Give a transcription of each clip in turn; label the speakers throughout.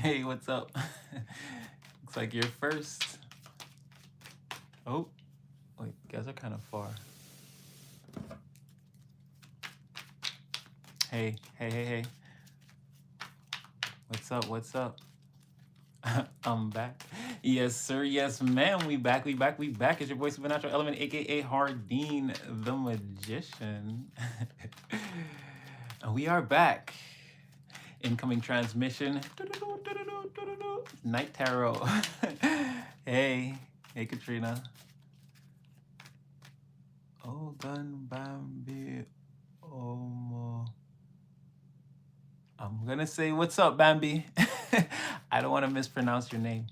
Speaker 1: Hey, what's up? Looks like you're first. Oh, wait, you guys are kind of far. Hey. What's up? What's up? I'm back. Yes, sir. Yes, ma'am. We back. It's your boy Supernatural Element, aka Hardeen the Magician. And we are back. Incoming transmission. Night Tarot. Hey, Katrina. Ogan Bambi Omo. I'm gonna say what's up, Bambi. I don't want to mispronounce your name.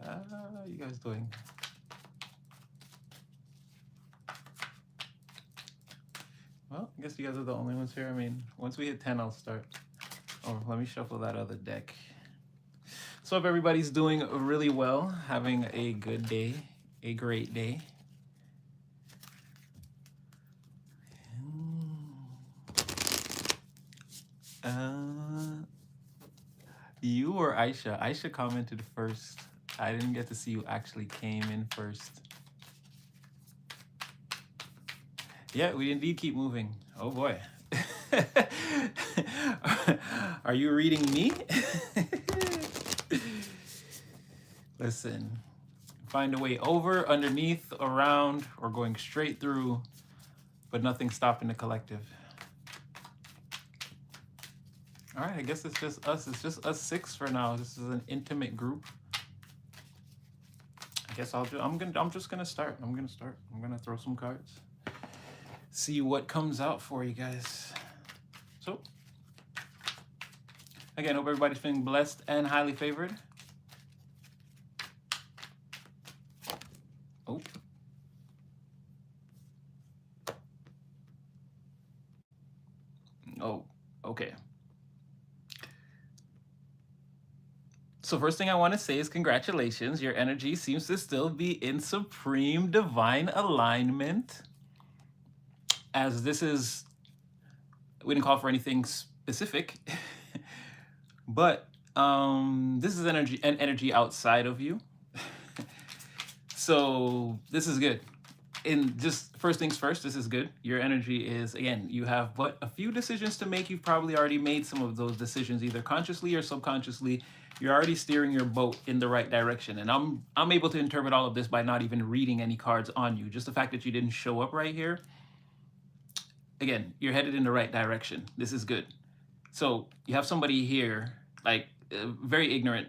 Speaker 1: How you guys doing? Well, I guess you guys are the only ones here. I mean, once we hit 10, I'll start. Oh, let me shuffle that other deck. So if everybody's doing really well, having a good day, a great day. You or Aisha? Aisha commented first. I didn't get to see who actually came in first. Yeah, we indeed keep moving. Oh boy. Are you reading me? Listen, find a way over, underneath, around, or going straight through, but nothing stopping the collective. All right, I guess it's just us. It's just us six for now. This is an intimate group. I guess I'm just gonna start. I'm gonna throw some cards. See what comes out for you guys. So, again, hope everybody's feeling blessed and highly favored. Oh. Oh, okay. So first thing I want to say is congratulations. Your energy seems to still be in supreme divine alignment. As this is, we didn't call for anything specific, but this is energy outside of you. So this is good. And just first things first, this is good. Your energy is, again, you have but a few decisions to make. You've probably already made some of those decisions, either consciously or subconsciously. You're already steering your boat in the right direction. And I'm able to interpret all of this by not even reading any cards on you. Just the fact that you didn't show up right here. Again, you're headed in the right direction. This is good. So you have somebody here, like very ignorant,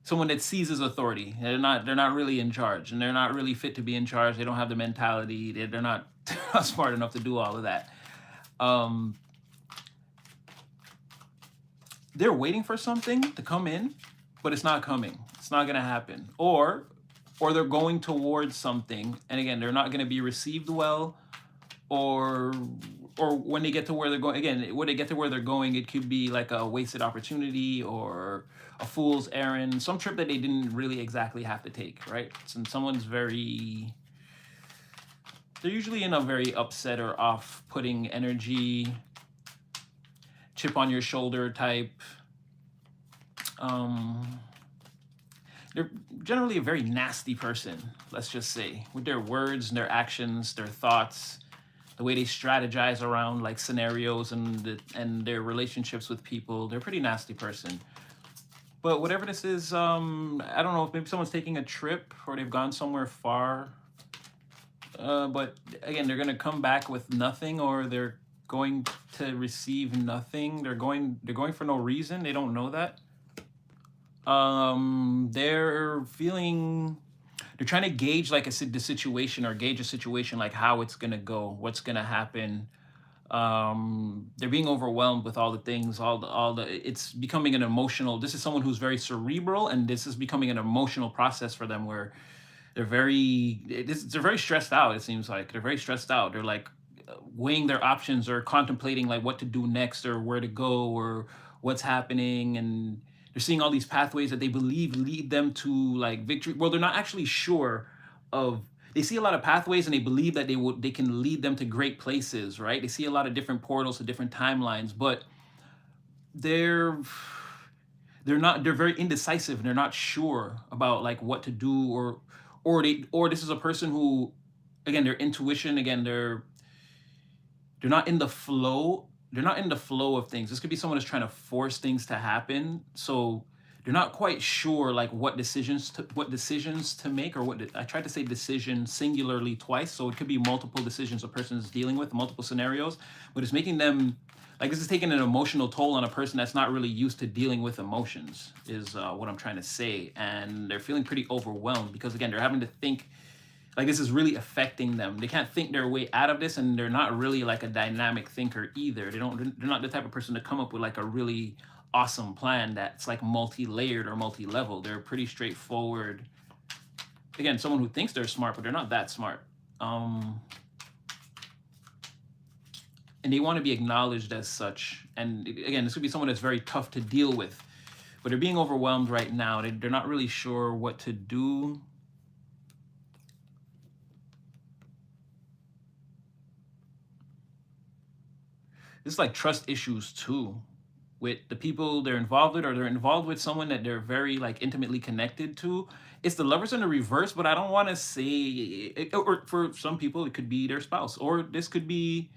Speaker 1: someone that seizes authority. They're not really in charge, and they're not really fit to be in charge. They don't have the mentality. They're not smart enough to do all of that. They're waiting for something to come in, but it's not coming. It's not gonna happen. Or they're going towards something, and again, they're not gonna be received well, or when they get to where they're going, again, when they get to where they're going, it could be like a wasted opportunity or a fool's errand, some trip that they didn't really exactly have to take, right? Since someone's they're usually in a very upset or off-putting energy, chip on your shoulder type. They're generally a very nasty person, let's just say, with their words and their actions, their thoughts, the way they strategize around like scenarios and their relationships with people. They're a pretty nasty person. But whatever this is, I don't know if maybe someone's taking a trip or they've gone somewhere far. But again, they're gonna come back with nothing, or they're going to receive nothing. They're going for no reason. They don't know that. They're trying to gauge like the situation, or gauge a situation, like how it's gonna go, what's gonna happen. They're being overwhelmed with all the things, it's becoming an emotional. This is someone who's very cerebral, and this is becoming an emotional process for them, where they're very stressed out. It seems like they're very stressed out. They're like weighing their options, or contemplating like what to do next, or where to go, or what's happening, and they're seeing all these pathways that they believe lead them to like victory. Well, they're not actually sure of. They see a lot of pathways, and they believe that they can lead them to great places, right? They see a lot of different portals to different timelines, but they're they're very indecisive, and they're not sure about like what to do, or this is a person who, again, their intuition, again, they're not in the flow. They're not in the flow of things. This could be someone that's trying to force things to happen. So they're not quite sure like what decisions to make, or I tried to say decision singularly twice. So it could be multiple decisions a person is dealing with, multiple scenarios, but it's making them like this is taking an emotional toll on a person that's not really used to dealing with emotions, is what I'm trying to say. And they're feeling pretty overwhelmed because, again, they're having to think like this is really affecting them. They can't think their way out of this, and they're not really like a dynamic thinker either. They're not the type of person to come up with like a really awesome plan that's like multi-layered or multi-level. They're pretty straightforward. Again, someone who thinks they're smart, but they're not that smart. And they want to be acknowledged as such. And again, this could be someone that's very tough to deal with, but they're being overwhelmed right now. They're not really sure what to do. It's like trust issues too with the people they're involved with, or they're involved with someone that they're very like intimately connected to. It's the lovers in the reverse, but I don't want to say or for some people it could be their spouse, or this could be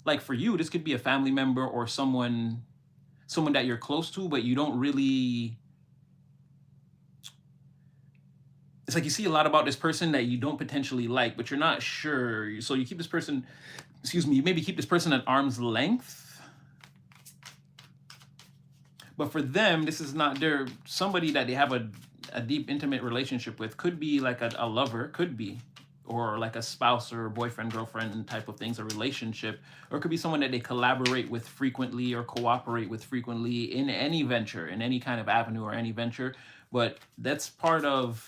Speaker 1: like for you, this could be a family member or someone that you're close to, but you don't really, it's like you see a lot about this person that you don't potentially like, but you're not sure. So you keep this person, excuse me, you maybe keep this person at arm's length. But for them, this is not, they're somebody that they have a deep, intimate relationship with. Could be like a lover, could be, or like a spouse or boyfriend, girlfriend type of things, a relationship. Or it could be someone that they collaborate with frequently or cooperate with frequently in any venture, in any kind of avenue or any venture. But that's part of,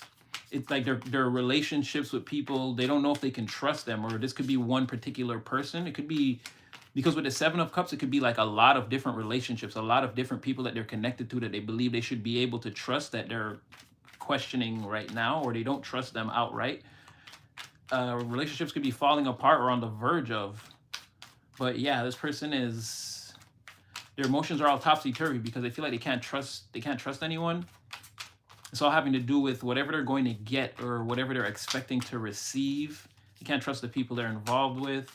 Speaker 1: it's like their relationships with people, they don't know if they can trust them, or this could be one particular person. It could be, because with the Seven of Cups, it could be like a lot of different relationships, a lot of different people that they're connected to, that they believe they should be able to trust, that they're questioning right now, or they don't trust them outright. Relationships could be falling apart or on the verge of. But yeah, this person is, their emotions are all topsy-turvy because they feel like they can't trust anyone. It's all having to do with whatever they're going to get or whatever they're expecting to receive. You can't trust the people they're involved with.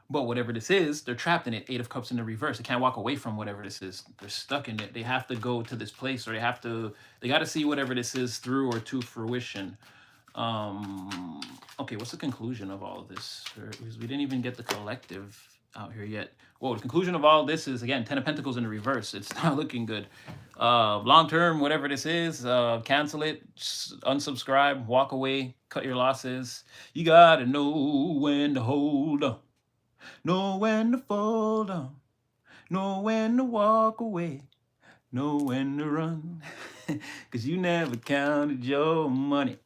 Speaker 1: But whatever this is, they're trapped in it. Eight of Cups in the reverse. They can't walk away from whatever this is. They're stuck in it. They have to go to this place, or they got to see whatever this is through or to fruition. Okay, what's the conclusion of all of this? Because we didn't even get the collective out here yet. Whoa, the conclusion of all this is, again, Ten of Pentacles in the reverse. It's not looking good. Long term, whatever this is, cancel it, unsubscribe, walk away, cut your losses. You gotta know when to hold on, know when to fold on, know when to walk away, know when to run. Cause you never counted your money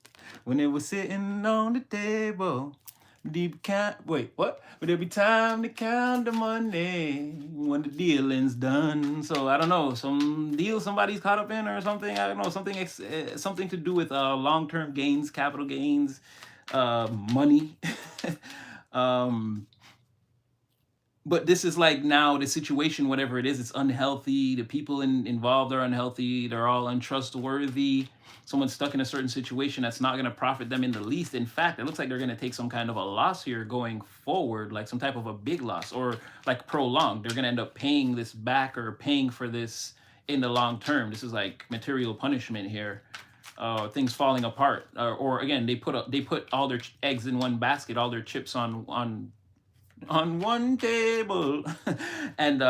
Speaker 1: when it was sitting on the table. Deep count, wait, what? But there'll be time to count the money when the dealing's done. So I don't know, some deal somebody's caught up in or something. I don't know, something to do with long-term gains, capital gains, money. But this is like now the situation, whatever it is, it's unhealthy. The people involved are unhealthy. They're all untrustworthy. Someone's stuck in a certain situation that's not going to profit them in the least. In fact, it looks like they're going to take some kind of a loss here going forward, like some type of a big loss, or like prolonged. They're going to end up paying this back or paying for this in the long term. This is like material punishment here. Things falling apart, or again, they put all their eggs in one basket, all their chips on one table. And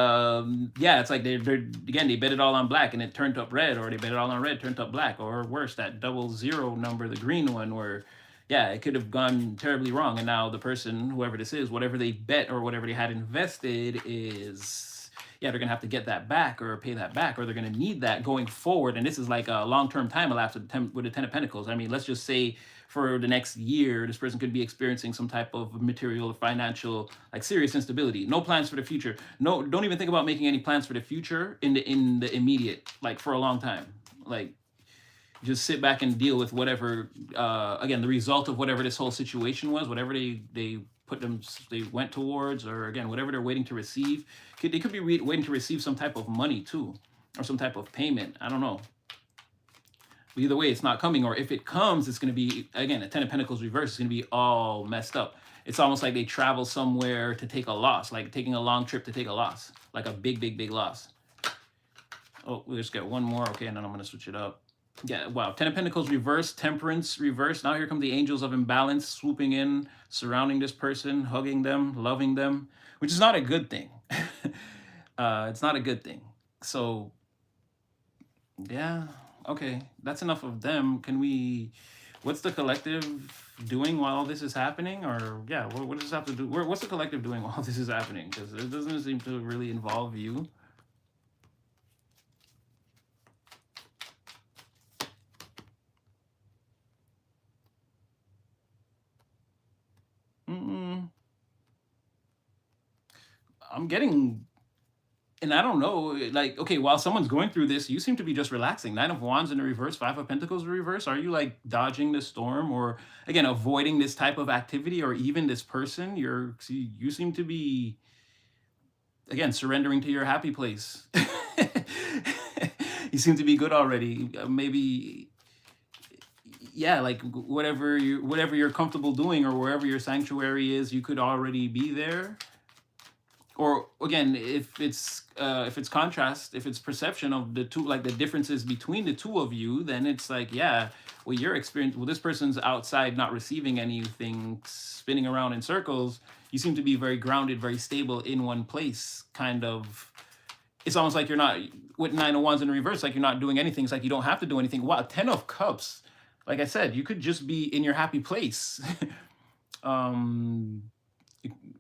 Speaker 1: yeah, it's like they're again, they bet it all on black and it turned up red, or they bet it all on red, turned up black, or worse, that 00 number, the green one, where yeah, it could have gone terribly wrong. And now the person, whoever this is, whatever they bet or whatever they had invested is, yeah, they're gonna have to get that back or pay that back, or they're gonna need that going forward. And this is like a long-term time elapse with the Ten of Pentacles. I mean, let's just say for the next year, this person could be experiencing some type of material or financial, like serious instability. No plans for the future. No, don't even think about making any plans for the future in the immediate, like for a long time. Like just sit back and deal with whatever, again, the result of whatever this whole situation was, whatever they put them, they went towards, or again, whatever they're waiting to receive. They could be waiting to receive some type of money too, or some type of payment. I don't know. But either way, it's not coming, or if it comes, it's going to be, again, a 10 of Pentacles reverse is going to be all messed up. It's almost like they travel somewhere to take a loss, like taking a long trip to take a loss, like a big, big, big loss. Oh, we'll just get one more. Okay, and then I'm going to switch it up. Yeah, wow. 10 of Pentacles reverse, Temperance reverse. Now here come the angels of imbalance swooping in, surrounding this person, hugging them, loving them, which is not a good thing. It's not a good thing. So, yeah, okay. That's enough of them. Can we, what's the collective doing while this is happening? Or, yeah, what does this have to do? What's the collective doing while this is happening? Because it doesn't seem to really involve you. Mm, I'm getting, and I don't know, like, okay, while someone's going through this, you seem to be just relaxing. 9 of Wands in the reverse, 5 of Pentacles in reverse. Are you like dodging the storm, or again, avoiding this type of activity, or even this person? You seem to be, again, surrendering to your happy place. You seem to be good already. Maybe, yeah, like whatever you're comfortable doing, or wherever your sanctuary is, you could already be there. Or again, if it's contrast, if it's perception of the two, like the differences between the two of you, then it's like, yeah, well, your experience, well, this person's outside not receiving anything, spinning around in circles. You seem to be very grounded, very stable in one place, kind of. It's almost like you're not, with 9 of Wands in reverse, like you're not doing anything. It's like you don't have to do anything. Wow, 10 of Cups. Like I said, you could just be in your happy place. um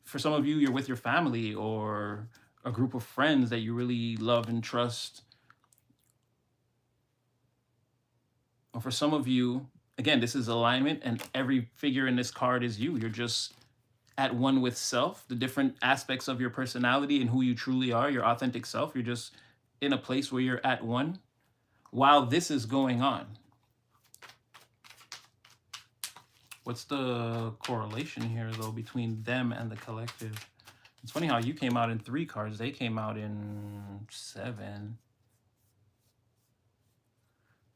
Speaker 1: for some of you, you're with your family or a group of friends that you really love and trust. Or for some of you, again, this is alignment, and every figure in this card is you. You're just at one with self, the different aspects of your personality and who you truly are, your authentic self. You're just in a place where you're at one while this is going on. What's the correlation here, though, between them and the collective? It's funny how you came out in 3 cards. They came out in 7.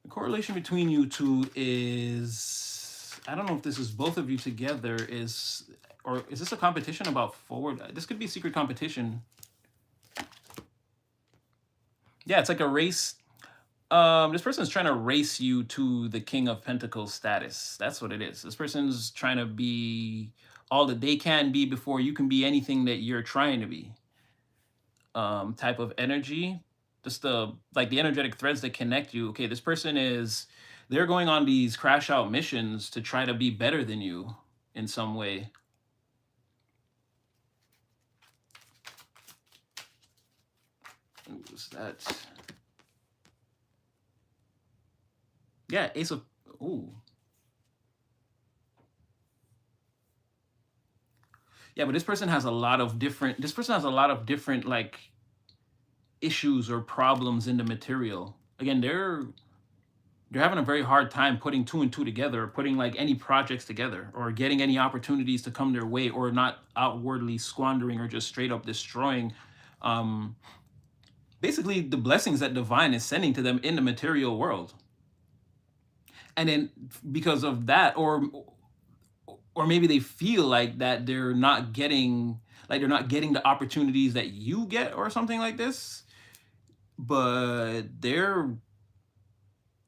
Speaker 1: The correlation between you two is, I don't know if this is both of you together, or is this a competition about forward? This could be secret competition. Yeah, it's like a race. This person's trying to race you to the King of Pentacles status. That's what it is. This person's trying to be all that they can be before you can be anything that you're trying to be. Type of energy, just the, like, the energetic threads that connect you. Okay, this person is, they're going on these crash out missions to try to be better than you in some way. What was that? Yeah, Ace of, ooh. Yeah, but this person has a lot of different, like issues or problems in the material. Again, they're having a very hard time putting 2 and 2 together, putting like any projects together, or getting any opportunities to come their way, or not outwardly squandering or just straight up destroying basically the blessings that divine is sending to them in the material world. And then because of that, or maybe they feel like that they're not getting, like they're not getting the opportunities that you get, or something like this. But they're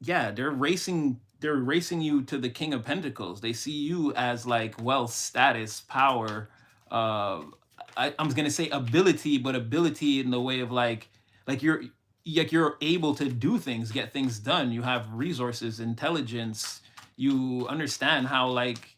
Speaker 1: racing you to the King of Pentacles. They see you as like wealth, status, power. I'm gonna say ability, but ability in the way of like you're able to do things, get things done. You have resources, intelligence. You understand how, like,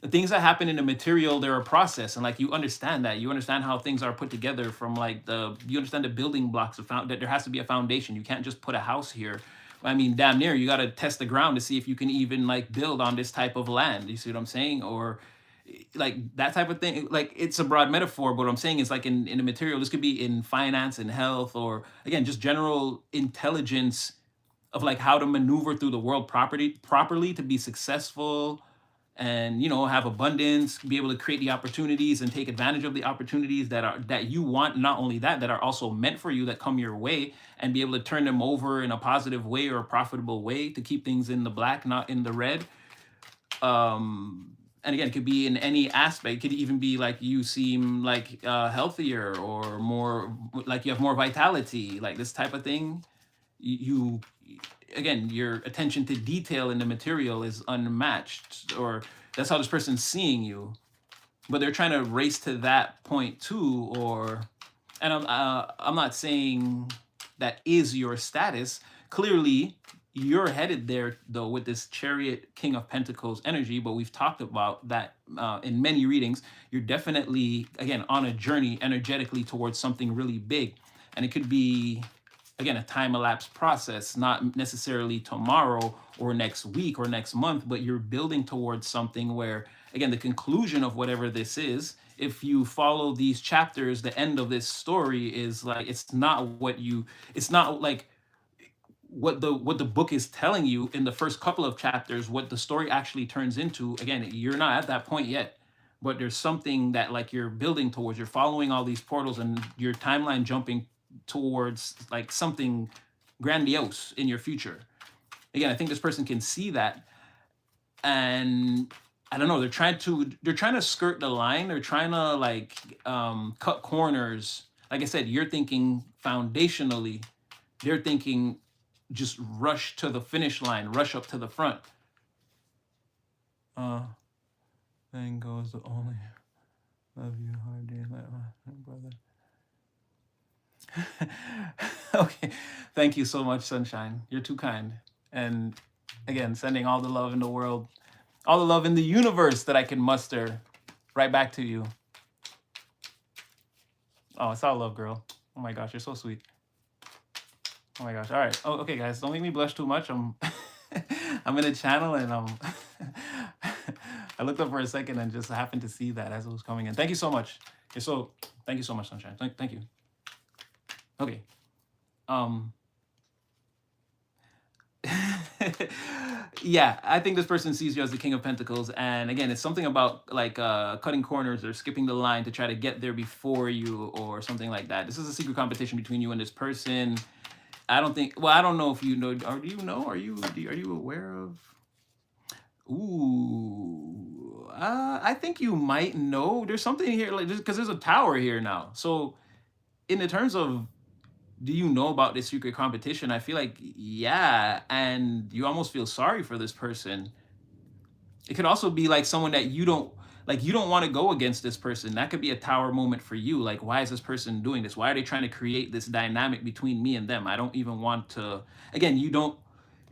Speaker 1: the things that happen in the material, they're a process, and like you understand that. You understand how things are put together from like you understand the building blocks of that there has to be a foundation. You can't just put a house here. I mean, damn near, you got to test the ground to see if you can even like build on this type of land. You see what I'm saying? Or like that type of thing. Like, it's a broad metaphor, but what I'm saying is, like, in the material, this could be in finance and health, or again, just general intelligence of like how to maneuver through the world properly to be successful, and have abundance, be able to create the opportunities and take advantage of the opportunities that you want, not only that, that are also meant for you, that come your way, and be able to turn them over in a positive way or a profitable way to keep things in the black, not in the red. And again, it could be in any aspect. It could even be like you seem like healthier, or more like you have more vitality, like this type of thing. You again, your attention to detail in the material is unmatched, or that's how this person's seeing you, but they're trying to race to that point too. Or and I'm not saying that is your status. Clearly you're headed there though with this Chariot, King of Pentacles energy, but we've talked about that in many readings. You're definitely, again, on a journey energetically towards something really big, and it could be, again, a time elapsed process, not necessarily tomorrow or next week or next month, but you're building towards something where, again, the conclusion of whatever this is, if you follow these chapters, the end of this story is like, it's not like what the book is telling you in the first couple of chapters. What the story actually turns into, again, you're not at that point yet, but there's something that like you're building towards. You're following all these portals and your timeline jumping towards like something grandiose in your future. Again, I think this person can see that, and I don't know, they're trying to skirt the line. They're trying to like cut corners. Like I said, you're thinking foundationally, they're thinking just rush to the finish line, rush up to the front. Then goes the only love you hard day, brother. Okay, thank you so much, Sunshine. You're too kind. And again, sending all the love in the world, all the love in the universe that I can muster, right back to you. Oh, it's all love, girl. Oh my gosh, you're so sweet. Oh my gosh. All right. Oh, okay, guys, don't make me blush too much. I'm I'm in a channel, and I looked up for a second and just happened to see that as it was coming in. Thank you so much. Okay, so thank you so much, Sunshine. Thank you. Okay. Yeah, I think this person sees you as the King of Pentacles, and again, it's something about like cutting corners or skipping the line to try to get there before you, or something like that. This is a secret competition between you and this person. I don't think. Well, I don't know if you know. Or do you know? Are you aware of? Ooh, I think you might know. There's something here, like, because there's a tower here now. So, in the terms of, do you know about this secret competition? I feel like, yeah, and you almost feel sorry for this person. It could also be like someone that you don't like. You don't want to go against this person. That could be a tower moment for you. Like, why is this person doing this? Why are they trying to create this dynamic between me and them? I don't even want to. Again, you don't.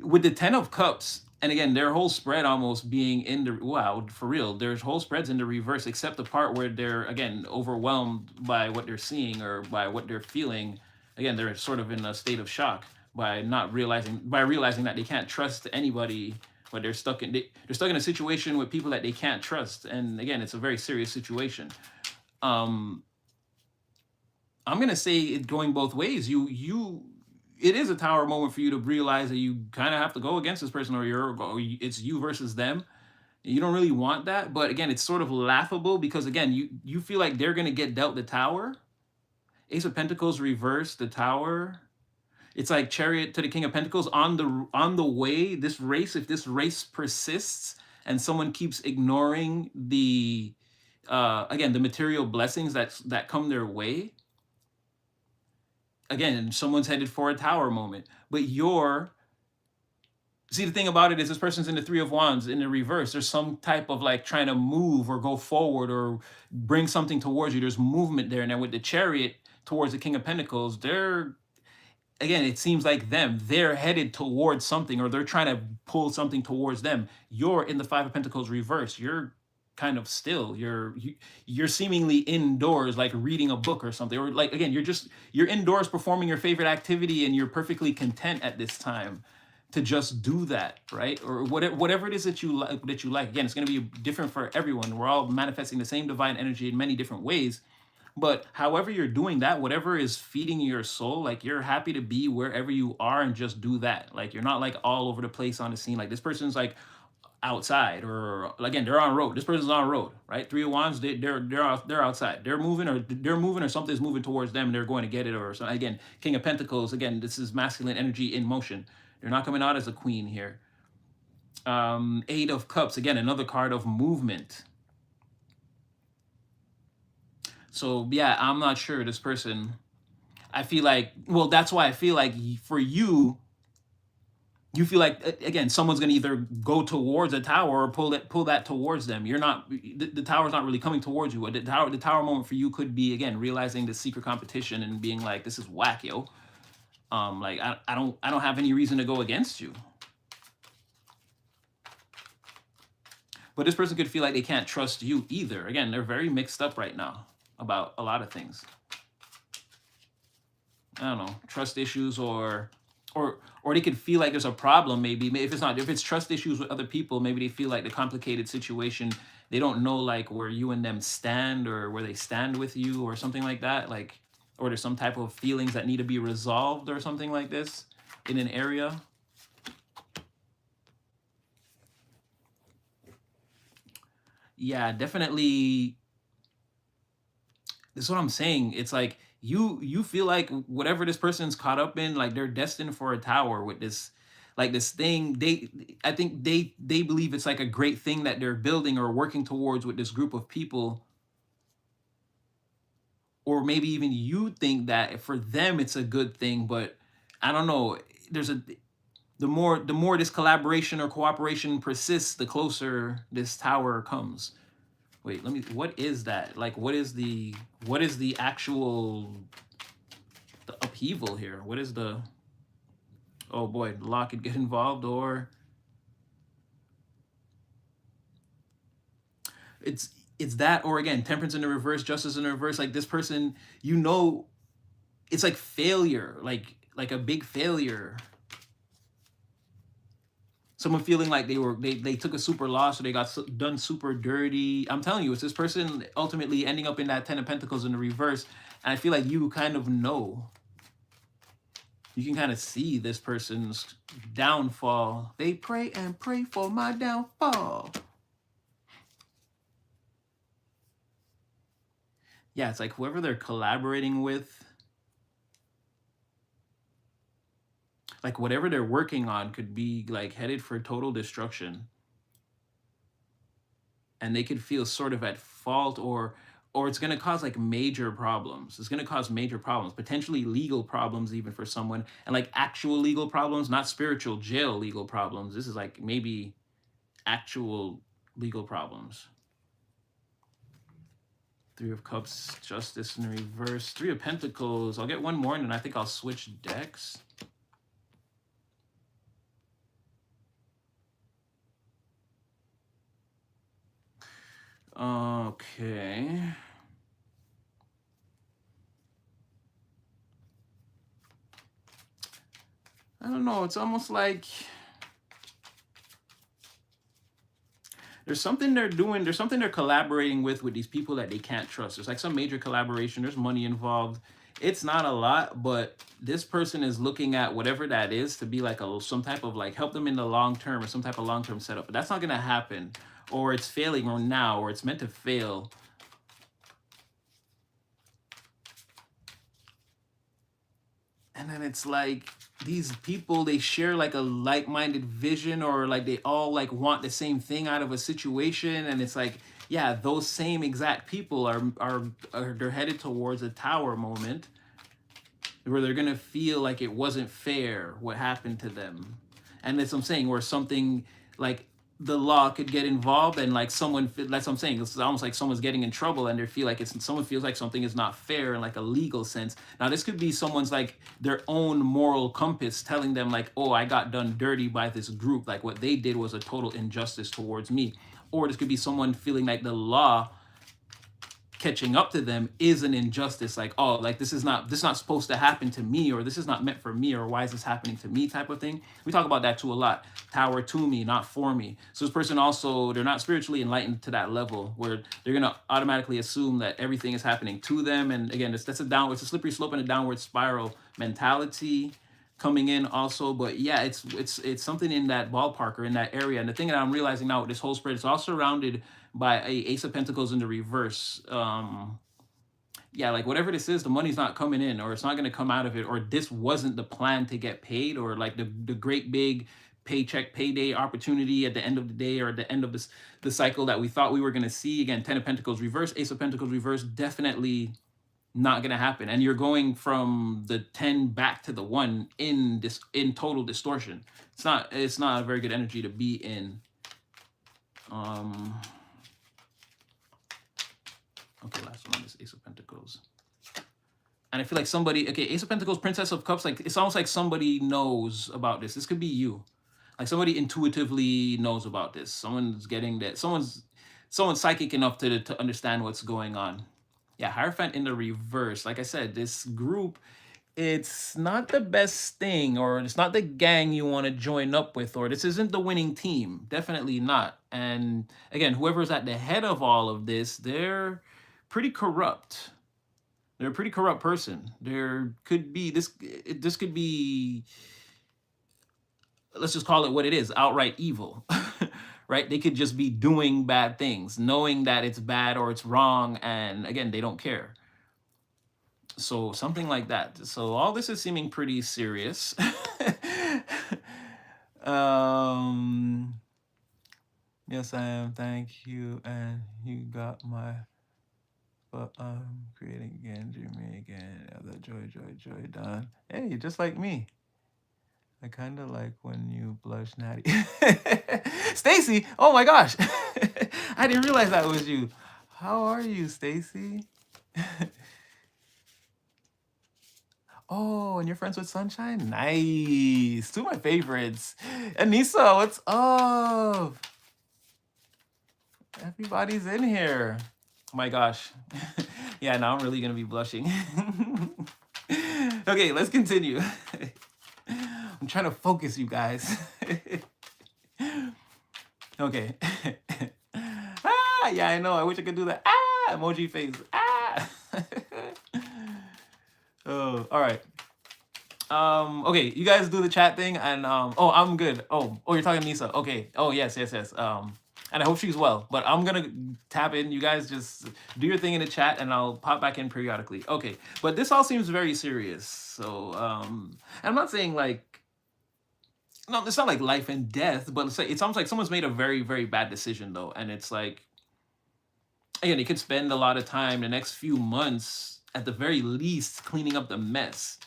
Speaker 1: With the Ten of Cups, and again, their whole spread almost being in the, wow, for real, there's whole spreads in the reverse, except the part where they're, again, overwhelmed by what they're seeing or by what they're feeling. Again, they're sort of in a state of shock by realizing that they can't trust anybody, but they're stuck in a situation with people that they can't trust. And again, it's a very serious situation. I'm gonna say it going both ways. It is a tower moment for you to realize that you kind of have to go against this person, or it's you versus them. You don't really want that, but again, it's sort of laughable because again, you feel like they're gonna get dealt the tower. Ace of Pentacles reversed, the tower. It's like Chariot to the King of Pentacles on the way. This race, if this race persists and someone keeps ignoring the again, the material blessings that come their way, again, someone's headed for a tower moment. But see, the thing about it is this person's in the Three of Wands in the reverse. There's some type of like trying to move or go forward or bring something towards you. There's movement there. And then with the Chariot towards the King of Pentacles, again, it seems like they're headed towards something, or they're trying to pull something towards them. You're in the Five of Pentacles reverse. You're kind of still. You're seemingly indoors, like reading a book or something, or like, again, you're indoors performing your favorite activity, and you're perfectly content at this time to just do that, right? Or whatever it is that you like. Again, it's going to be different for everyone. We're all manifesting the same divine energy in many different ways, But however you're doing that, whatever is feeding your soul, like you're happy to be wherever you are and just do that. Like you're not like all over the place on the scene. Like this person's like outside, or again they're on road. This person's on road, right? Three of Wands, they're outside. They're moving, or something's moving towards them, and they're going to get it, or so. Again, King of Pentacles. Again, this is masculine energy in motion. They're not coming out as a queen here. Eight of Cups. Again, another card of movement. So yeah, I'm not sure this person. I feel like, well, that's why I feel like for you, you feel like again someone's going to either go towards a tower or pull that towards them. You're not, the tower's not really coming towards you. The tower moment for you could be again realizing the secret competition and being like, this is whack, yo. Like I don't have any reason to go against you. But this person could feel like they can't trust you either. Again, they're very mixed up right now about a lot of things. I don't know, trust issues, or they could feel like there's a problem. Maybe if it's trust issues with other people, maybe they feel like the complicated situation, they don't know like where you and them stand, or where they stand with you, or something like that. Like, or there's some type of feelings that need to be resolved, or something like this in an area. Yeah, definitely. This is what I'm saying. It's like you feel like whatever this person's caught up in, like they're destined for a tower with this, like this thing. I think they believe it's like a great thing that they're building or working towards with this group of people. Or maybe even you think that for them it's a good thing, but I don't know. There's a the more this collaboration or cooperation persists, the closer this tower comes. Wait, let me, what is that? Like, what is the actual, the upheaval here? What is the, oh boy, the law could get involved, or it's that, or again, temperance in the reverse, justice in the reverse. Like this person, it's like failure, like a big failure. Someone feeling like they took a super loss, or they got done super dirty. I'm telling you, it's this person ultimately ending up in that Ten of Pentacles in the reverse. And I feel like you kind of know. You can kind of see this person's downfall. They pray and pray for my downfall. Yeah, it's like whoever they're collaborating with, like whatever they're working on could be like headed for total destruction. And they could feel sort of at fault, or it's going to cause like major problems. It's going to cause major problems, potentially legal problems even for someone, and like actual legal problems, not spiritual jail legal problems. This is like maybe actual legal problems. Three of Cups, Justice in reverse, Three of Pentacles. I'll get one more and then I think I'll switch decks. Okay. I don't know. It's almost like there's something they're doing. There's something they're collaborating with these people that they can't trust. There's like some major collaboration. There's money involved. It's not a lot, but this person is looking at whatever that is to be like some type of like help them in the long term, or some type of long term setup. But that's not going to happen, or it's failing or now, or it's meant to fail. And then it's like these people, they share like a like-minded vision, or like they all like want the same thing out of a situation. And it's like, yeah, those same exact people are they're headed towards a tower moment where they're gonna feel like it wasn't fair what happened to them. And that's what I'm saying, where something like the law could get involved, and like someone, that's what I'm saying, it's almost like someone's getting in trouble and they feel like someone feels like something is not fair in like a legal sense. Now this could be someone's like their own moral compass telling them like, oh, I got done dirty by this group, like what they did was a total injustice towards me. Or this could be someone feeling like the law catching up to them is an injustice, like, oh, like this is not supposed to happen to me, or this is not meant for me, or why is this happening to me, type of thing. We talk about that too a lot. Tower to me, not for me. So this person also, they're not spiritually enlightened to that level where they're gonna automatically assume that everything is happening to them. And again, that's it's a slippery slope and a downward spiral mentality coming in also. But yeah, it's something in that ballpark or in that area. And the thing that I'm realizing now with this whole spread, it's all surrounded by a Ace of Pentacles in the reverse. Yeah, like whatever this is, the money's not coming in, or it's not going to come out of it, or this wasn't the plan to get paid, or like the great big paycheck payday opportunity at the end of the day, or at the end of the cycle that we thought we were going to see. Again, 10 of Pentacles reverse, Ace of Pentacles reverse, definitely not going to happen. And you're going from the 10 back to the 1 in total distortion. It's not a very good energy to be in. Okay, last one is Ace of Pentacles. And I feel like somebody, okay, Ace of Pentacles, Princess of Cups, like it's almost like somebody knows about this. This could be you. Like somebody intuitively knows about this. Someone's getting that. Someone's psychic enough to understand what's going on. Yeah, Hierophant in the reverse. Like I said, this group, it's not the best thing, or it's not the gang you want to join up with, or this isn't the winning team. Definitely not. And again, whoever's at the head of all of this, they're pretty corrupt. They're a pretty corrupt person. There could be this could be, let's just call it what it is, outright evil. Right? They could just be doing bad things, knowing that it's bad or it's wrong, and again, they don't care. So something like that. So all this is seeming pretty serious. Yes, I am. Thank you. And you got my, but I'm creating again, dreaming again. The joy done. Hey, just like me. I kind of like when you blush, Natty. Stacy, oh my gosh. I didn't realize that was you. How are you, Stacy? Oh, and you're friends with Sunshine? Nice. Two of my favorites. Anissa, what's up? Everybody's in here. Oh my gosh. Yeah, now I'm really going to be blushing. Okay, let's continue. I'm trying to focus, you guys. Okay. Ah, yeah, I know. I wish I could do that. Ah, emoji face. Ah. Oh, all right. Okay, you guys do the chat thing, and oh, I'm good. Oh, you're talking to Nisa. Okay. Oh, yes. And I hope she's well. But I'm gonna tap in. You guys just do your thing in the chat, and I'll pop back in periodically. Okay. But this all seems very serious. So, and I'm not saying like, no, it's not like life and death, but it sounds like someone's made a very, very bad decision though, and it's like, again, you could spend a lot of time the next few months, at the very least, cleaning up the mess.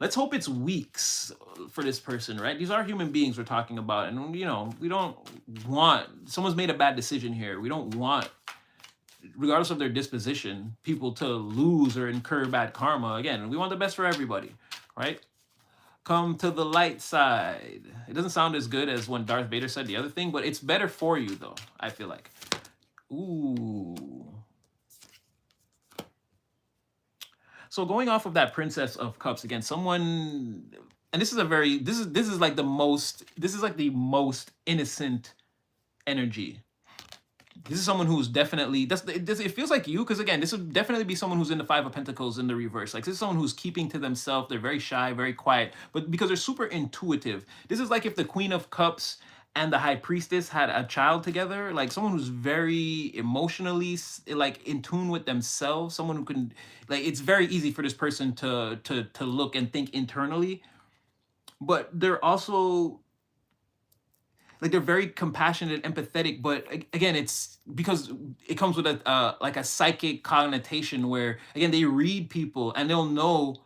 Speaker 1: Let's hope it's weeks for this person, right? These are human beings we're talking about. And, you know, we don't want, someone's made a bad decision here. We don't want, regardless of their disposition, people to lose or incur bad karma. Again, we want the best for everybody, right? Come to the light side. It doesn't sound as good as when Darth Vader said the other thing, but it's better for you, though, I feel like. Ooh. So going off of that Princess of Cups again, someone, and this is like the most innocent energy. This is someone who's definitely, it feels like you, because again, this would definitely be someone who's in the Five of Pentacles in the reverse. Like this is someone who's keeping to themselves. They're very shy, very quiet, but because they're super intuitive. This is like if the Queen of Cups and the High Priestess had a child together, like someone who's very emotionally like in tune with themselves, someone who can, like, it's very easy for this person to look and think internally, but they're also like, they're very compassionate, empathetic, but again, it's because it comes with a like a psychic connotation where, again, they read people and they'll know,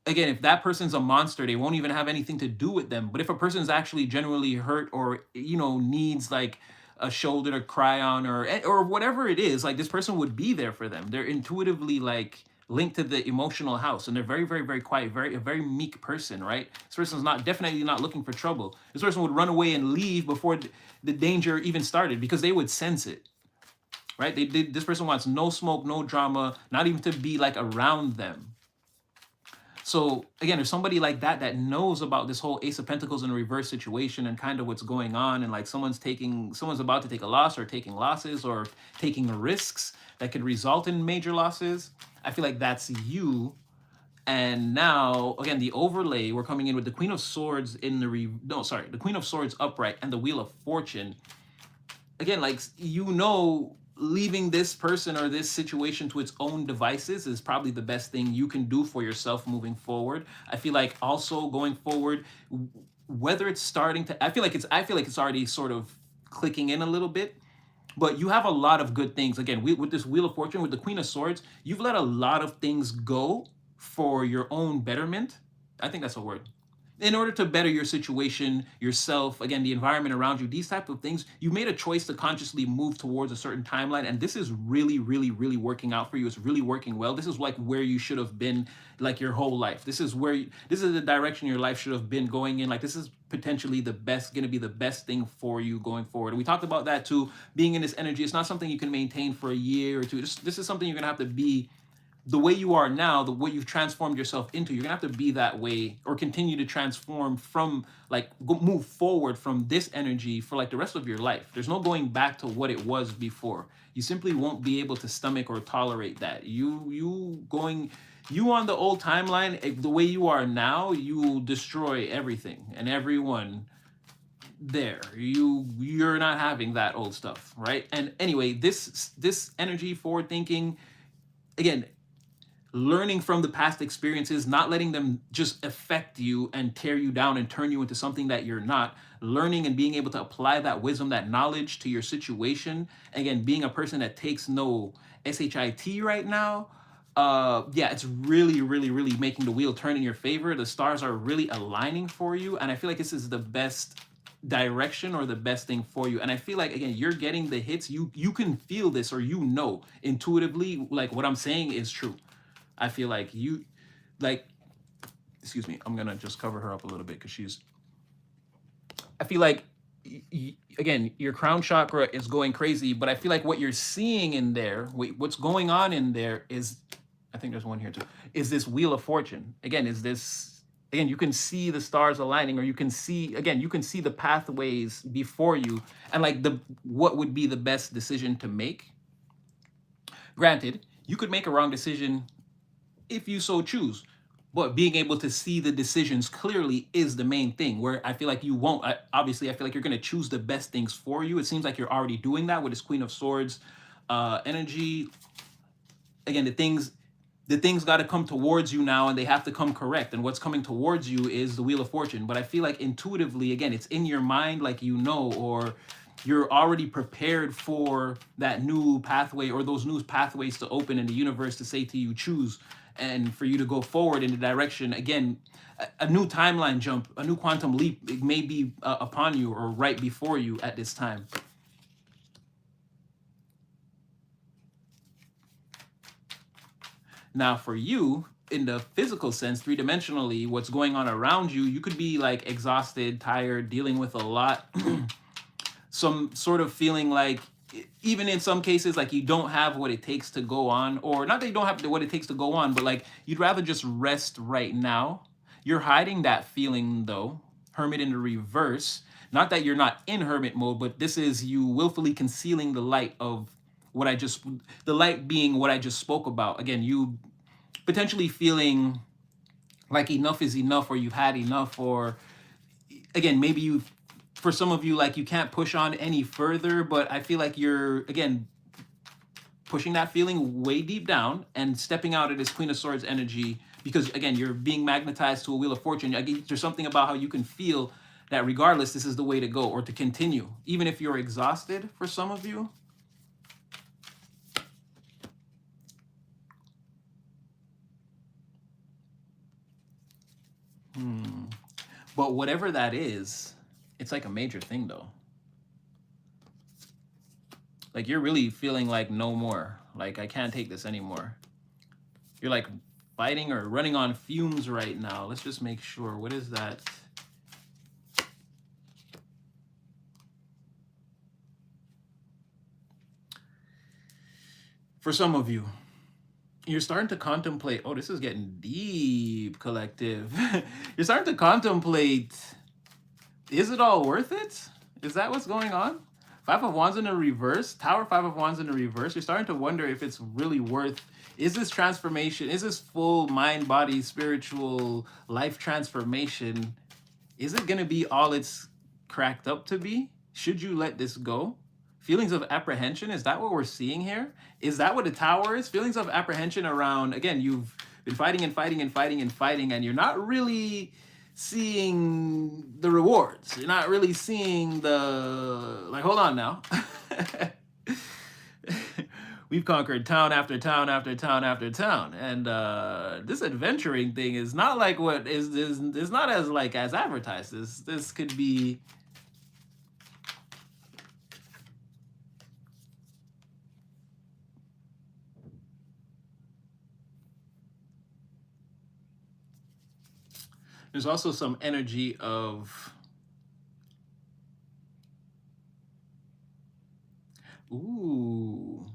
Speaker 1: again, if that person's a monster, they won't even have anything to do with them. But if a person's actually genuinely hurt, or, you know, needs like a shoulder to cry on, or whatever it is, like this person would be there for them. They're intuitively like linked to the emotional house, and they're very, very, very quiet, a very meek person, right? This person's definitely not looking for trouble. This person would run away and leave before the danger even started because they would sense it. right? This person wants no smoke, no drama, not even to be like around them. So again, there's somebody like that that knows about this whole Ace of Pentacles in a reverse situation and kind of what's going on, and like someone's about to take a loss or taking losses or taking risks that could result in major losses. I feel like that's you. And now again, the overlay, we're coming in with the Queen of Swords in the the Queen of Swords upright and the Wheel of Fortune. Again, like, leaving this person or this situation to its own devices is probably the best thing you can do for yourself moving forward. I feel like also going forward, whether it's starting to, I feel like it's already sort of clicking in a little bit, but you have a lot of good things. Again, with this Wheel of Fortune, with the Queen of Swords, you've let a lot of things go for your own betterment. I think that's a word. In order to better your situation, yourself, again, the environment around you, these type of things, you made a choice to consciously move towards a certain timeline, and this is really, really, really working out for you. It's really working well. This is like where you should have been, like, your whole life. This is the direction your life should have been going in. Like, this is potentially going to be the best thing for you going forward. And we talked about that too. Being in this energy, it's not something you can maintain for a year or two. This is something you're gonna have to be the way you are now, the way you've transformed yourself into. You're gonna have to be that way or continue to transform from, like, move forward from this energy for like the rest of your life. There's no going back to what it was before. You simply won't be able to stomach or tolerate that. You on the old timeline, the way you are now, you will destroy everything and everyone there. You're not having that old stuff, right? And anyway, this energy, forward thinking, again, learning from the past experiences, not letting them just affect you and tear you down and turn you into something that you're not. Learning and being able to apply that wisdom, that knowledge to your situation. Again, being a person that takes no SHIT right now. Yeah, it's really, really, really making the wheel turn in your favor. The stars are really aligning for you, and I feel like this is the best direction or the best thing for you. And I feel like, again, you're getting the hits. You can feel this, or intuitively, like, what I'm saying is true. I feel like like, excuse me, I'm gonna just cover her up a little bit because I feel like, again, your crown chakra is going crazy, but I feel like what you're seeing in there, what's going on in there is, I think there's one here too, is this Wheel of Fortune. Again, you can see the stars aligning, or you can see the pathways before you, and like what would be the best decision to make. Granted, you could make a wrong decision if you so choose, but being able to see the decisions clearly is the main thing, where I feel like you won't. Obviously, I feel like you're going to choose the best things for you. It seems like you're already doing that with this Queen of Swords energy. Again, the things got to come towards you now, and they have to come correct, and what's coming towards you is the Wheel of Fortune. But I feel like intuitively, again, it's in your mind, like, or you're already prepared for that new pathway, or those new pathways to open in the universe to say to you, choose, and for you to go forward in the direction. Again, a new timeline jump, a new quantum leap, it may be upon you or right before you at this time. Now, for you, in the physical sense, three-dimensionally, what's going on around you, you could be like exhausted, tired, dealing with a lot, some sort of feeling like, even in some cases, like, you don't have what it takes to go on, or not that you don't have what it takes to go on, but like, you'd rather just rest right now. You're hiding that feeling though. Hermit in the reverse. Not that you're not in hermit mode, but this is you willfully concealing the light of the light being what I just spoke about. Again, you potentially feeling like enough is enough, or you've had enough, or again, maybe for some of you, like, you can't push on any further, but I feel like you're, again, pushing that feeling way deep down and stepping out of this Queen of Swords energy, because again, you're being magnetized to a Wheel of Fortune. There's something about how you can feel that regardless, this is the way to go, or to continue, even if you're exhausted. For some of you, but whatever that is, it's like a major thing though. Like, you're really feeling like, no more, like, I can't take this anymore. You're like fighting or running on fumes right now. Let's just make sure. What is that? For some of you, you're starting to contemplate, oh, this is getting deep, collective. You're starting to contemplate, is it all worth it? Is that what's going on? Five of Wands in the reverse, Tower, Five of Wands in the reverse. You're starting to wonder if it's really worth, is this transformation, is this full mind, body, spiritual life transformation, is it going to be all it's cracked up to be? Should you let this go? Feelings of apprehension, is that what we're seeing here? Is that what the Tower is? Feelings of apprehension around, again, you've been fighting and fighting and fighting and fighting, and you're not really seeing the rewards. You're not really seeing the, like, hold on now. We've conquered town after town after town after town, and this adventuring thing is not like what is not as like as advertised. This could be. There's also some energy of, ooh.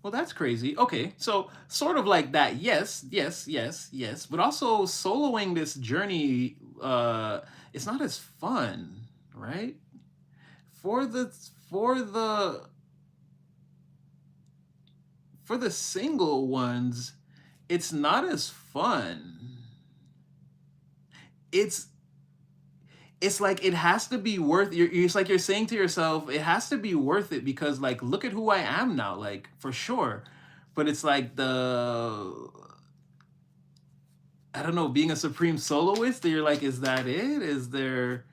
Speaker 1: Well, that's crazy. Okay, so sort of like that. Yes, yes, yes, yes. But also soloing this journey, it's not as fun, right? For the for the for the single ones, it's not as fun. It's it's like it has to be worth it's like you're saying to yourself, it has to be worth it because like look at who I am now, like for sure. But it's like the, I don't know, being a supreme soloist, that you're like, is that it? Is there,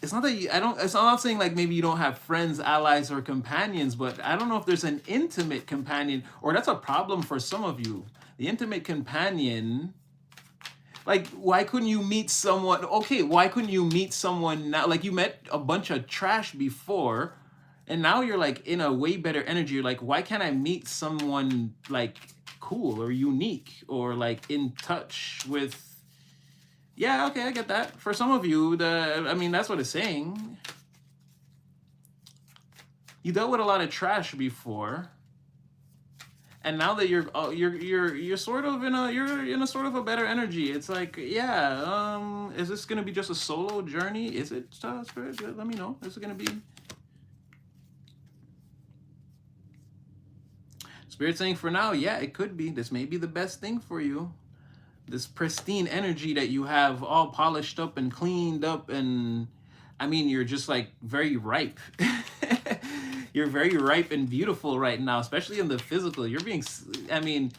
Speaker 1: it's not that you, I don't, it's I'm not saying like maybe you don't have friends, allies, or companions, but I don't know if there's an intimate companion, or that's a problem for some of you. The intimate companion, like, why couldn't you meet someone? Okay, why couldn't you meet someone now? Like, you met a bunch of trash before, and now you're like in a way better energy. You're like, why can't I meet someone like cool or unique or like in touch with? Yeah, okay, I get that. For some of you, I mean, that's what it's saying. You dealt with a lot of trash before, and now that you're sort of in a, you're in a sort of a better energy. It's like, yeah, is this gonna be just a solo journey? Is it, Spirit? Let me know. Is it gonna be Spirit saying for now? Yeah, it could be. This may be the best thing for you. This pristine energy that you have, all polished up and cleaned up, and I mean, you're just like very ripe. You're very ripe and beautiful right now, especially in the physical. You're being, I mean,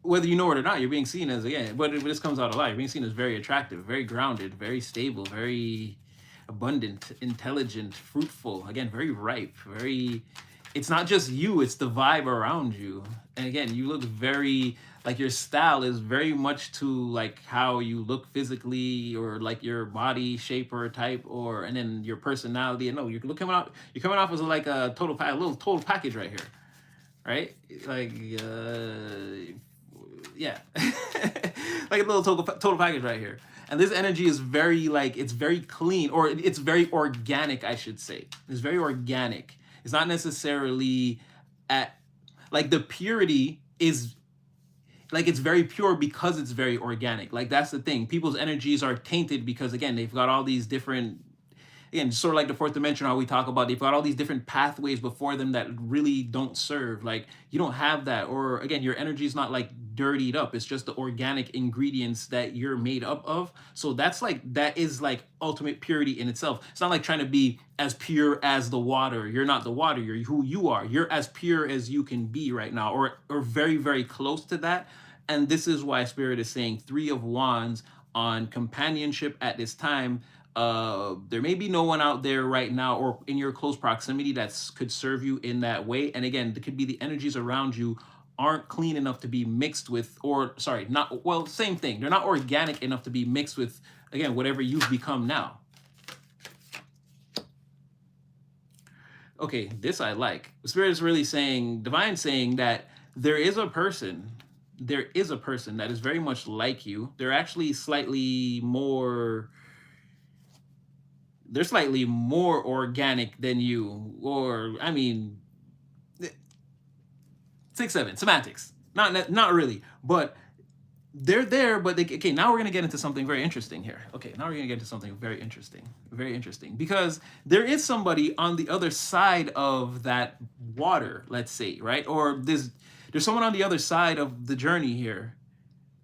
Speaker 1: whether you know it or not, you're being seen as, again, but this comes out a lot. You're being seen as very attractive, very grounded, very stable, very abundant, intelligent, fruitful. Again, very ripe, very. It's not just you; it's the vibe around you. And again, you look very, like, your style is very much to like how you look physically, or like your body shape or type, or and then your personality. And no, you're coming off as like a a little total package right here, right? Like, yeah, like a little total package right here. And this energy is very like, it's very clean, or it's very organic, I should say. It's very organic. It's not necessarily at, like, the purity is like, it's very pure because it's very organic. Like, that's the thing. People's energies are tainted because, again, they've got all these different, again, sort of like the fourth dimension, how we talk about, they've got all these different pathways before them that really don't serve. Like, you don't have that. Or again, your energy is not like dirtied up. It's just the organic ingredients that you're made up of. So that's like, that is like ultimate purity in itself. It's not like trying to be as pure as the water. You're not the water. You're who you are. You're as pure as you can be right now, or very, very close to that. And this is why Spirit is saying Three of Wands on companionship at this time. There may be no one out there right now or in your close proximity that could serve you in that way. And again, it could be the energies around you aren't clean enough to be mixed with, or sorry, not, well, same thing. They're not organic enough to be mixed with, again, whatever you've become now. Okay, this I like. The Spirit is really saying, Divine saying that there is a person that is very much like you. They're actually slightly more, they're slightly more organic than you, or I mean, 6, 7, semantics. Not really, but they're there, but they okay, now we're gonna get into something very interesting here. Okay, now we're gonna get into something very interesting, because there is somebody on the other side of that water, let's say, right? Or there's someone on the other side of the journey here,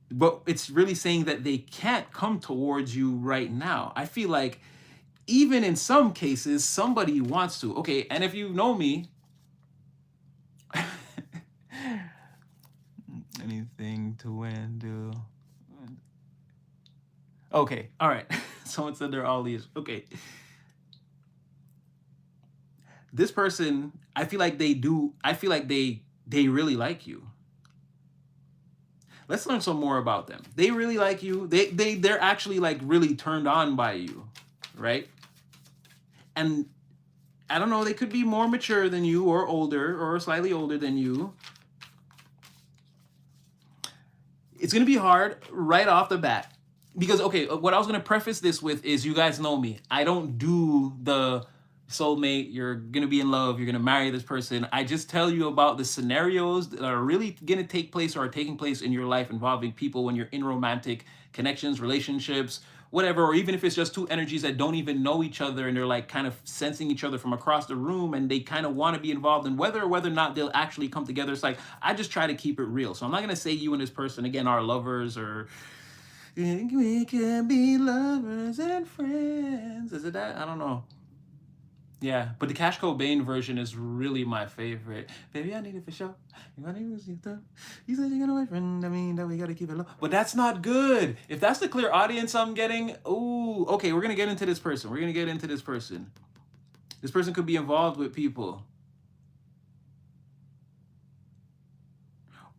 Speaker 1: but it's really saying that they can't come towards you right now. I feel like even in some cases, somebody wants to. Okay, and if you know me, anything to win, do. Okay, all right. Someone said they're all these. Okay. This person, I feel like they really like you. Let's learn some more about them. They really like you. They're actually like really turned on by you, right? And I don't know, they could be more mature than you or older or slightly older than you. It's going to be hard right off the bat because, okay, what I was going to preface this with is, you guys know me. I don't do the soulmate, you're going to be in love, you're going to marry this person. I just tell you about the scenarios that are really going to take place or are taking place in your life involving people when you're in romantic connections, relationships, whatever, or even if it's just two energies that don't even know each other and they're like kind of sensing each other from across the room and they kind of want to be involved, in whether or not they'll actually come together. It's like, I just try to keep it real. So I'm not going to say you and this person again are lovers, or we can be lovers and friends. Is it that? I don't know. Yeah, but the Cash Cobain version is really my favorite. Baby, I need it for sure. If I need it, you said you got a boyfriend. I mean, that we gotta keep it low. But that's not good. If that's the clear audience I'm getting, ooh, okay, we're gonna get into this person. This person could be involved with people.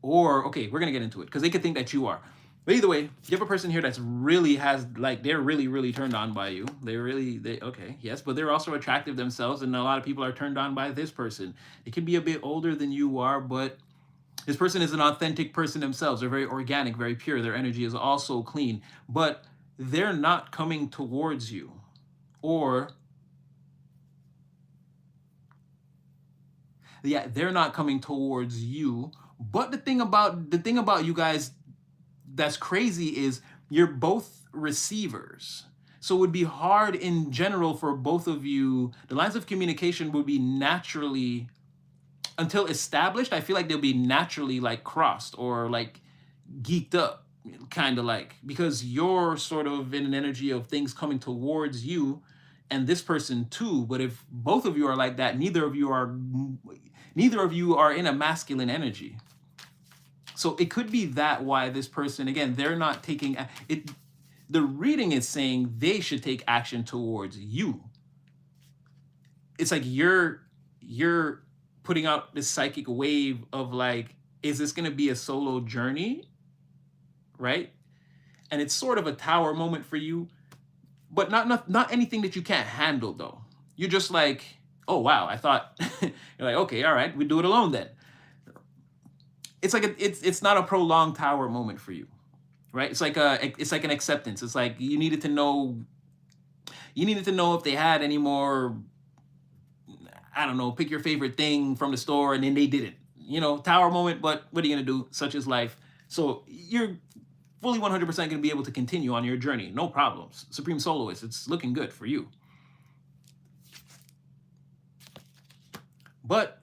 Speaker 1: Or, okay, we're gonna get into it because they could think that you are. But either way, you have a person here that's really has, like, they're really, really turned on by you. Okay, yes, but they're also attractive themselves, and a lot of people are turned on by this person. It can be a bit older than you are, but this person is an authentic person themselves. They're very organic, very pure. Their energy is also clean, but they're not coming towards you. Or, yeah, they're not coming towards you. But the thing about you guys that's crazy is you're both receivers. So it would be hard in general for both of you. The lines of communication would be naturally, until established, I feel like they'll be naturally like crossed or like geeked up, kind of like, because you're sort of in an energy of things coming towards you and this person too. But if both of you are like that, neither of you are in a masculine energy. So it could be that why this person, again, they're not taking it. The reading is saying they should take action towards you. It's like you're putting out this psychic wave of like, is this going to be a solo journey? Right? And it's sort of a tower moment for you, but not anything that you can't handle though. You're just like, oh wow, I thought you're like, okay, all right, we do it alone then. It's like it's not a prolonged tower moment for you, right? It's like an acceptance. It's like you needed to know if they had any more, I don't know, pick your favorite thing from the store, and then they didn't. Tower moment, but what are you gonna do? Such is life. So you're fully 100% gonna be able to continue on your journey, no problems. Supreme Soloist, it's looking good for you. But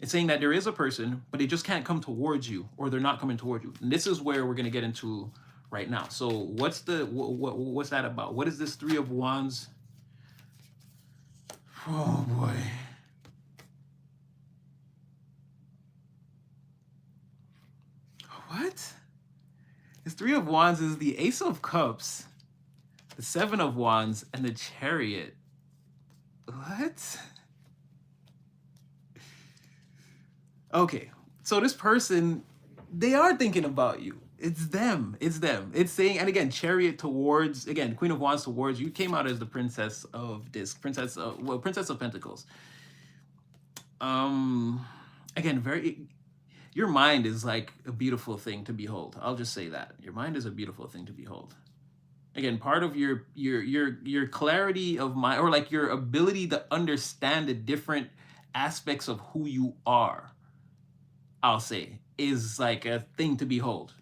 Speaker 1: it's saying that there is a person, but they just can't come towards you, or they're not coming towards you. And this is where we're going to get into right now. So what's that about? What is this Three of Wands? Oh boy. What? This Three of Wands is the Ace of Cups, the Seven of Wands, and the Chariot. What? Okay, so this person, they are thinking about you. It's them. It's saying, and again, Chariot towards, again, Queen of Wands towards you, came out as the Princess of Princess of Pentacles. Again, your mind is like a beautiful thing to behold. I'll just say that. Your mind is a beautiful thing to behold. Again, part of your clarity of mind, or like your ability to understand the different aspects of who you are, I'll say, is like a thing to behold.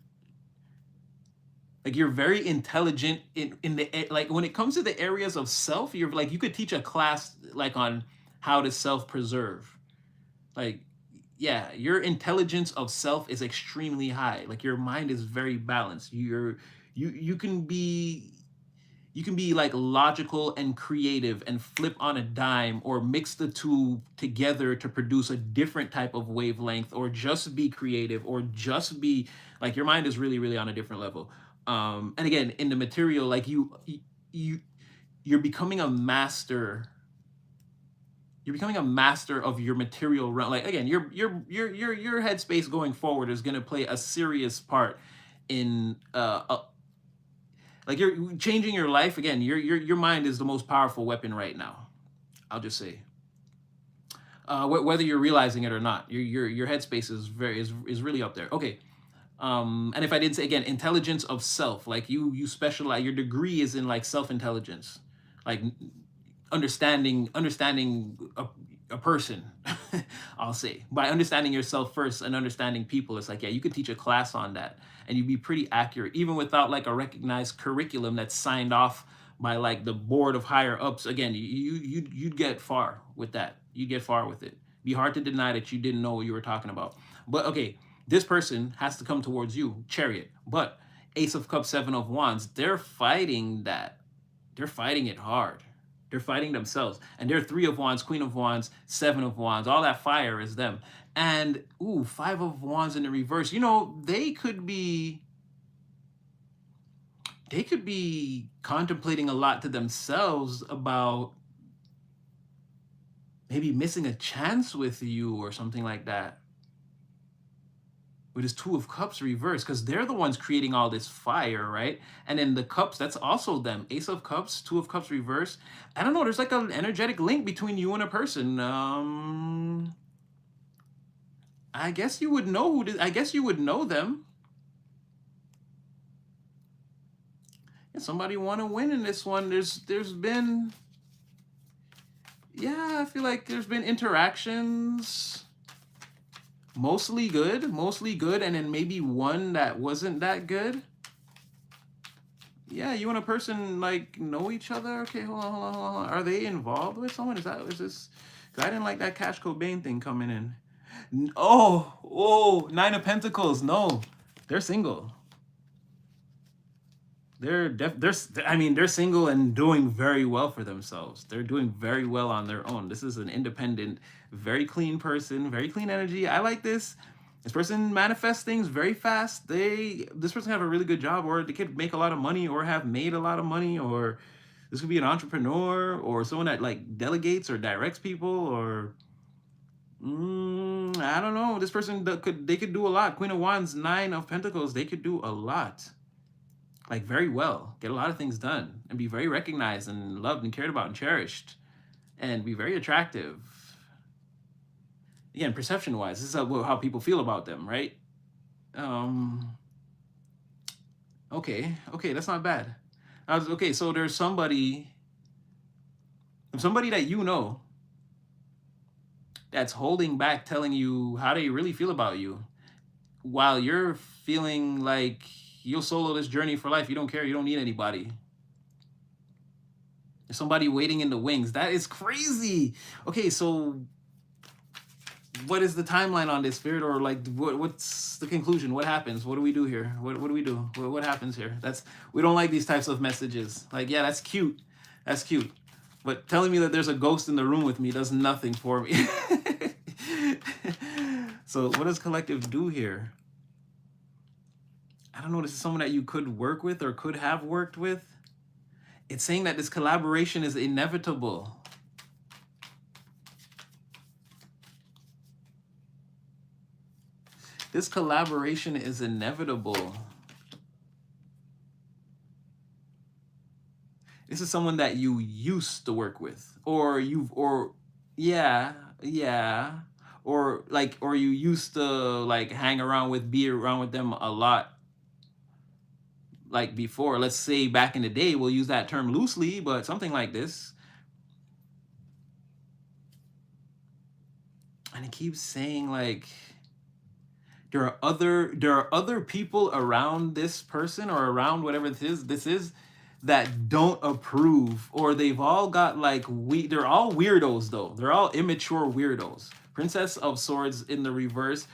Speaker 1: Like you're very intelligent in like when it comes to the areas of self, you're like you could teach a class like on how to self-preserve. Like yeah, your intelligence of self is extremely high. Like your mind is very balanced. You can be like logical and creative and flip on a dime or mix the two together to produce a different type of wavelength, or just be creative, or just be like your mind is really really on a different level. And again, in the material, like you you're becoming a master. You're becoming a master of your material realm. Like again, your headspace going forward is going to play a serious part in like you're changing your life. Again, your mind is the most powerful weapon right now. I'll just say, whether you're realizing it or not, your headspace is is really up there. Okay. And if I didn't say, again, intelligence of self, like you specialize, your degree is in like self intelligence, like understanding a person. I'll say, by understanding yourself first and understanding people, it's like, yeah, you could teach a class on that and you'd be pretty accurate even without like a recognized curriculum that's signed off by like the board of higher ups. Again, you'd get far with that. You'd get far with it. Be hard to deny that you didn't know what you were talking about. But okay, this person has to come towards you, Chariot. But Ace of Cups, Seven of Wands, they're fighting that. They're fighting it hard. They're fighting themselves. And they're Three of Wands, Queen of Wands, Seven of Wands. All that fire is them. And ooh, Five of Wands in the reverse. You know, they could be contemplating a lot to themselves about maybe missing a chance with you or something like that. With his Two of Cups reversed, because they're the ones creating all this fire, right? And then the cups, that's also them. Ace of Cups, Two of Cups reversed. I don't know, there's like an energetic link between you and a person. I guess you would know I guess you would know them. Yeah, somebody want to win in this one. There's been, yeah, I feel like there's been interactions. Mostly good, and then maybe one that wasn't that good. Yeah, you and a person like know each other. Okay, hold on. Are they involved with someone? Is this? 'Cause I didn't like that Cash Cobain thing coming in. Oh, Nine of Pentacles. No, they're single. I mean, they're single and doing very well for themselves. They're doing very well on their own. This is an independent, very clean person, very clean energy. I like this. This person manifests things very fast. This person have a really good job, or they could make a lot of money, or have made a lot of money, or this could be an entrepreneur, or someone that like delegates or directs people, or I don't know. This person they could do a lot. Queen of Wands, Nine of Pentacles, they could do a lot, like very well, get a lot of things done, and be very recognized and loved and cared about and cherished, and be very attractive. Again, perception wise, this is how people feel about them, right? Okay, that's not bad. Okay, so there's somebody that you know that's holding back, telling you how they really feel about you, while you're feeling like you'll solo this journey for life. You don't care. You don't need anybody. There's somebody waiting in the wings. That is crazy. Okay, so what is the timeline on this, Spirit? Or like, what's the conclusion? What happens? What do we do here? What do we do? What happens here? We don't like these types of messages. Like, yeah, that's cute. That's cute. But telling me that there's a ghost in the room with me does nothing for me. So what does collective do here? I don't know. This is someone that you could work with or could have worked with. It's saying that this collaboration is inevitable. This collaboration is inevitable. This is someone that you used to work with, or yeah, or you used to like hang around with, be around with them a lot, like before. Let's say back in the day, we'll use that term loosely, but something like this. And it keeps saying like, there are other people around this person or around whatever this is that don't approve, or they've all got like they're all weirdos though. They're all immature weirdos. Princess of Swords in the reverse,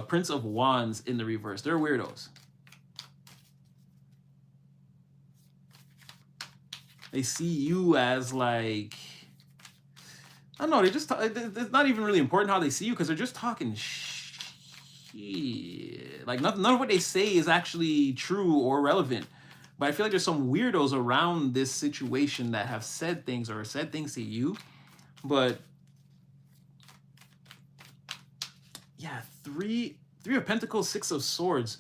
Speaker 1: Prince of Wands in the reverse. They're weirdos. They see you as like, I don't know, they just it's not even really important how they see you because they're just talking shit. Like none of what they say is actually true or relevant. But I feel like there's some weirdos around this situation that have said things or said things to you. But yeah, three of Pentacles, Six of Swords.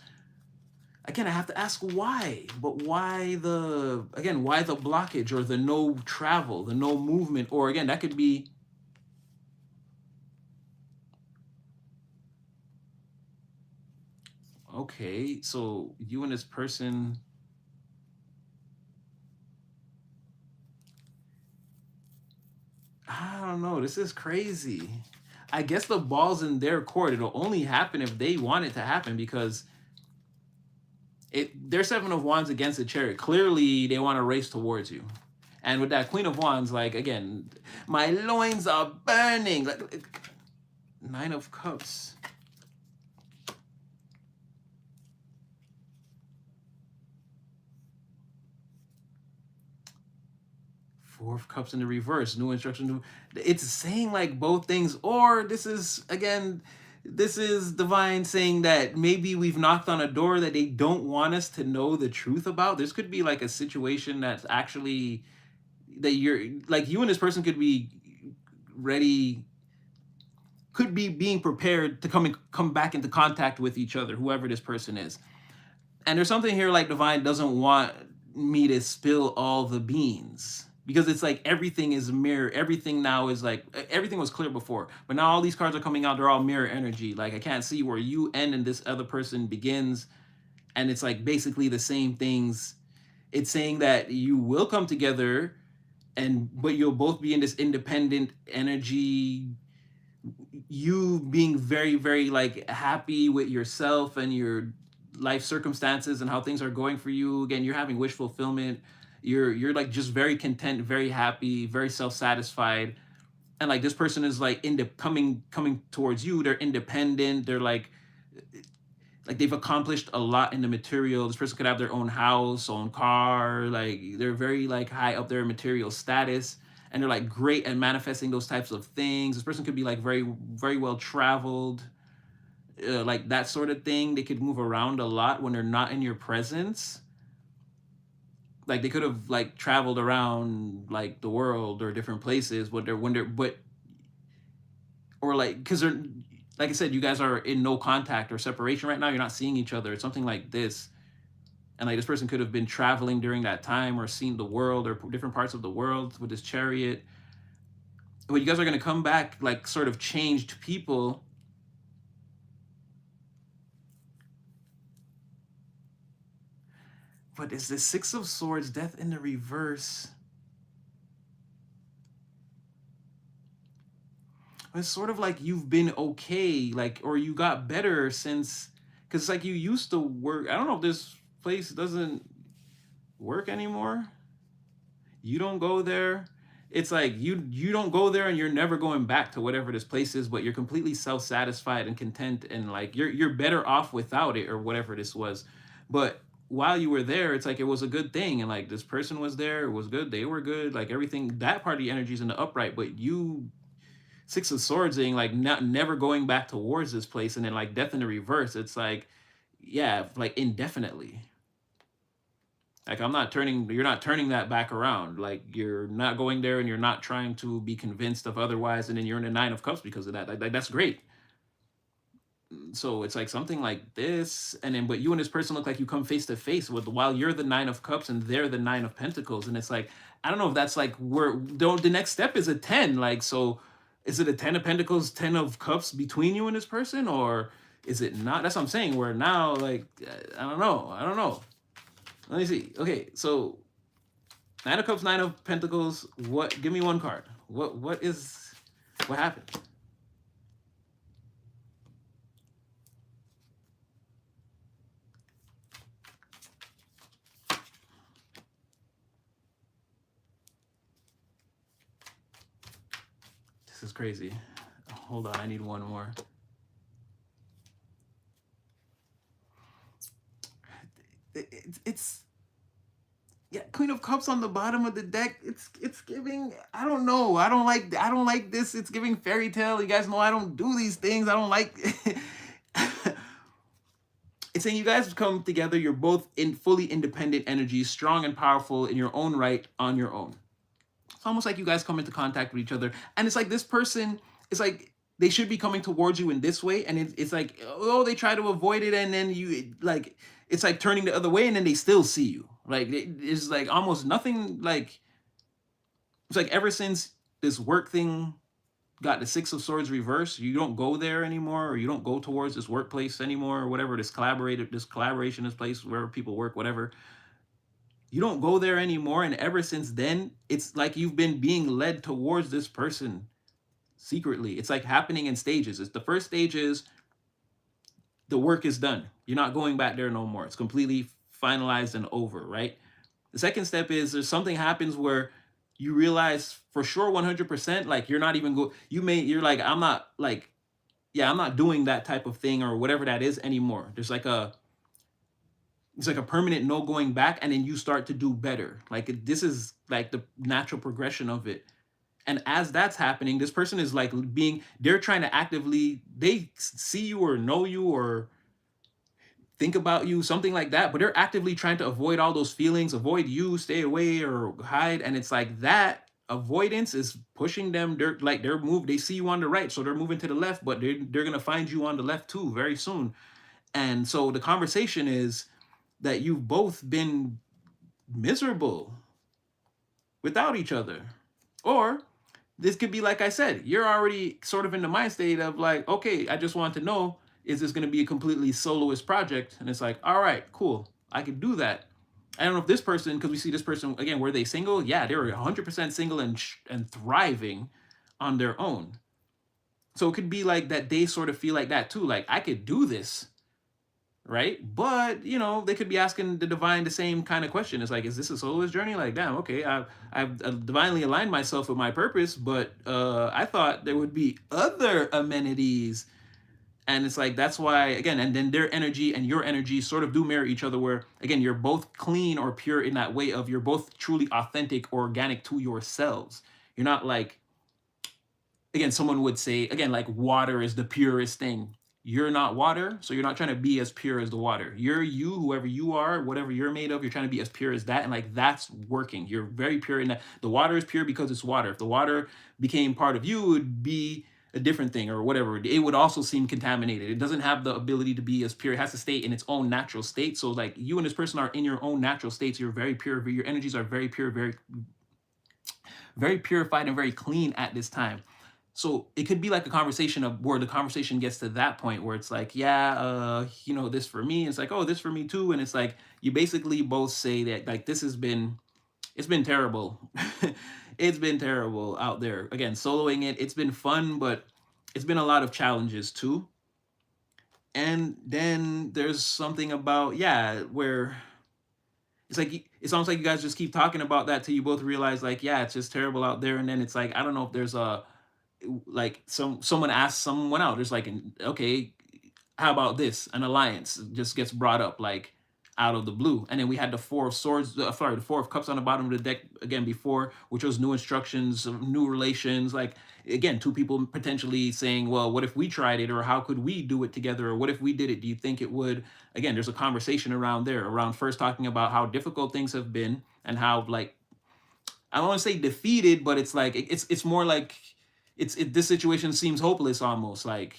Speaker 1: Again, I have to ask why. But why the blockage or the no travel, the no movement, or again, that could be, okay, so you and this person, I don't know, this is crazy. I guess the ball's in their court. It'll only happen if they want it to happen, because they're Seven of Wands against the Chariot. Clearly, they want to race towards you. And with that Queen of Wands, like, again, my loins are burning. Like, Nine of Cups. Four of Cups in the reverse. New instruction. It's saying like both things. Or this is, again, this is divine saying that maybe we've knocked on a door that they don't want us to know the truth about. This could be like a situation that's actually, that you're like, you and this person could be ready, could be being prepared to come back into contact with each other, whoever this person is. And there's something here like divine doesn't want me to spill all the beans, because it's like everything is mirror. Everything now is like, everything was clear before, but now all these cards are coming out. They're all mirror energy. Like I can't see where you end and this other person begins. And it's like basically the same things. It's saying that you will come together, but you'll both be in this independent energy. You being very, very like happy with yourself and your life circumstances and how things are going for you. Again, you're having wish fulfillment. You're like just very content, very happy, very self-satisfied. And like this person is like coming towards you. They're independent. They're like they've accomplished a lot in the material. This person could have their own house, own car. Like they're very like high up there in material status, and they're like great at manifesting those types of things. This person could be like very, very well traveled, like that sort of thing. They could move around a lot when they're not in your presence. Like they could have like traveled around like the world or different places, but or like, because they're, like I said, you guys are in no contact or separation right now. You're not seeing each other. It's something like this. And like this person could have been traveling during that time or seen the world or different parts of the world with this Chariot. But you guys are going to come back like sort of changed people. But is the Six of Swords, Death in the reverse? It's sort of like you've been okay, like, or you got better since, because it's like you used to work. I don't know if this place doesn't work anymore. You don't go there. It's like you don't go there and you're never going back to whatever this place is, but you're completely self-satisfied and content, and like you're better off without it or whatever this was. But while you were there, it's like it was a good thing, and like this person was there, it was good, they were good, like everything, that part of the energy is in the upright. But you, Six of Swords thing, like never going back towards this place, and then like Death in the reverse, it's like, yeah, like indefinitely. Like you're not turning that back around. Like you're not going there and you're not trying to be convinced of otherwise, and then you're in the Nine of Cups because of that. Like that's great. So it's like something like this, and then but you and this person look like you come face to face with, while you're the Nine of Cups and they're the Nine of Pentacles, and it's like, I don't know if that's like where the next step is a 10. Like, so is it a 10 of Pentacles, 10 of Cups between you and this person, or is it not? That's what I'm saying. Where now, like, I don't know. Let me see. Okay, so Nine of Cups, Nine of Pentacles. What? Give me one card. What happened? This is crazy. Hold on, I need one more. It's yeah, Queen of Cups on the bottom of the deck. It's giving. I don't know. I don't like this. It's giving fairy tale. You guys know I don't do these things. I don't like. It's saying you guys come together. You're both in fully independent energies, strong and powerful in your own right, on your own. It's almost like you guys come into contact with each other, and it's like this person. It's like they should be coming towards you in this way, and it's like, oh, they try to avoid it, and then you like it's like turning the other way, and then they still see you. Like it's like almost nothing. Like it's like ever since this work thing got the Six of Swords reversed, you don't go there anymore, or you don't go towards this workplace anymore, or whatever, this collaboration, this place where people work, whatever. You don't go there anymore. And ever since then, it's like you've been being led towards this person secretly. It's like happening in stages. It's the first stage is the work is done. You're not going back there no more. It's completely finalized and over, right? The second step is there's something happens where you realize for sure 100% like you're not even you're like, I'm not like, yeah, I'm not doing that type of thing or whatever that is anymore. There's like it's like a permanent no going back, and then you start to do better. Like this is like the natural progression of it. And as that's happening, this person is like they're trying to actively, they see you or know you or think about you, something like that, but they're actively trying to avoid all those feelings, avoid you, stay away or hide. And it's like that avoidance is pushing them. They see you on the right, so they're moving to the left, but they're gonna find you on the left too very soon. And so the conversation is that you've both been miserable without each other. Or this could be, like I said, you're already sort of in the mind state of like, okay, I just want to know, is this going to be a completely soloist project? And it's like, all right, cool, I could do that. I don't know if this person, because we see this person again, were they single? Yeah, they were 100% single and thriving on their own. So it could be like that they sort of feel like that too, like I could do this, right? But you know, they could be asking the divine the same kind of question. It's like, is this a soloist journey? Like, damn, okay, I've divinely aligned myself with my purpose, but I thought there would be other amenities. And it's like, that's why, again, and then their energy and your energy sort of do mirror each other, where again, you're both clean or pure in that way of you're both truly authentic, organic to yourselves. You're not like, again, someone would say, again, like water is the purest thing. You're not water, so you're not trying to be as pure as the water. You're you, whoever you are, whatever you're made of, you're trying to be as pure as that. And like that's working. You're very pure in that. The water is pure because it's water. If the water became part of you, it would be a different thing or whatever. It would also seem contaminated. It doesn't have the ability to be as pure. It has to stay in its own natural state. So like you and this person are in your own natural states. You're very pure. Your energies are very pure, very purified and very clean at this time. So it could be like a conversation of where the conversation gets to that point where it's like, yeah, you know, this for me. It's like, oh, this for me too. And it's like, you basically both say that like, it's been terrible. It's been terrible out there. Again, soloing it's been fun, but it's been a lot of challenges too. And then there's something about, yeah, where it's like, it's almost like you guys just keep talking about that till you both realize like, yeah, it's just terrible out there. And then it's like, I don't know if there's like someone asks someone out. There's like, okay, how about this? An alliance just gets brought up like out of the blue. And then we had the Four of Swords, the Four of Cups on the bottom of the deck again before, which was new instructions, new relations. Like again, two people potentially saying, well, what if we tried it? Or how could we do it together? Or what if we did it? Do you think it would? Again, there's a conversation around there, around first talking about how difficult things have been and how like, I don't want to say defeated, but it's like, it's more like, this situation seems hopeless almost like.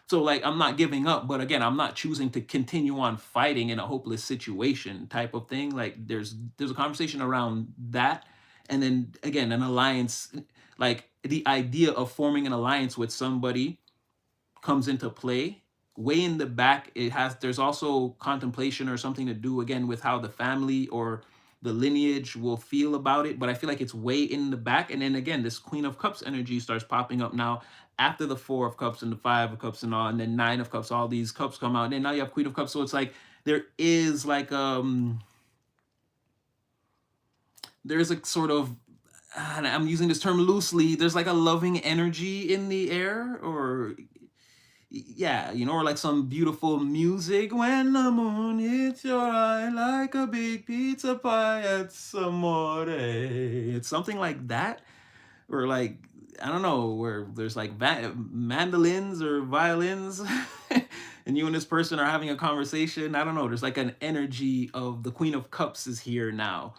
Speaker 1: So like I'm not giving up, but again, I'm not choosing to continue on fighting in a hopeless situation type of thing. Like there's a conversation around that. And then again, an alliance, like the idea of forming an alliance with somebody comes into play. Way in the back, there's also contemplation or something to do again with how the family or the lineage will feel about it, but I feel like it's way in the back. And then again, this Queen of Cups energy starts popping up now after the Four of Cups and the Five of Cups and all, and then Nine of Cups, all these cups come out, and then now you have Queen of Cups. So it's like there is like there's a sort of and I'm using this term loosely, there's like a loving energy in the air, or yeah, you know, or like some beautiful music. When the moon hits your eye like a big pizza pie at some more. It's something like that, or like, I don't know, where there's like mandolins or violins, and you and this person are having a conversation. I don't know. There's like an energy of the Queen of Cups is here now,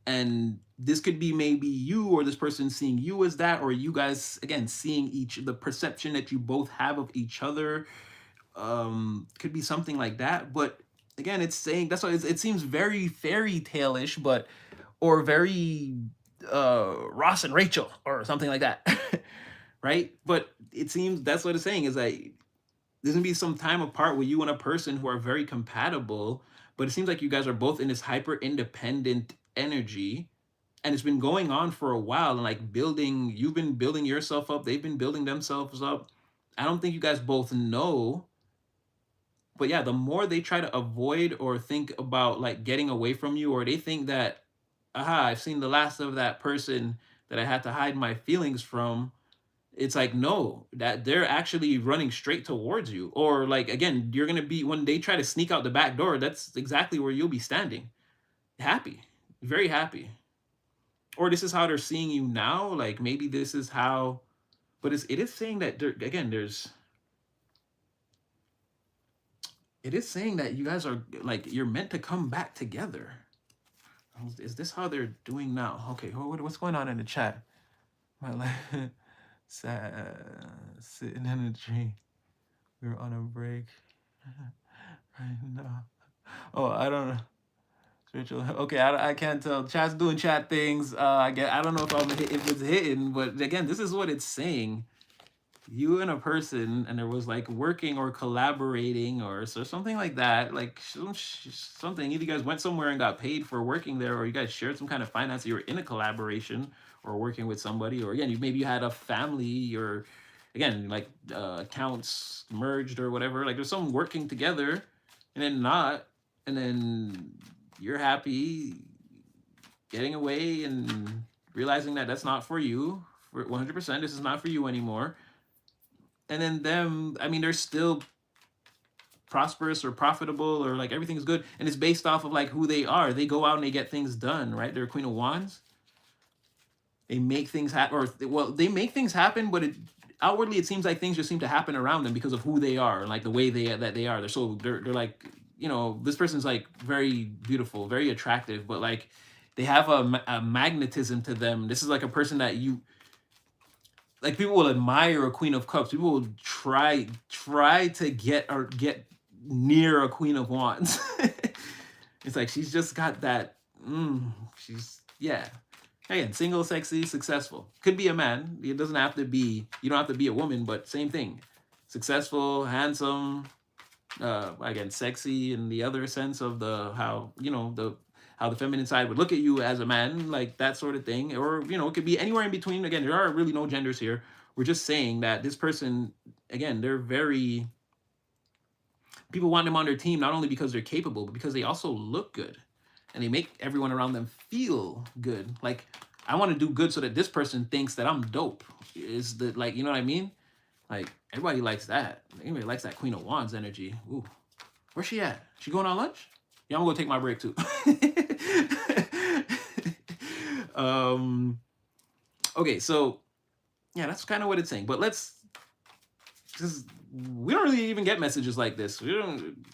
Speaker 1: and this could be maybe you or this person seeing you as that, or you guys again seeing each, the perception that you both have of each other, could be something like that. But again, it's saying, that's why it seems very fairy tale-ish, but, or very Ross and Rachel or something like that. Right? But it seems that's what it's saying, is like there's gonna be some time apart with you and a person who are very compatible, but it seems like you guys are both in this hyper independent energy, and it's been going on for a while, and like building, you've been building yourself up, they've been building themselves up. I don't think you guys both know, but yeah, the more they try to avoid or think about like getting away from you, or they think that, aha, I've seen the last of that person that I had to hide my feelings from, it's like, no, that they're actually running straight towards you. Or like, again, you're gonna be, when they try to sneak out the back door, that's exactly where you'll be standing, happy, very happy. Or this is how they're seeing you now, like maybe this is how, but it is saying that there, again, there's, it is saying that you guys are like, you're meant to come back together. Is this how they're doing now? Okay, what's going on in the chat? My life, sitting in a tree. We were on a break right now. Oh, I don't know. Spiritual. Okay, I can't tell. Chat's doing chat things. I don't know if if it's hitting, but again, this is what it's saying. You and a person, and there was like working or collaborating or so something like that, like something. Either you guys went somewhere and got paid for working there, or you guys shared some kind of finance. You were in a collaboration or working with somebody, or again, maybe you had a family, or again, like accounts merged or whatever. Like there's some working together, and then not, and then you're happy getting away and realizing that that's not for you for 100%. This is not for you anymore. And then them, I mean, they're still prosperous or profitable, or like everything's good, and it's based off of like who they are. They go out and they get things done, right? They're Queen of Wands. They make things happen, or well, they make things happen, but outwardly it seems like things just seem to happen around them because of who they are, and like the way they are. They're like, you know, this person's like very beautiful, very attractive, but like they have a magnetism to them. This is like a person that you, like, people will admire a Queen of Cups. People will try to get near a Queen of Wands. It's like she's just got that. She's, yeah. Again, single, sexy, successful. Could be a man. It doesn't have to be. You don't have to be a woman, but same thing. Successful, handsome. Again, sexy in the other sense of the how, you know, the how the feminine side would look at you as a man, like that sort of thing. Or, you know, it could be anywhere in between. Again, there are really no genders here. We're just saying that this person, again, they're very, people want them on their team not only because they're capable, but because they also look good, and they make everyone around them feel good. Like, I want to do good so that this person thinks that I'm dope. Is the, like, you know what I mean? Like, everybody likes that. Everybody likes that Queen of Wands energy. Ooh, where's she at? She going on lunch? Yeah, I'm gonna take my break too. Okay, so yeah, that's kind of what it's saying. But let's just, we don't really even get messages like this. We don't.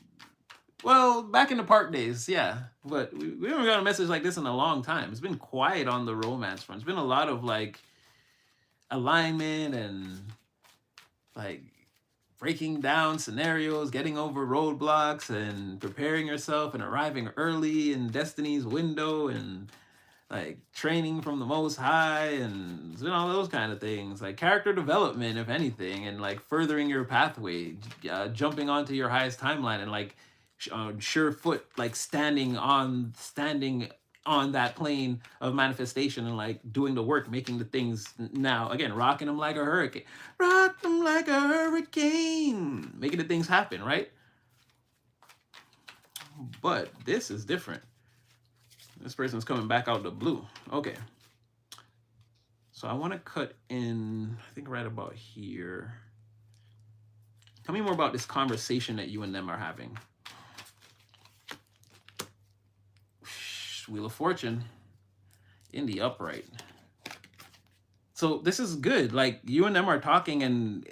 Speaker 1: Well, back in the park days, yeah, but we haven't got a message like this in a long time. It's been quiet on the romance front. It's been a lot of like alignment and like breaking down scenarios, getting over roadblocks, and preparing yourself and arriving early in destiny's window, and like training from the Most High, and you know, all those kind of things, like character development, if anything, and like furthering your pathway, jumping onto your highest timeline, and like sure foot, like standing on that plane of manifestation, and like doing the work, making the things now, again, rocking them like a hurricane, rock them like a hurricane, making the things happen, right? But this is different. This person's coming back out the blue. Okay. So I want to cut in, I think right about here. Tell me more about this conversation that you and them are having. Wheel of Fortune in the upright. So this is good. Like you and them are talking, and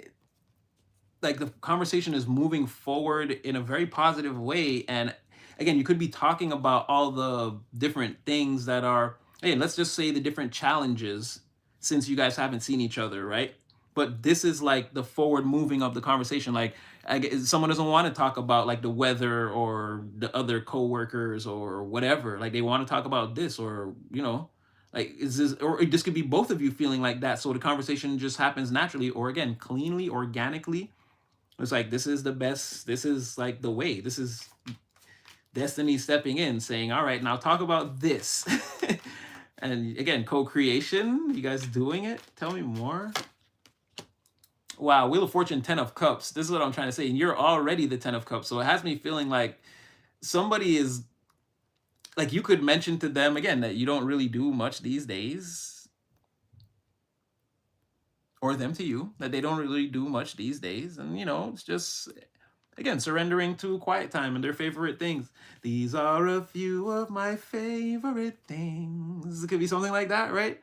Speaker 1: like the conversation is moving forward in a very positive way. And again, you could be talking about all the different things that are, hey, let's just say the different challenges since you guys haven't seen each other, right? But this is like the forward moving of the conversation. Like someone doesn't want to talk about like the weather or the other coworkers or whatever. Like they want to talk about this, or like is this, or this could be both of you feeling like that. So the conversation just happens naturally, or again, cleanly, organically. It's like this is the best. This is like the way. This is destiny stepping in, saying, "All right, now talk about this." And again, co-creation. You guys doing it? Tell me more. Wow, Wheel of Fortune, 10 of Cups. This is what I'm trying to say. And you're already the 10 of Cups. So it has me feeling like somebody is, like you could mention to them, again, that you don't really do much these days. Or them to you, that they don't really do much these days. And, it's just, again, surrendering to quiet time and their favorite things. These are a few of my favorite things. It could be something like that, right?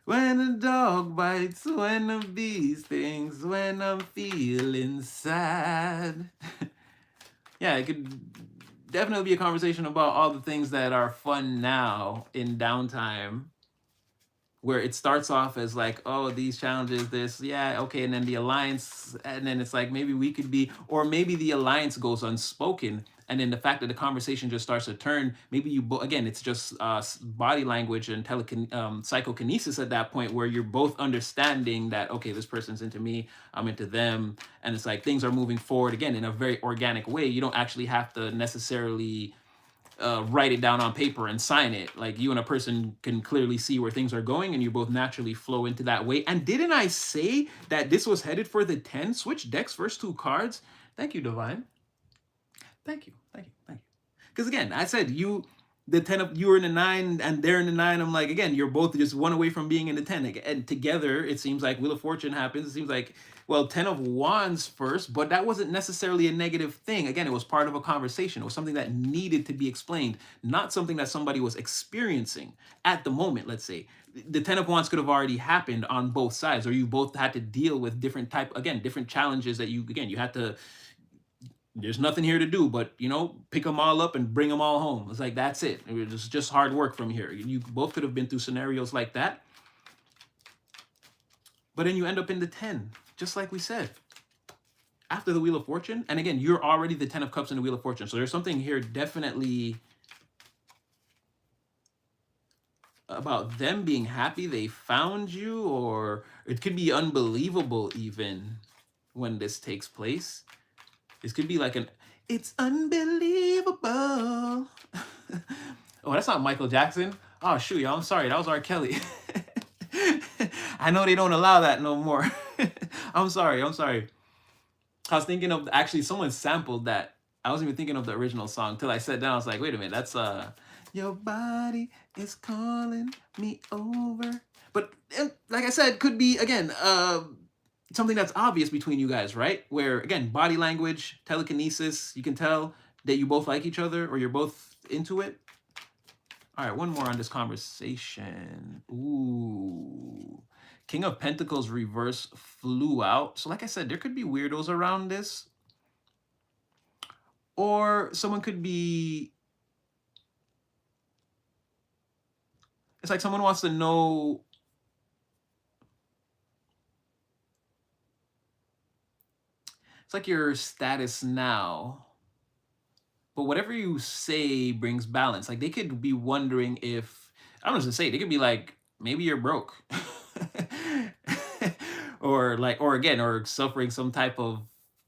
Speaker 1: When a dog bites, when a bee stings, when I'm feeling sad. Yeah, it could definitely be a conversation about all the things that are fun now in downtime, where it starts off as like, oh, these challenges, this, yeah, okay, and then the alliance, and then it's like maybe we could be, or maybe the alliance goes unspoken, and then the fact that the conversation just starts to turn, maybe again, it's just body language and psychokinesis at that point, where you're both understanding that, okay, this person's into me, I'm into them, and it's like things are moving forward again in a very organic way. You don't actually have to necessarily write it down on paper and sign it. Like you and a person can clearly see where things are going, and you both naturally flow into that way. And didn't I say that this was headed for the 10? Switch decks, first two cards. Thank you, Divine. Thank you. Because again, I said the 10 of you are in the 9 and they're in the 9. I'm like, again, you're both just one away from being in the 10. And together, it seems like Wheel of Fortune happens. It seems like, well, 10 of Wands first, but that wasn't necessarily a negative thing. Again, it was part of a conversation. It was something that needed to be explained, not something that somebody was experiencing at the moment, let's say. The 10 of Wands could have already happened on both sides, or you both had to deal with different challenges that you had to, there's nothing here to do but pick them all up and bring them all home. It's like that's it. It's just hard work from here. You both could have been through scenarios like that, but then you end up in the 10, just like we said, after the Wheel of Fortune. And again, you're already the 10 of Cups in the Wheel of Fortune, so there's something here definitely about them being happy they found you, or it could be unbelievable even when this takes place. This could be like it's unbelievable. Oh, that's not Michael Jackson. Oh, shoot, y'all. I'm sorry. That was R. Kelly. I know they don't allow that no more. I'm sorry. I was thinking of, actually, someone sampled that. I wasn't even thinking of the original song till I sat down. I was like, wait a minute. That's your body is calling me over. But like I said, could be, again, something that's obvious between you guys, right? Where, again, body language, telekinesis, you can tell that you both like each other, or you're both into it. All right, one more on this conversation. Ooh. King of Pentacles reverse flew out. So like I said, there could be weirdos around this. Or someone could be, it's like someone wants to know, it's like your status now, but whatever you say brings balance. Like they could be wondering if, I don't know what to say, they could be like, maybe you're broke. or suffering some type of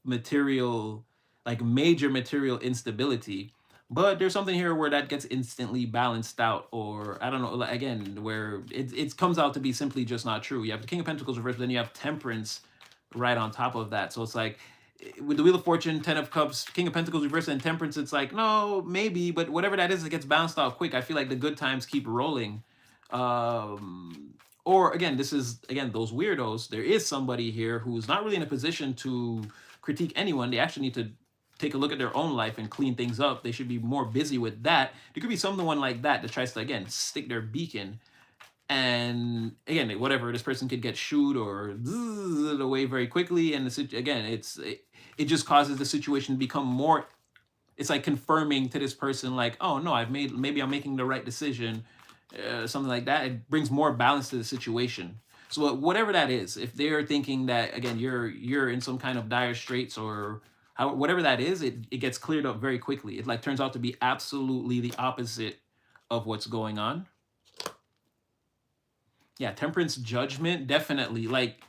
Speaker 1: material, like major material instability. But there's something here where that gets instantly balanced out, or I don't know, again, where it comes out to be simply just not true. You have the King of Pentacles reversed, then you have Temperance right on top of that. So it's like, with the Wheel of Fortune, 10 of Cups, King of Pentacles reversed, and Temperance, it's like, no, maybe, but whatever that is, it gets bounced out quick. I feel like the good times keep rolling. Or again, this is again those weirdos. There is somebody here who's not really in a position to critique anyone. They actually need to take a look at their own life and clean things up. They should be more busy with that. There could be someone like that that tries to again stick their beacon, and again, whatever, this person could get shooed or zzz away very quickly, and again, it just causes the situation to become more. It's like confirming to this person, like, oh no, maybe I'm making the right decision, something like that. It brings more balance to the situation. So whatever that is, if they're thinking that again you're in some kind of dire straits or whatever that is, it gets cleared up very quickly. It like turns out to be absolutely the opposite of what's going on. Yeah, temperance, judgment, definitely. Like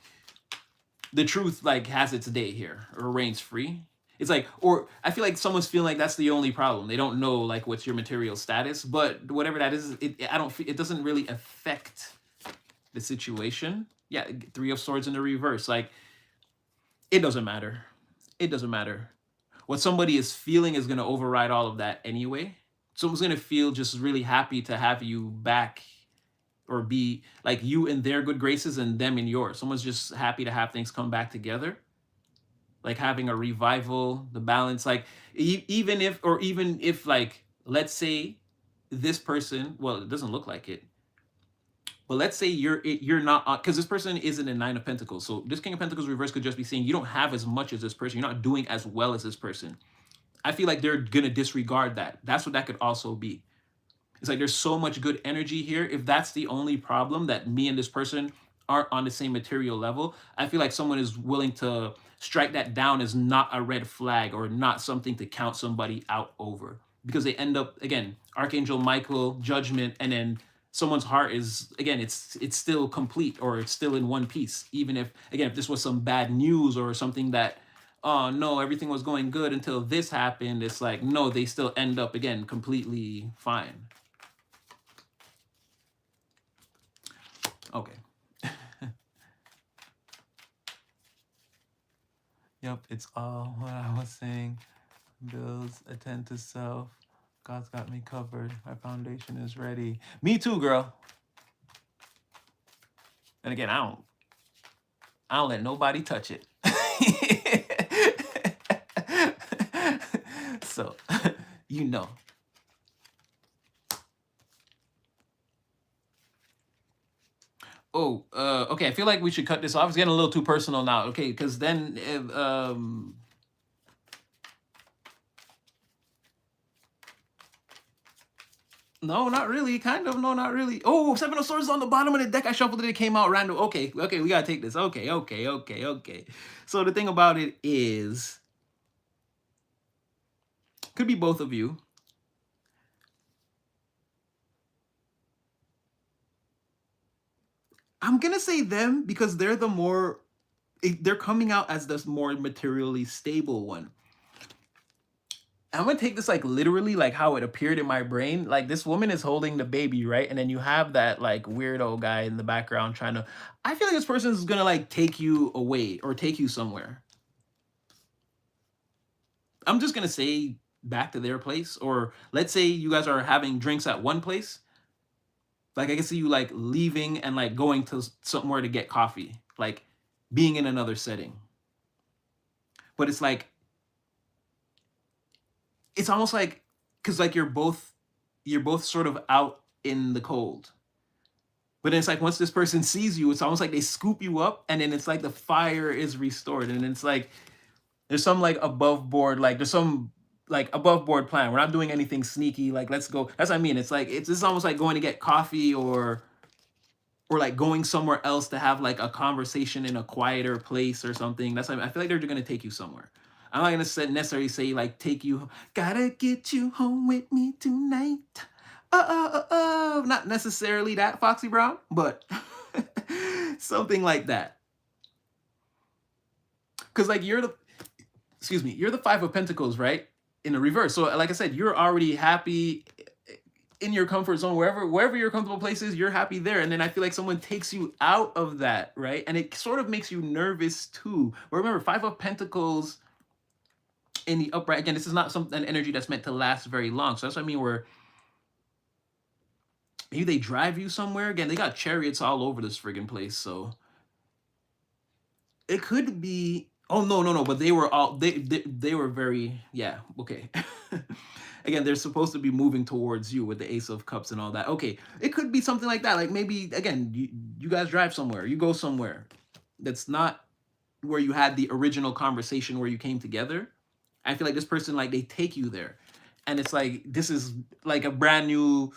Speaker 1: the truth like has its day here or reigns free. It's like, or I feel like someone's feeling like that's the only problem. They don't know like what's your material status, but whatever that is, I don't it doesn't really affect the situation. Yeah, Three of Swords in the reverse. Like it doesn't matter. It doesn't matter. What somebody is feeling is going to override all of that anyway. Someone's going to feel just really happy to have you back, or be like you in their good graces and them in yours. Someone's just happy to have things come back together, like having a revival, the balance. Like even if like let's say this person, well, it doesn't look like it, but let's say you're not, because this person isn't in Nine of Pentacles. So this King of Pentacles reverse could just be saying you don't have as much as this person. You're not doing as well as this person. I feel like they're gonna disregard that. That's what that could also be. It's like there's so much good energy here. If that's the only problem, that me and this person aren't on the same material level, I feel like someone is willing to strike that down as not a red flag or not something to count somebody out over. Because they end up, again, Archangel Michael, judgment, and then someone's heart is, again, it's still complete, or it's still in one piece. Even if, again, if this was some bad news or something that, oh no, everything was going good until this happened, it's like, no, they still end up, again, completely fine. Okay. Yep, it's all what I was saying. Bills, attend to self. God's got me covered. My foundation is ready. Me too, girl. And again, I don't let nobody touch it. So, you know. Oh, okay. I feel like we should cut this off. It's getting a little too personal now. Okay, because then, no, not really. Kind of. No, not really. Oh, Seven of Swords is on the bottom of the deck. I shuffled it. It came out random. Okay, okay. We gotta take this. Okay, okay, okay, okay. So the thing about it is, could be both of you. I'm gonna say them because they're the more, they're coming out as the more materially stable one. I'm gonna take this like literally, like how it appeared in my brain. Like this woman is holding the baby, right? And then you have that like weirdo guy in the background trying to. I feel like this person is gonna like take you away or take you somewhere. I'm just gonna say back to their place, or let's say you guys are having drinks at one place. Like I can see you like leaving and like going to somewhere to get coffee, like being in another setting. But it's like, it's almost like, because like you're both sort of out in the cold. But then it's like once this person sees you, it's almost like they scoop you up, and then it's like the fire is restored, and it's like there's some like above board, like there's some like above board plan. We're not doing anything sneaky. Like let's go. That's what I mean. It's like it's almost like going to get coffee, or like going somewhere else to have like a conversation in a quieter place or something. That's what I feel like they're gonna take you somewhere. I'm not gonna necessarily say like take you. Gotta get you home with me tonight. Not necessarily that Foxy Brown, but something like that. Because like you're the Five of Pentacles, right? In the reverse. So like I said, you're already happy in your comfort zone, wherever your comfortable place is, you're happy there. And then I feel like someone takes you out of that, right? And it sort of makes you nervous too. But remember, Five of Pentacles in the upright, again, this is not an energy that's meant to last very long. So that's what I mean, where maybe they drive you somewhere. Again, they got chariots all over this friggin' place, so it could be. Oh no, no, no! But they were all they were very, yeah. Okay. Again, they're supposed to be moving towards you with the Ace of Cups and all that. Okay, it could be something like that. Like maybe again, you guys drive somewhere, you go somewhere that's not where you had the original conversation where you came together. I feel like this person, like, they take you there, and it's like this is like a brand new.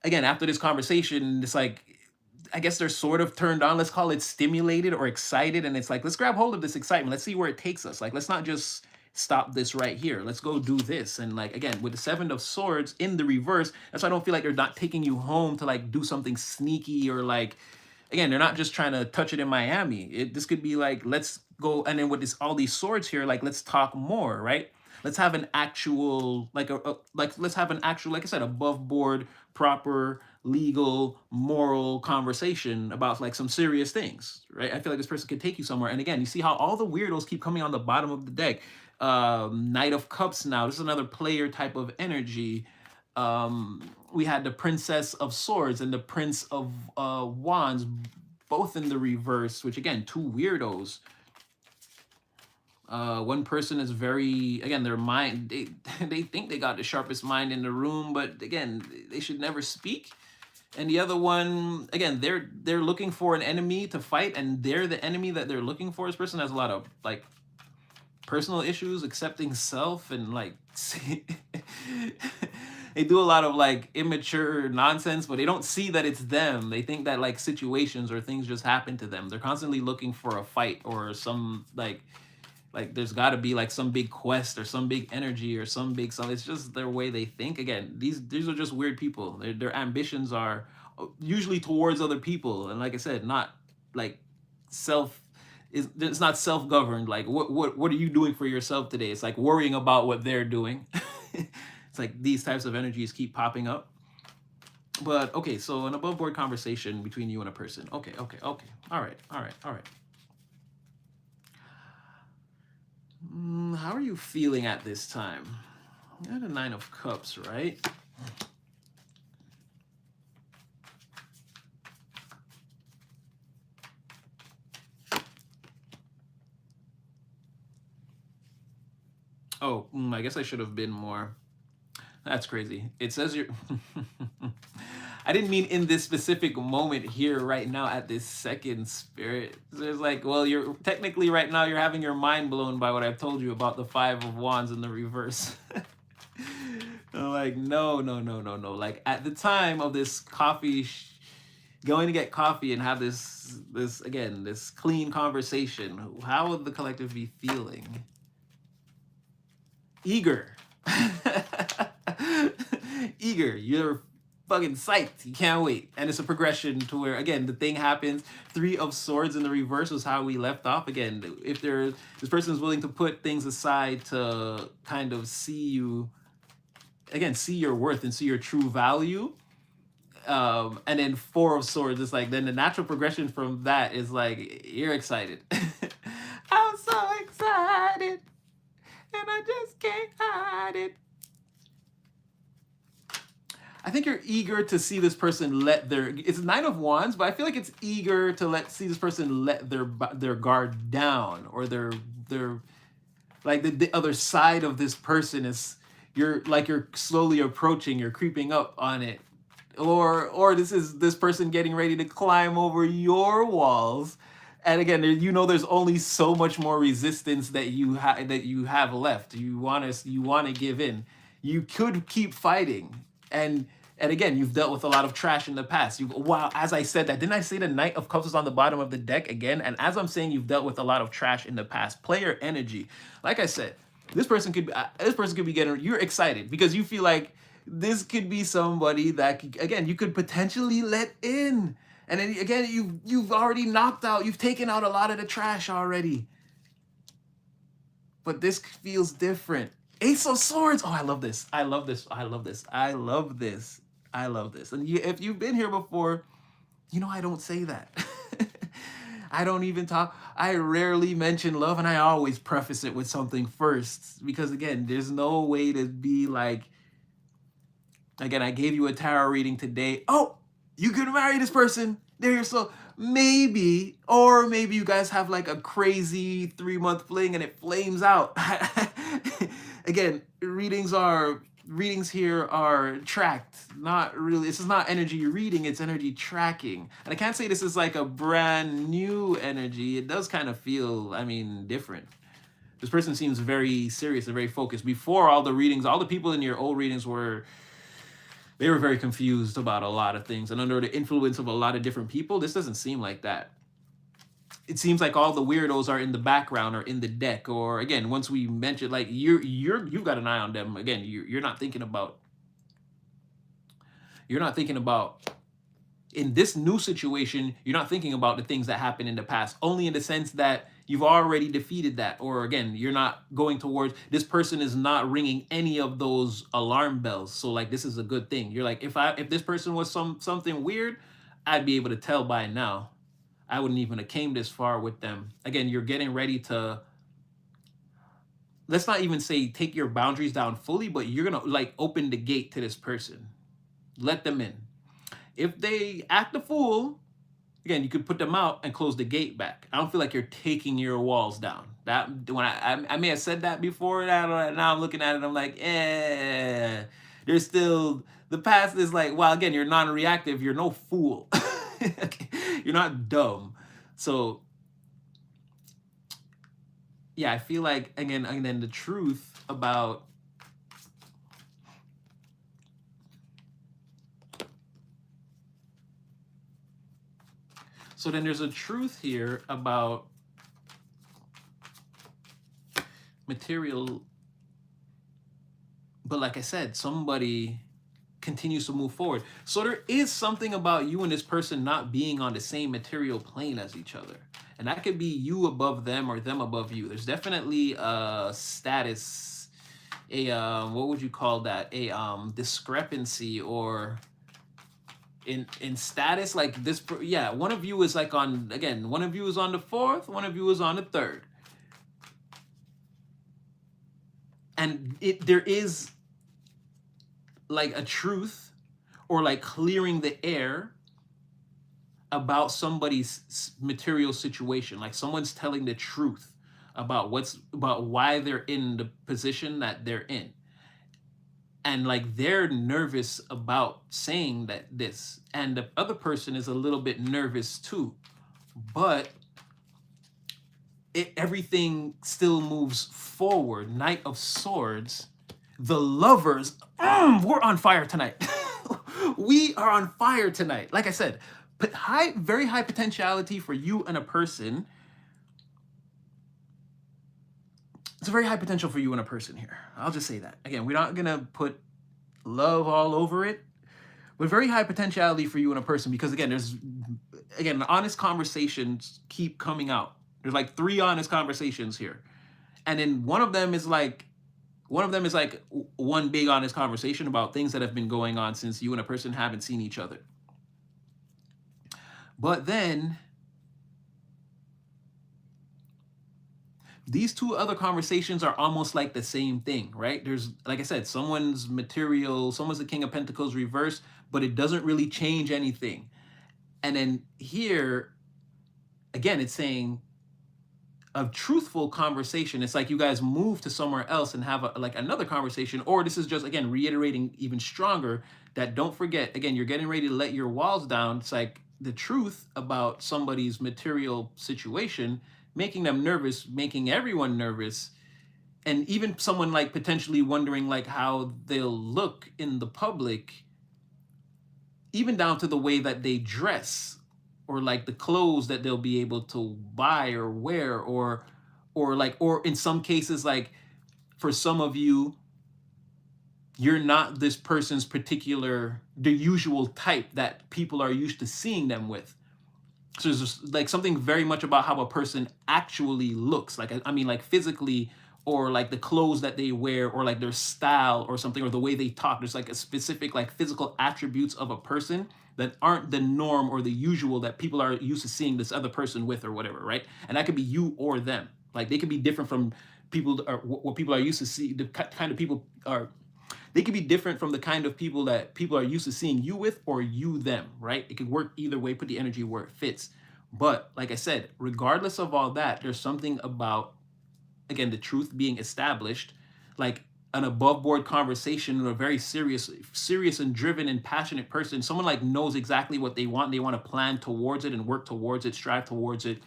Speaker 1: Again, after this conversation, it's like I guess they're sort of turned on. Let's call it stimulated or excited. And it's like, let's grab hold of this excitement. Let's see where it takes us. Like, let's not just stop this right here. Let's go do this. And like, again, with the Seven of Swords in the reverse, that's why I don't feel like they're not taking you home to like do something sneaky or like, again, they're not just trying to touch it in Miami. This could be like, let's go. And then with this, all these swords here, like, let's talk more, right? Let's have an actual, like like, let's have an actual, like I said, above board, proper, legal, moral conversation about like some serious things, right? I feel like this person could take you somewhere. And again, you see how all the weirdos keep coming on the bottom of the deck. Knight of Cups now. This is another player type of energy. We had the Princess of Swords and the Prince of Wands, both in the reverse, which again, two weirdos. One person is very, again, their mind, they think they got the sharpest mind in the room, but again, they should never speak. And the other one, again, they're looking for an enemy to fight, and they're the enemy that they're looking for. This person has a lot of like personal issues, accepting self, and like they do a lot of like immature nonsense, but they don't see that it's them. They think that like situations or things just happen to them. They're constantly looking for a fight or some like there's got to be like some big quest or some big energy or some big something. It's just their way they think. Again, these are just weird people. Their ambitions are usually towards other people, and like I said, not like self. It's not self-governed. Like what are you doing for yourself today? It's like worrying about what they're doing. It's like these types of energies keep popping up. But okay, so an above board conversation between you and a person. Okay. All right. How are you feeling at this time? You had a Nine of Cups, right? Oh, I guess I should have been more. That's crazy. It says you're. I didn't mean in this specific moment here, right now, at this second, Spirit. So it's like, well, you're technically right now, you're having your mind blown by what I've told you about the Five of Wands in the reverse. I'm like, no. Like at the time of this coffee, going to get coffee and have this again, this clean conversation, how would the collective be feeling? Eager. Eager. You're fucking psyched. You can't wait. And it's a progression to where, again, the thing happens. Three of Swords in the reverse was how we left off. Again, if this person is willing to put things aside to kind of see you, again, see your worth and see your true value. And then Four of Swords, it's like, then the natural progression from that is like, you're excited. I'm so excited. And I just can't hide it. I think you're eager to see this person let their, it's Nine of Wands, but I feel like it's eager to see this person let their guard down, or their like the other side of this person is, you're slowly approaching, you're creeping up on it, or this is this person getting ready to climb over your walls. And again, there's only so much more resistance that you have left. You want to give in. You could keep fighting, and again, you've dealt with a lot of trash in the past. Wow, as I said that, didn't I say the Knight of Cups was on the bottom of the deck again? And as I'm saying, you've dealt with a lot of trash in the past. Player energy, like I said, this person could be getting. You're excited because you feel like this could be somebody that again you could potentially let in. And then again, you've already knocked out, you've taken out a lot of the trash already. But this feels different. Ace of Swords. Oh, I love this. And if you've been here before, I don't say that. I don't even talk. I rarely mention love, and I always preface it with something first. Because again, there's no way to be like, again, I gave you a tarot reading today. Oh, you could marry this person. They're your soul. Maybe, or maybe you guys have like a crazy 3 month fling and it flames out. Again, readings here are tracked, not really. This is not energy reading, it's energy tracking. And I can't say this is like a brand new energy. It does kind of feel, I mean, different. This person seems very serious and very focused. Before, all the readings, all the people in your old readings were, they were very confused about a lot of things and under the influence of a lot of different people. This doesn't seem like that. It seems like all the weirdos are in the background or in the deck, or again, once we mentioned, like you've got an eye on them. Again, you're not thinking about, you're not thinking about, in this new situation, you're not thinking about the things that happened in the past, only in the sense that you've already defeated that. Or again, you're not going towards, this person is not ringing any of those alarm bells. So like, this is a good thing. You're like, if this person was something weird, I'd be able to tell by now. I wouldn't even have came this far with them. Again, you're getting ready to, let's not even say take your boundaries down fully, but you're gonna like open the gate to this person. Let them in. If they act a fool, again, you could put them out and close the gate back. I don't feel like you're taking your walls down. That when I may have said that before, that now I'm looking at it, I'm like, there's still, the past is like, well, again, you're non-reactive, you're no fool. You're not dumb. So yeah, I feel like, again, and then the truth about, so then there's a truth here about material, but like I said, somebody continues to move forward. So there is something about you and this person not being on the same material plane as each other. And that could be you above them or them above you. There's definitely a status, a what would you call that? A discrepancy, or in status, like this. Yeah, one of you is like on, again, one of you is on the fourth, one of you is on the third. And there is like a truth, or like clearing the air about somebody's material situation. Like someone's telling the truth about why they're in the position that they're in. And like they're nervous about saying that this, and the other person is a little bit nervous too. But everything still moves forward. Knight of Swords. The lovers, we're on fire tonight. We are on fire tonight. Like I said, but very high potentiality for you and a person. It's a very high potential for you and a person here. I'll just say that. Again, we're not gonna put love all over it, but very high potentiality for you and a person, because again, again, honest conversations keep coming out. There's like 3 honest conversations here. And then one of them is like one big honest conversation about things that have been going on since you and a person haven't seen each other. But then these 2 other conversations are almost like the same thing, right? There's, like I said, someone's material, someone's the King of Pentacles reversed, but it doesn't really change anything. And then here, again, it's saying a truthful conversation. It's like you guys move to somewhere else and have like another conversation, or this is just, again, reiterating even stronger that don't forget, again, you're getting ready to let your walls down. It's like the truth about somebody's material situation, making them nervous, making everyone nervous, and even someone like potentially wondering like how they'll look in the public, even down to the way that they dress, or like the clothes that they'll be able to buy or wear, or in some cases, like for some of you, you're not this person's particular, the usual type that people are used to seeing them with. So there's just like something very much about how a person actually looks, like, I mean, like physically, or like the clothes that they wear, or like their style or something, or the way they talk. There's like a specific like physical attributes of a person that aren't the norm or the usual that people are used to seeing this other person with, or whatever, right? And that could be you or them. Like they could be different from people, or what people are used to see. The kind of people are, they could be different from the kind of people that people are used to seeing you with, or you them, right? It could work either way. Put the energy where it fits. But like I said, regardless of all that, there's something about, again, the truth being established, like an above board conversation with a very serious and driven and passionate person, someone like knows exactly what they want. They want to plan towards it and work towards it, strive towards it,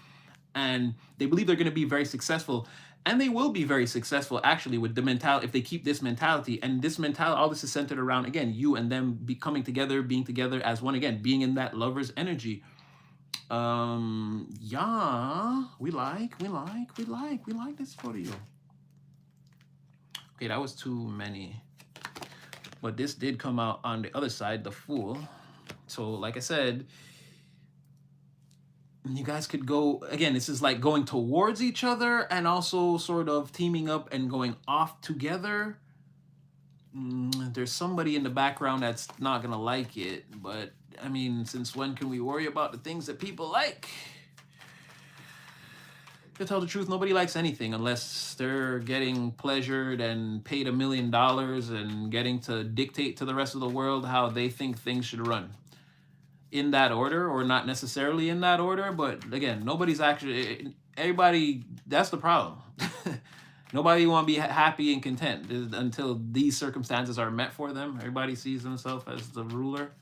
Speaker 1: and they believe they're going to be very successful. And they will be very successful, actually, with the mentality, if they keep this mentality. And this mentality, all this is centered around, again, you and them be coming together, being together as one, again, being in that lover's energy. Yeah, we like this for you. Okay, that was too many. But this did come out on the other side, the Fool. So like I said, you guys could go, again, this is like going towards each other and also sort of teaming up and going off together. There's somebody in the background that's not gonna like it, but I mean, since when can we worry about the things that people like? To tell the truth, nobody likes anything unless they're getting pleasured and paid $1 million and getting to dictate to the rest of the world how they think things should run. In that order, or not necessarily in that order, but again, nobody's actually, everybody, that's the problem. Nobody want to be happy and content until these circumstances are met for them. Everybody sees themselves as the ruler.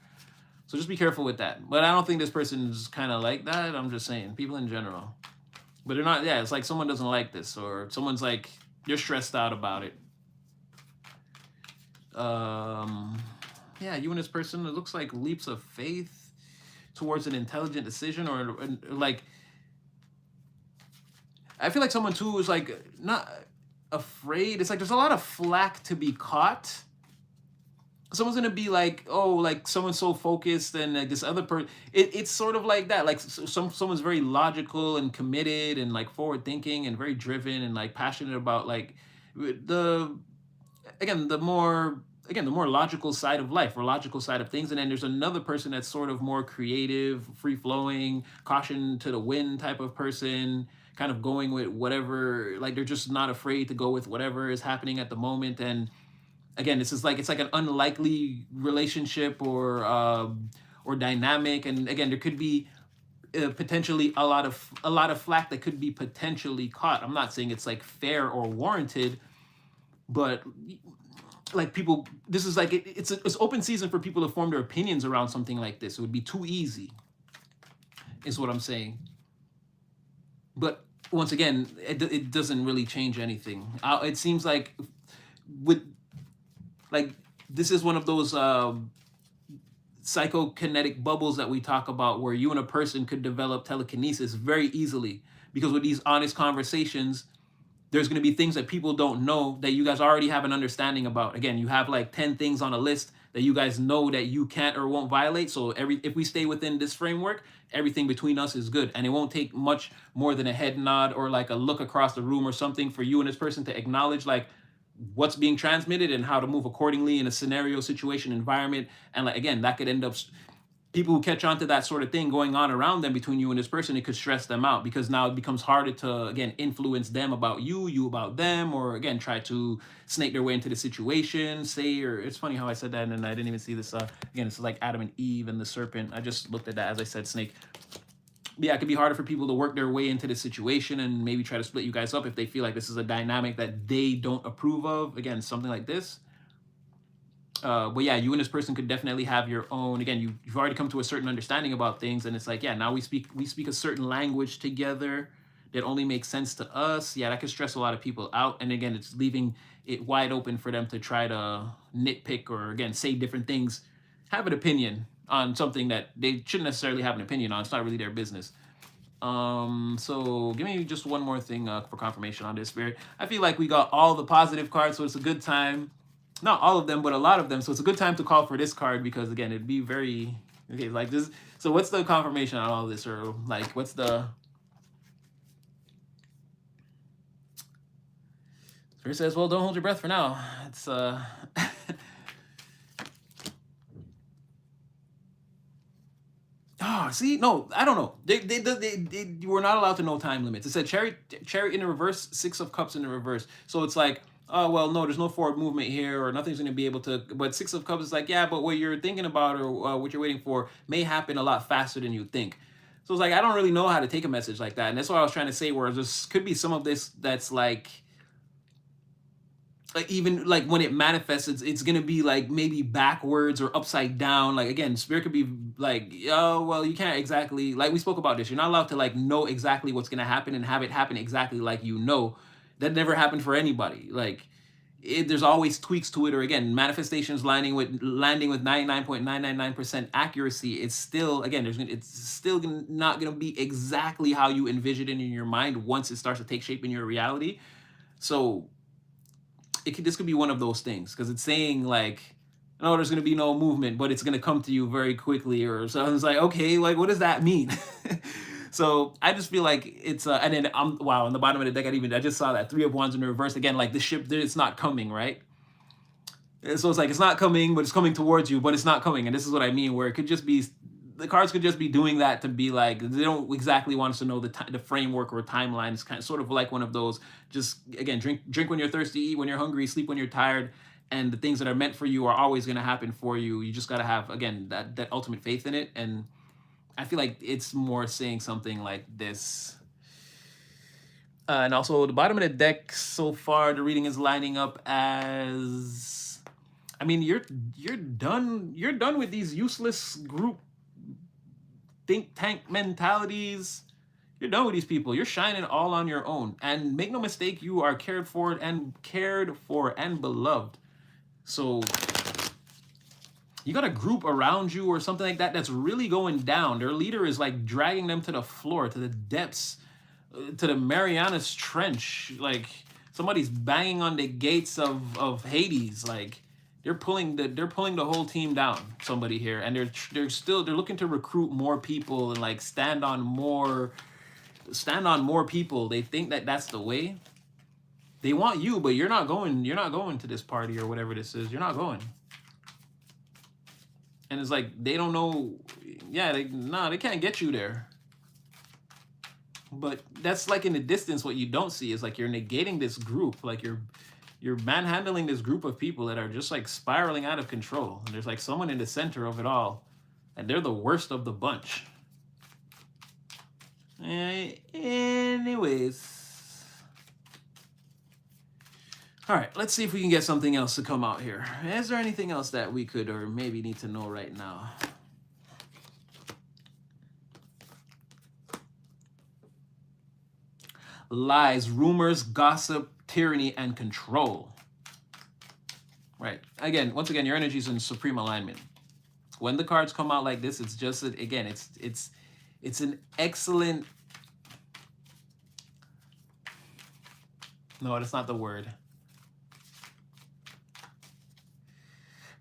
Speaker 1: So just be careful with that. But I don't think this person is kind of like that. I'm just saying, people in general. But they're not, yeah, it's like someone doesn't like this, or someone's like, they're stressed out about it. Yeah, you and this person, it looks like leaps of faith towards an intelligent decision, or like, I feel like someone too is like not afraid. It's like there's a lot of flack to be caught. Someone's gonna be like, oh, like someone's so focused, and like this other person, it's sort of like that. Like someone's very logical and committed and like forward thinking and very driven and like passionate about like the the more logical side of life, or logical side of things. And then there's another person that's sort of more creative, free flowing, caution to the wind type of person, kind of going with whatever, like they're just not afraid to go with whatever is happening at the moment. And again, this is like, it's like an unlikely relationship or dynamic. And again, there could be potentially a lot of flack that could be potentially caught. I'm not saying it's like fair or warranted, but like people, this is like it's open season for people to form their opinions around something like this. It would be too easy, is what I'm saying. But once again, it doesn't really change anything. It seems like with like, this is one of those psychokinetic bubbles that we talk about, where you and a person could develop telekinesis very easily, because with these honest conversations, there's going to be things that people don't know that you guys already have an understanding about. Again, you have like 10 things on a list that you guys know that you can't or won't violate. So if we stay within this framework, everything between us is good. And it won't take much more than a head nod or like a look across the room or something for you and this person to acknowledge like what's being transmitted and how to move accordingly in a scenario, situation, environment. And like, again, that could end up, people who catch on to that sort of thing going on around them between you and this person, it could stress them out, because now it becomes harder to, again, influence them about you about them, or again, try to snake their way into the situation, say, or it's funny how I said that and then I didn't even see this. Again, it's like Adam and Eve and the serpent. I just looked at that as I said snake. But yeah, it could be harder for people to work their way into the situation and maybe try to split you guys up if they feel like this is a dynamic that they don't approve of. Again, something like this. But yeah, you and this person could definitely have your own, again, you've already come to a certain understanding about things, and it's like, yeah, now we speak a certain language together that only makes sense to us. Yeah, that could stress a lot of people out. And again, it's leaving it wide open for them to try to nitpick or, again, say different things, have an opinion on something that they shouldn't necessarily have an opinion on. It's not really their business. So give me just one more thing for confirmation on this, Spirit. I feel like we got all the positive cards, so it's a good time. Not all of them, but a lot of them. So it's a good time to call for this card, because again, it'd be very, okay, like this. So what's the confirmation on all this, or like, what's the, Spirit says, well, don't hold your breath for now. It's, oh, see, no, I don't know. They were not allowed to know time limits. It said Chariot in the reverse, Six of Cups in the reverse. So it's like, oh well, no, there's no forward movement here, or nothing's going to be able to. But Six of Cups is like, yeah, but what you're thinking about, or what you're waiting for may happen a lot faster than you think. So it's like, I don't really know how to take a message like that, and that's what I was trying to say. Where there's could be some of this that's like even like when it manifests, it's gonna be like maybe backwards or upside down. Like again, spirit could be like, oh well, you can't exactly, like we spoke about this. You're not allowed to like know exactly what's gonna happen and have it happen exactly like you know. That never happened for anybody. Like there's always tweaks to it, or again, manifestations landing with 99.999% accuracy. It's still, again, it's still not gonna be exactly how you envision it in your mind once it starts to take shape in your reality. So this could be one of those things, because it's saying like, no, there's going to be no movement, but it's going to come to you very quickly, or so. It's like, okay, like what does that mean? So I just feel like it's and then wow, on the bottom of the deck, I just saw that Three of Wands in reverse again. Like the ship, it's not coming, right? So it's like it's not coming, but it's coming towards you, but it's not coming. And this is what I mean, where it could just be, the cards could just be doing that to be like, they don't exactly want us to know the framework or timeline. It's kind of sort of like one of those, just again, drink when you're thirsty, eat when you're hungry, sleep when you're tired, and the things that are meant for you are always going to happen for you. You just got to have, again, that ultimate faith in it. And I feel like it's more saying something like this. And also the bottom of the deck so far, the reading is lining up as, I mean, you're done with these useless group think tank mentalities. You're done with these people. You're shining all on your own. And make no mistake, you are cared for and beloved. So you got a group around you or something like that that's really going down. Their leader is like dragging them to the floor, to the depths, to the Marianas Trench. Like somebody's banging on the gates of Hades. Like they're pulling the whole team down. Somebody here, and they're looking to recruit more people and like stand on more people. They think that that's the way. They want you, but you're not going to this party or whatever this is. You're not going. And it's like they don't know. Yeah, they can't get you there. But that's like in the distance. What you don't see is like you're negating this group. Like you're manhandling this group of people that are just like spiraling out of control. And there's like someone in the center of it all, and they're the worst of the bunch. Anyways. All right, let's see if we can get something else to come out here. Is there anything else that we could or maybe need to know right now? Lies, rumors, gossip, tyranny, and control. Right. Again, once again, your energy is in supreme alignment. When the cards come out like this, it's just, again, it's an excellent. No, that's not the word.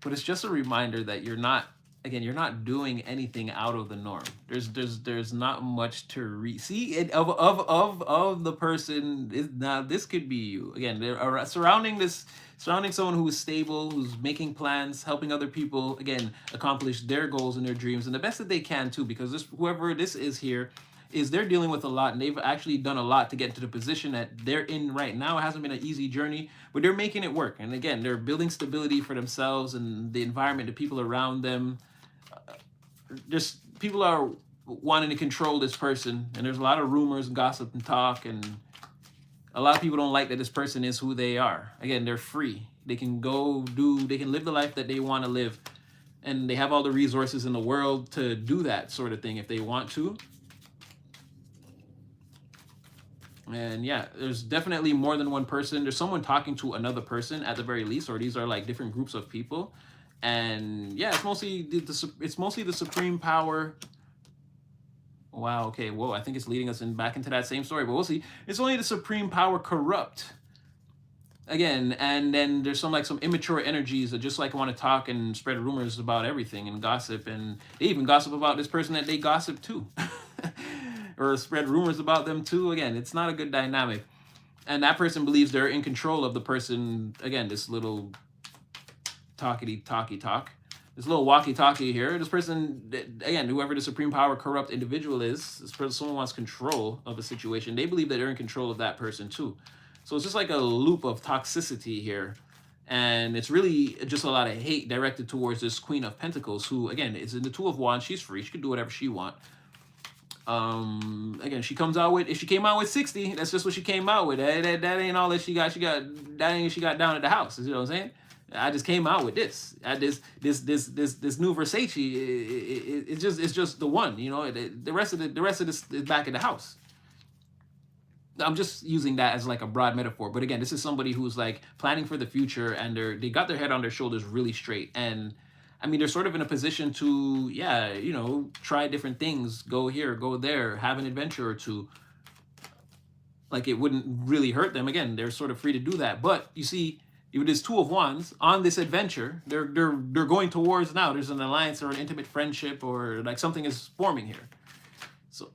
Speaker 1: But it's just a reminder that you're not doing anything out of the norm. There's not much to see it of the person. Now this could be you again. They're surrounding someone who is stable, who's making plans, helping other people again accomplish their goals and their dreams, and the best that they can too. Because whoever this is here, they're dealing with a lot, and they've actually done a lot to get to the position that they're in right now. It hasn't been an easy journey, but they're making it work. And again, they're building stability for themselves and the environment, the people around them. Just people are wanting to control this person, and there's a lot of rumors and gossip and talk, and a lot of people don't like that this person is who they are. Again, they're free. They can live the life that they want to live, and they have all the resources in the world to do that sort of thing if they want to. And yeah, there's definitely more than one person. There's someone talking to another person at the very least, or these are like different groups of people. And yeah, it's mostly the supreme power. Wow, okay, whoa, I think it's leading us back into that same story, but we'll see. It's only the supreme power corrupt. Again, and then there's some immature energies that just like want to talk and spread rumors about everything and gossip, and they even gossip about this person that they gossip to. Or spread rumors about them too. Again, it's not a good dynamic. And that person believes they're in control of the person. Again, this little talk. This little walkie-talkie here. This person, again, whoever the supreme power corrupt individual is, this person, someone wants control of a situation. They believe that they're in control of that person too. So it's just like a loop of toxicity here. And it's really just a lot of hate directed towards this Queen of Pentacles, who again is in the Two of Wands. She's free. She can do whatever she wants. Again, she comes out with, if she came out with 60, that's just what she came out with. That ain't all that she got. That ain't she got down at the house. You know what I'm saying? I just came out with this. This new Versace. It's just the one. You know, the rest of this is back at the house. I'm just using that as like a broad metaphor. But again, this is somebody who's like planning for the future, and they got their head on their shoulders really straight. And I mean, they're sort of in a position to, yeah, you know, try different things, go here, go there, have an adventure or two. Like, it wouldn't really hurt them. Again, they're sort of free to do that. But you see, with this Two of Wands on this adventure, they're going towards now. There's an alliance or an intimate friendship, or like something is forming here. So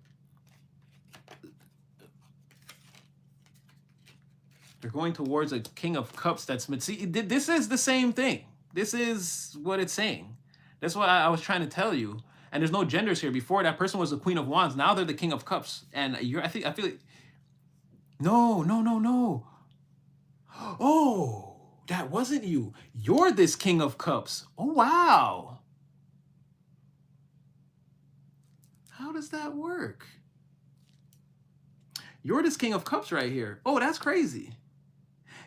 Speaker 1: they're going towards a King of Cups. That's, see, this is the same thing. This is what it's saying. That's what I was trying to tell you. And there's no genders here. Before, that person was the Queen of Wands. Now they're the King of Cups. And I feel like, no. Oh, that wasn't you. You're this King of Cups. Oh, wow. How does that work? You're this King of Cups right here. Oh, that's crazy.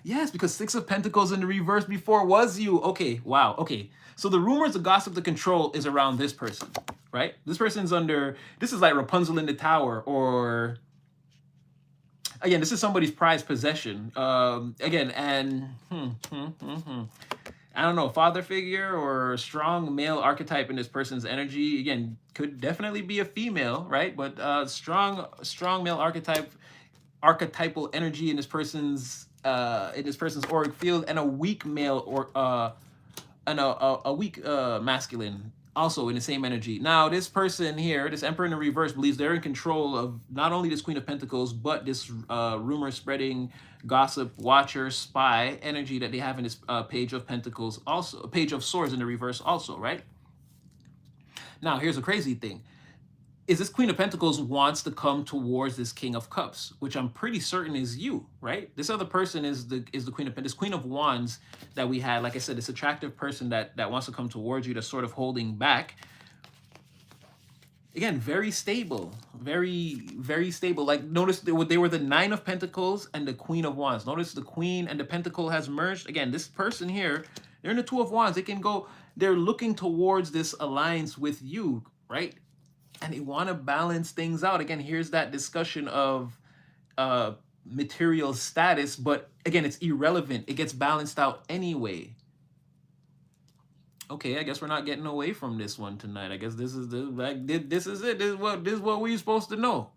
Speaker 1: Yes, because Six of Pentacles in the reverse before was you. Okay, wow. Okay, so the rumors, the gossip, the control is around this person, right? This person's under, this is like Rapunzel in the Tower, or again, this is somebody's prized possession. Again, and I don't know, father figure or strong male archetype in this person's energy. Again, could definitely be a female, right? But strong male archetypal energy in this person's auric field, and a weak male or and a weak masculine also in the same energy. Now, this person here, this Emperor in the reverse, believes they're in control of not only this Queen of Pentacles, but this rumor spreading, gossip, watcher, spy energy that they have in this Page of Pentacles, also Page of Swords in the reverse also, right? Now, here's a crazy thing. Is this Queen of Pentacles wants to come towards this King of Cups, which I'm pretty certain is you, right? This other person is the Queen of Pentacles, this Queen of Wands that we had. Like I said, this attractive person that wants to come towards you, that's sort of holding back. Again, very stable, very stable. Like, notice they were the Nine of Pentacles and the Queen of Wands. Notice the Queen and the Pentacle has merged. Again, this person here, they're in the Two of Wands. They can go, they're looking towards this alliance with you, right? And they want to balance things out. Again, here's that discussion of material status, but again, it's irrelevant. It gets balanced out anyway. Okay, I guess we're not getting away from this one tonight. I guess this is this is it. This is what we're supposed to know.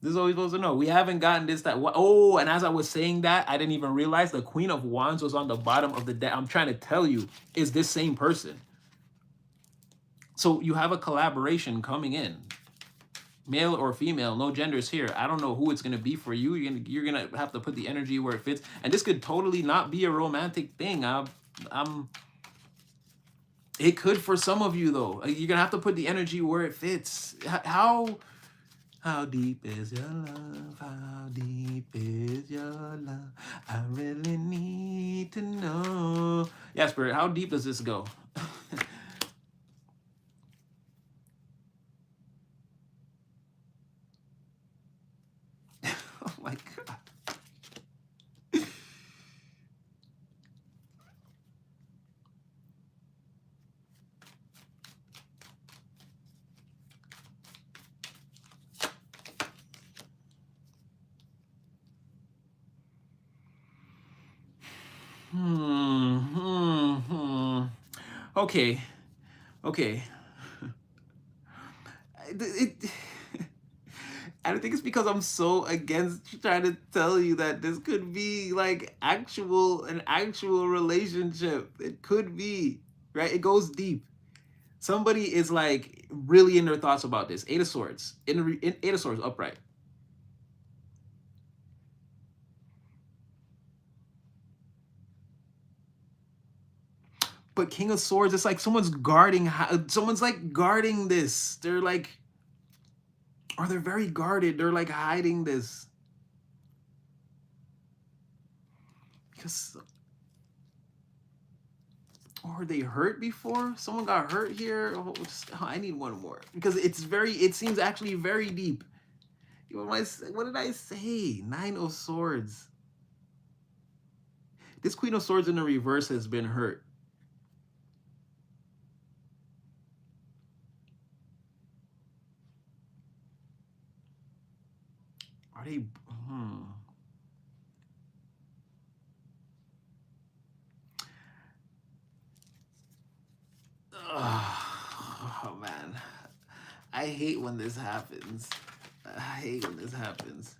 Speaker 1: This is what we're supposed to know. We haven't gotten this, that. Oh, and as I was saying that, I didn't even realize the Queen of Wands was on the bottom of the deck. I'm trying to tell you, is this same person. So you have a collaboration coming in, male or female, no genders here. I don't know who it's going to be for you. You're gonna have to put the energy where it fits. And this could totally not be a romantic thing. It could for some of you, though. You're going to have to put the energy where it fits. How deep is your love? How deep is your love? I really need to know. Yeah, Spirit, how deep does this go? Oh my God. Okay. I don't think it's because I'm so against trying to tell you that this could be like an actual relationship. It could be, right? It goes deep. Somebody is like really in their thoughts about this. Eight of Swords, Eight of Swords upright. But King of Swords, it's like someone's like guarding this. They're like, or they're very guarded. They're like hiding this. Because, or they hurt before? Someone got hurt here? Oh, I need one more. Because it seems actually very deep. What did I say? 9 of Swords. This Queen of Swords in the reverse has been hurt. Are they... Oh, man. I hate when this happens. I hate when this happens.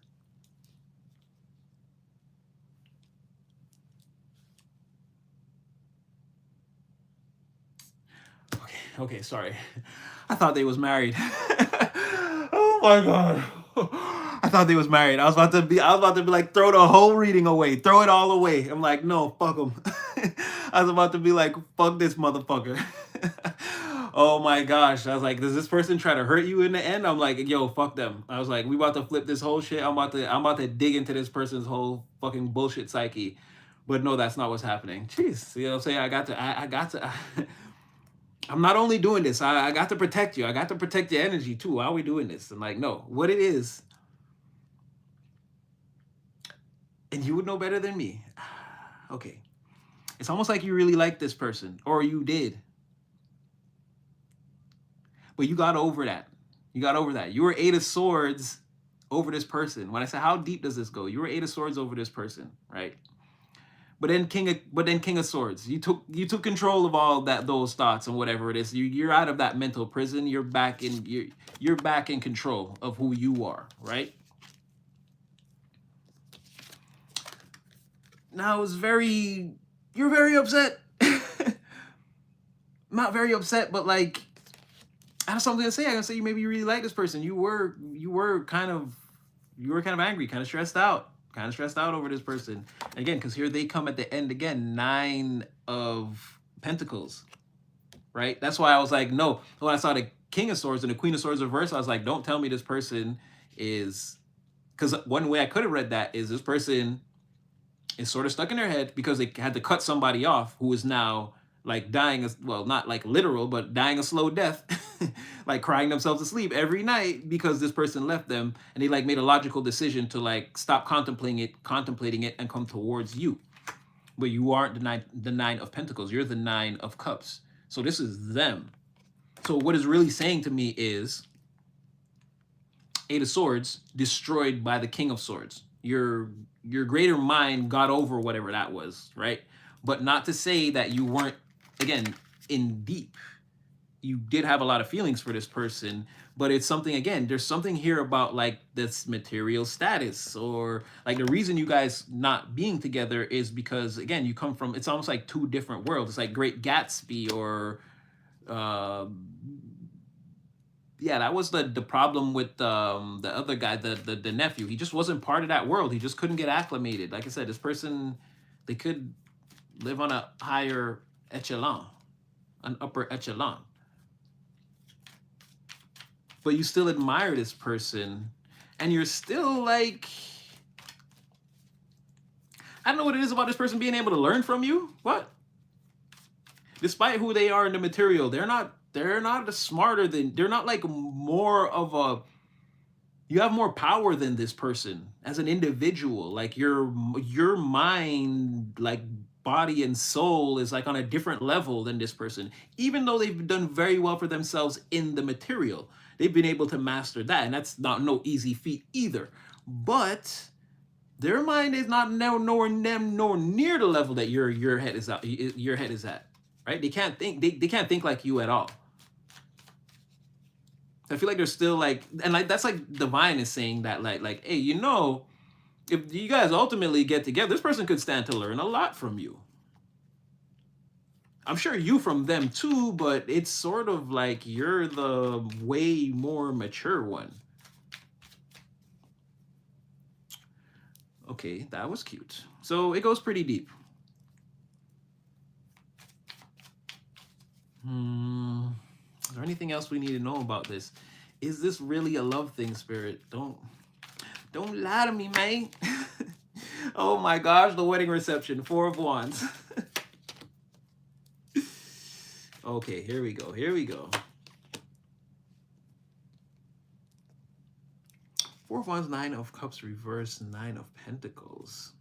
Speaker 1: Okay, sorry. I thought they was married. Oh my god. I thought they was married. I was about to be like, throw the whole reading away. Throw it all away. I'm like, no, fuck them. I was about to be like, fuck this motherfucker. Oh my gosh. I was like, does this person try to hurt you in the end? I'm like, yo, fuck them. I was like, we about to flip this whole shit. I'm about to dig into this person's whole fucking bullshit psyche. But no, that's not what's happening. Jeez. You know what I'm saying? I got to I'm not only doing this, I got to protect you. I got to protect your energy too. Why are we doing this? I'm like, no, what it is, and you would know better than me. Okay. It's almost like you really like this person, or you did. But you got over that. You got over that. You were 8 of Swords over this person. When I said, how deep does this go? You were 8 of Swords over this person, right? But then King of Swords. You took control of all those thoughts and whatever it is. You're out of that mental prison. You're back in control of who you are, right? Now you're very upset. Not very upset, but like, I have something to say. I'm gonna say maybe you really like this person. You were kind of angry, kind of stressed out over this person. Again, because here they come at the end again, 9 of Pentacles, right? That's why I was like, no. When I saw the King of Swords and the Queen of Swords reverse, I was like, don't tell me this person is, because one way I could have read that is this person is sort of stuck in their head because they had to cut somebody off who is now like dying, well, not like literal, but dying a slow death, like crying themselves to sleep every night because this person left them, and they like made a logical decision to like stop contemplating it and come towards you. But you aren't the 9 of Pentacles. You're the 9 of Cups. So this is them. So what is really saying to me is 8 of Swords destroyed by the King of Swords. Your greater mind got over whatever that was, right? But not to say that you weren't, again, in deep. You did have a lot of feelings for this person, but it's something, again, there's something here about like this material status, or like the reason you guys not being together is because, again, you come from, it's almost like 2 different worlds. It's like Great Gatsby, or yeah, that was the problem with the other guy, the nephew. He just wasn't part of that world. He just couldn't get acclimated. Like I said, this person, they could live on a higher echelon, an upper echelon. But you still admire this person, and you're still like, I don't know what it is about this person being able to learn from you. What? Despite who they are in the material, they're not smarter than, they're not like more of a, you have more power than this person as an individual. Like your mind, like body and soul, is like on a different level than this person. Even though they've done very well for themselves in the material, they've been able to master that, and that's not no easy feat either. But their mind is not nowhere near the level that your head is at, right? They can't think, they can't think like you at all. I feel like they're still like, and like that's like Divine is saying that like, hey, you know, if you guys ultimately get together, this person could stand to learn a lot from you. I'm sure you from them too, but it's sort of like you're the way more mature one. Okay, that was cute. So it goes pretty deep. Is there anything else we need to know about this? Is this really a love thing, Spirit? Don't lie to me, man. Oh my gosh, the wedding reception, Four of Wands. Okay, here we go. Here we go. Four of Wands, Nine of Cups reverse, Nine of Pentacles.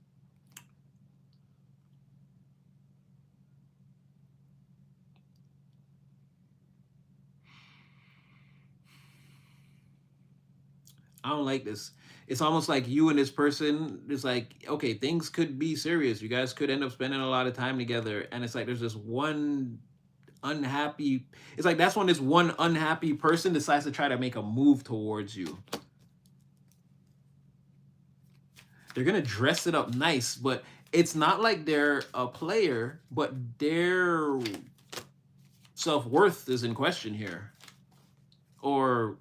Speaker 1: I don't like this. It's almost like you and this person is like, okay, things could be serious. You guys could end up spending a lot of time together. And it's like there's this one unhappy, it's like that's when this one unhappy person decides to try to make a move towards you. They're gonna dress it up nice, but it's not like they're a player, but their self-worth is in question here. Or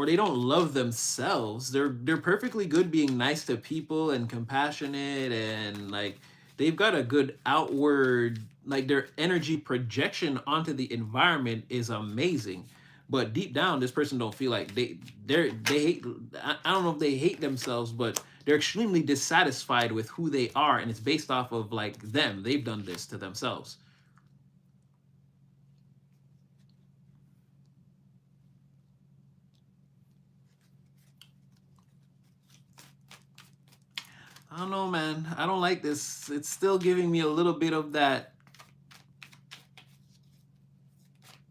Speaker 1: they don't love themselves. They're perfectly good being nice to people and compassionate, and like they've got a good outward, like their energy projection onto the environment is amazing. But deep down, this person don't feel like they hate. I don't know if they hate themselves, but they're extremely dissatisfied with who they are, and it's based off of like them. They've done this to themselves. I don't know, man. I don't like this. It's still giving me a little bit of that.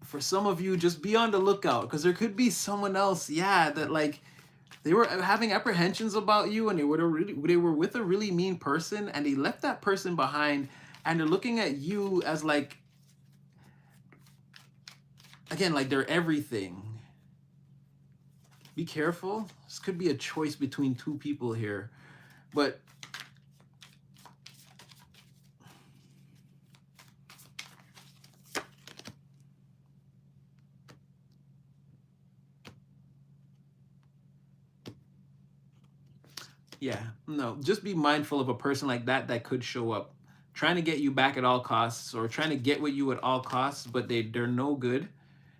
Speaker 1: For some of you, just be on the lookout, because there could be someone else, yeah, that like they were having apprehensions about you, and they were with a really mean person, and they left that person behind, and they're looking at you as like, again, like they're everything. Be careful. This could be a choice between two people here, but yeah, no, just be mindful of a person like that that could show up trying to get you back at all costs, or trying to get with you at all costs, but they're no good.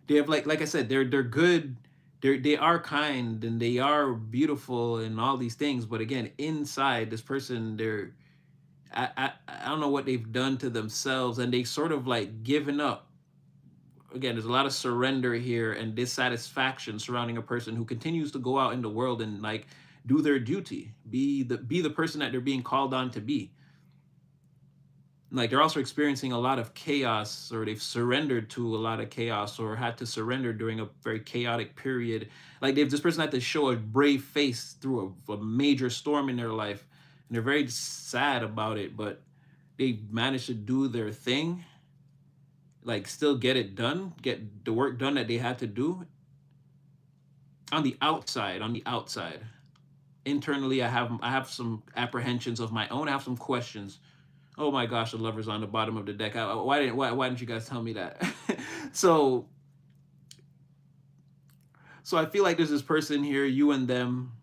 Speaker 1: They have like I said, they're good. They are kind and they are beautiful and all these things, but again, inside this person, I don't know what they've done to themselves, and they sort of like given up. Again, there's a lot of surrender here and dissatisfaction surrounding a person who continues to go out in the world and like do their duty, be the person that they're being called on to be. Like they're also experiencing a lot of chaos, or they've surrendered to a lot of chaos, or had to surrender during a very chaotic period. Like this person had to show a brave face through a major storm in their life, and they're very sad about it, but they managed to do their thing, like still get it done, get the work done that they had to do. On the outside, internally, I have some apprehensions of my own. I have some questions. Oh my gosh, the Lover's on the bottom of the deck. Why didn't you guys tell me that? so I feel like there's this person here, you and them.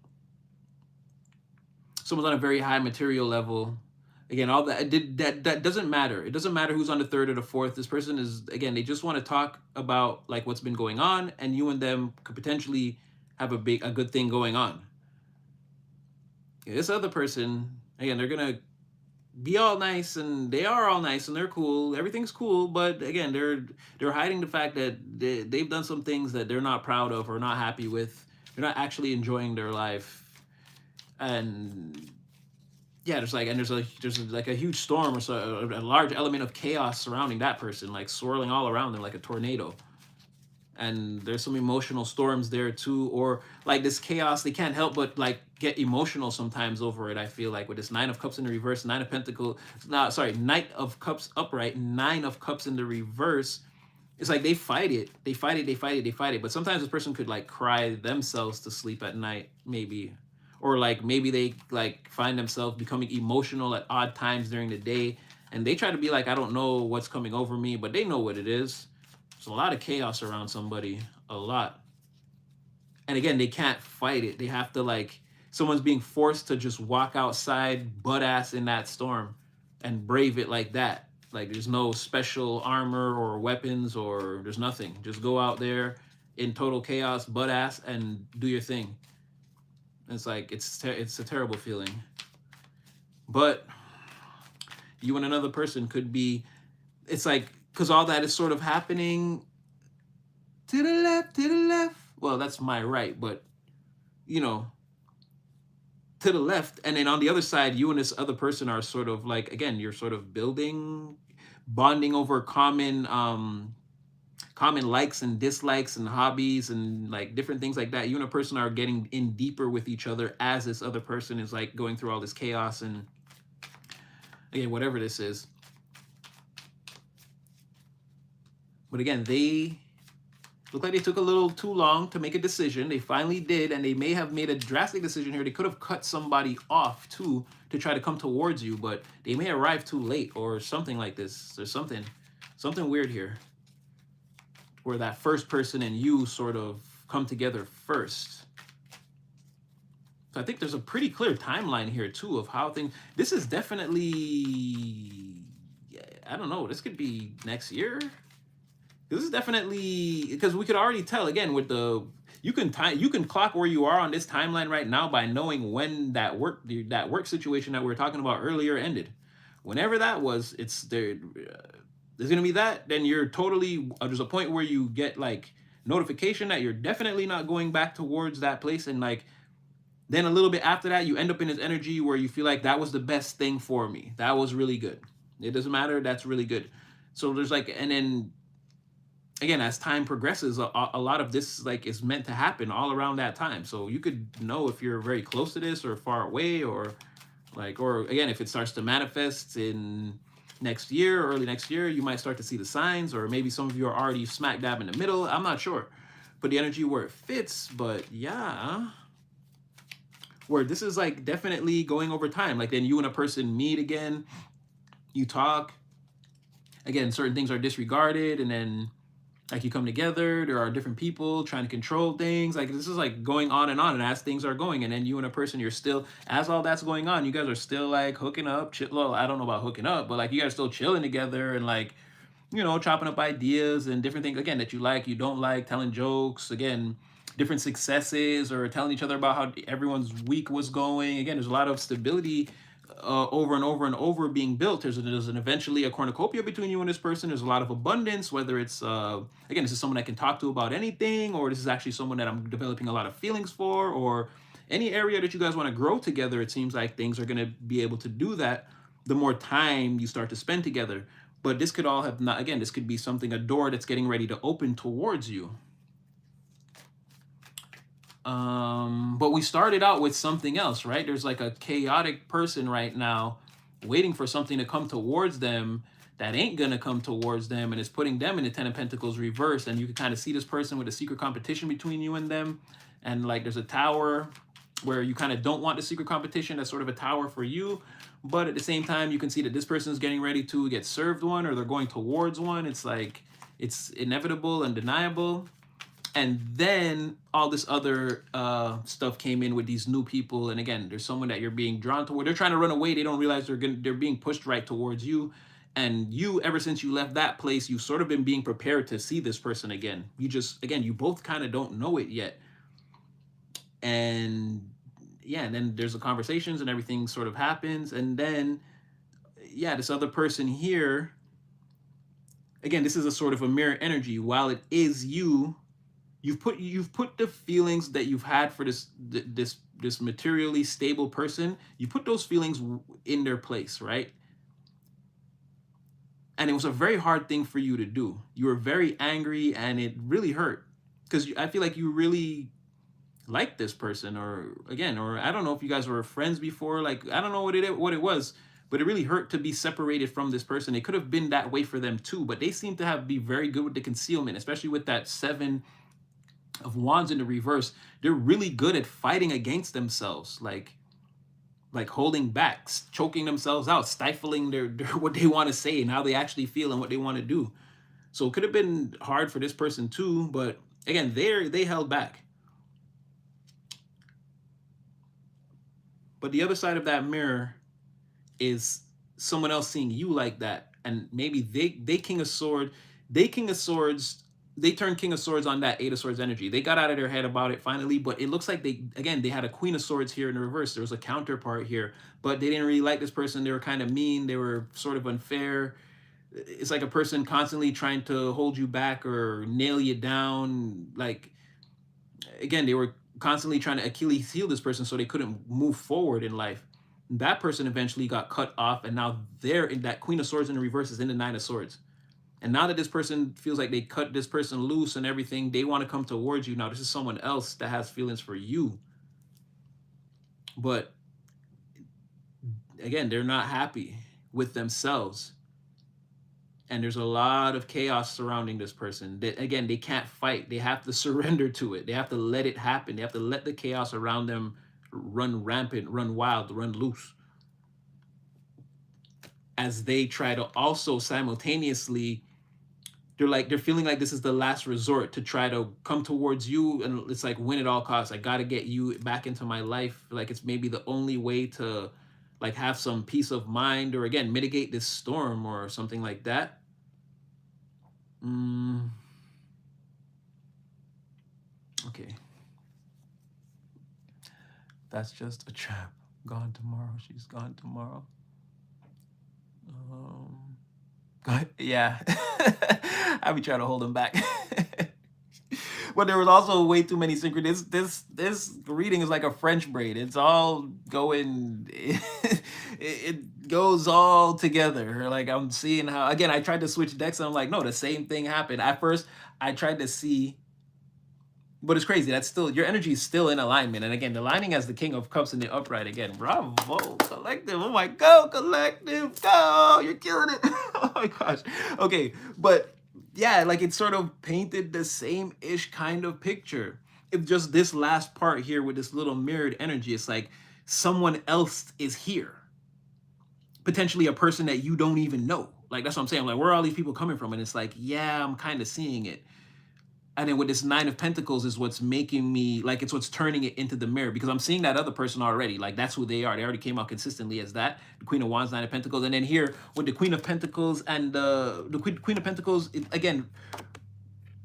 Speaker 1: Someone's on a very high material level. Again, all that doesn't matter. It doesn't matter who's on the third or the fourth. This person is, again, they just want to talk about like what's been going on, and you and them could potentially have a good thing going on. This other person, again, they're gonna be all nice, and they are all nice, and they're cool. Everything's cool, but again, they're hiding the fact that they've done some things that they're not proud of or not happy with. They're not actually enjoying their life, and yeah, there's like a huge storm, or so a large element of chaos surrounding that person, like swirling all around them like a tornado. And there's some emotional storms there too, or like this chaos, they can't help but like get emotional sometimes over it. I feel like with this Nine of Cups in the reverse, Nine of Pentacles, Knight of Cups upright, Nine of Cups in the reverse. It's like they fight it, but sometimes this person could like cry themselves to sleep at night, maybe. Or like maybe they like find themselves becoming emotional at odd times during the day, and they try to be like, I don't know what's coming over me, but they know what it is. There's a lot of chaos around somebody, a lot. And again, they can't fight it. They have to like, someone's being forced to just walk outside butt ass in that storm and brave it like that. Like there's no special armor or weapons, or there's nothing. Just go out there in total chaos, butt ass, and do your thing. It's like it's a terrible feeling. But you and another person could be. It's like because all that is sort of happening to the left, to the left. Well, that's my right, but you know, to the left, and then on the other side, you and this other person are sort of like again, you're sort of building, bonding over common likes and dislikes and hobbies and like different things like that. You and a person are getting in deeper with each other as this other person is like going through all this chaos and again, whatever this is. But again, they look like they took a little too long to make a decision. They finally did, and they may have made a drastic decision here. They could have cut somebody off too to try to come towards you, but they may arrive too late or something like this. There's something weird here where that first person and you sort of come together first. So I think there's a pretty clear timeline here too of how things. This is definitely, I don't know. This could be next year. This is definitely because we could already tell again with the you can clock where you are on this timeline right now by knowing when that work situation that we were talking about earlier ended. Whenever that was, it's there. There's gonna be that. Then you're totally there's a point where you get like notification that you're definitely not going back towards that place, and like then a little bit after that, you end up in this energy where you feel like that was the best thing for me. That was really good. It doesn't matter. That's really good. So there's like, and then again, as time progresses, a lot of this like is meant to happen all around that time. So you could know if you're very close to this or far away, or like, or again, if it starts to manifest in next year, early next year, you might start to see the signs, or maybe some of you are already smack dab in the middle. I'm not sure, but the energy where it fits. But yeah, where this is like definitely going over time. Like then you and a person meet again, you talk. Again, certain things are disregarded, and then like you come together, there are different people trying to control things. Like this is like going on, and as things are going, and then you and a person, you're still, as all that's going on, you guys are still like hooking up. Well, I don't know about hooking up, but like you guys are still chilling together and like, you know, chopping up ideas and different things again that you like, you don't like, telling jokes, again, different successes, or telling each other about how everyone's week was going. Again, there's a lot of stability over and over and over being built. There's an eventually a cornucopia between you and this person. There's a lot of abundance, whether it's again, this is someone I can talk to about anything, or this is actually someone that I'm developing a lot of feelings for, or any area that you guys want to grow together. It seems like things are going to be able to do that the more time you start to spend together. But this could all have not, again, this could be something, a door that's getting ready to open towards you. But we started out with something else, right? There's like a chaotic person right now waiting for something to come towards them that ain't gonna come towards them, and it's putting them in the Ten of Pentacles reverse. And you can kind of see this person with a secret competition between you and them. And like there's a tower where you kind of don't want the secret competition. That's sort of a tower for you. But at the same time, you can see that this person is getting ready to get served one, or they're going towards one. It's like, it's inevitable and deniable. And then all this other stuff came in with these new people. And again, there's someone that you're being drawn toward. They're trying to run away. They don't realize they're being pushed right towards you. And you, ever since you left that place, you've sort of been being prepared to see this person again. You just, again, you both kind of don't know it yet. And yeah, and then there's the conversations and everything sort of happens. And then, yeah, this other person here, again, this is a sort of a mirror energy. While it is you, you've put the feelings that you've had for this materially stable person, you put those feelings in their place, right? And it was a very hard thing for you to do. You were very angry, and it really hurt because I feel like you really like this person, or again, or I don't know if you guys were friends before. Like I don't know what it was, but it really hurt to be separated from this person. It could have been that way for them too, but they seem to be very good with the concealment, especially with that 7 of Wands in the reverse. They're really good at fighting against themselves, like holding back, choking themselves out, stifling their what they want to say and how they actually feel and what they want to do. So it could have been hard for this person too, but again, they held back. But the other side of that mirror is someone else seeing you like that, and maybe they King of Swords, they turned King of Swords on that Eight of Swords energy. They got out of their head about it finally, but it looks like they had a Queen of Swords here in the reverse. There was a counterpart here, but they didn't really like this person. They were kind of mean. They were sort of unfair. It's like a person constantly trying to hold you back or nail you down. Like, again, they were constantly trying to Achilles heel this person so they couldn't move forward in life. That person eventually got cut off, and now they're in that Queen of Swords in the reverse is in the Nine of Swords. And now that this person feels like they cut this person loose and everything, they want to come towards you. Now, this is someone else that has feelings for you. But again, they're not happy with themselves. And there's a lot of chaos surrounding this person. That, again, they can't fight. They have to surrender to it. They have to let it happen. They have to let the chaos around them run rampant, run wild, run loose. As they try to also simultaneously, they're feeling like this is the last resort to try to come towards you, and it's like win at all costs. I got to get you back into my life. Like it's maybe the only way to like have some peace of mind, or again mitigate this storm or something like that. Okay, that's just a trap. Gone tomorrow. She's gone tomorrow. Yeah. I be trying to hold him back. But there was also way too many synchronous. This reading is like a French braid. It's all going. It goes all together. Like I'm seeing how again. I tried to switch decks, and I'm like, no, the same thing happened. At first, I tried to see, but it's crazy. That's still your energy is still in alignment. And again, the lining as the King of Cups in the upright again. Bravo, collective. Oh my God, collective. Go, you're killing it. Oh my gosh. Okay, but yeah, like it sort of painted the same-ish kind of picture. If just this last part here with this little mirrored energy, it's like someone else is here. Potentially a person that you don't even know. Like that's what I'm saying. Like, where are all these people coming from? And it's like, yeah, I'm kind of seeing it. And then with this Nine of Pentacles is what's making me, like, it's what's turning it into the mirror, because I'm seeing that other person already. Like, that's who they are. They already came out consistently as that. The Queen of Wands, Nine of Pentacles. And then here with the Queen of Pentacles and the Queen of Pentacles, again,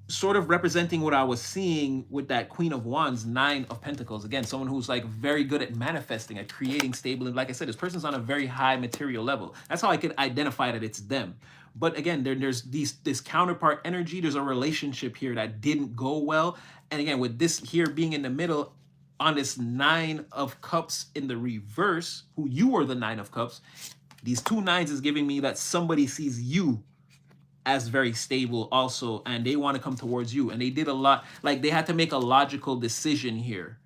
Speaker 1: sort of representing what I was seeing with that Queen of Wands, Nine of Pentacles. Again, someone who's like very good at manifesting, at creating stable. And like I said, this person's on a very high material level. That's how I could identify that it's them. But again, there's this counterpart energy. There's a relationship here that didn't go well. And again, with this here being in the middle on this Nine of Cups in the reverse, who you are the Nine of Cups, these two nines is giving me that somebody sees you as very stable also, and they want to come towards you. And they did a lot, like they had to make a logical decision here.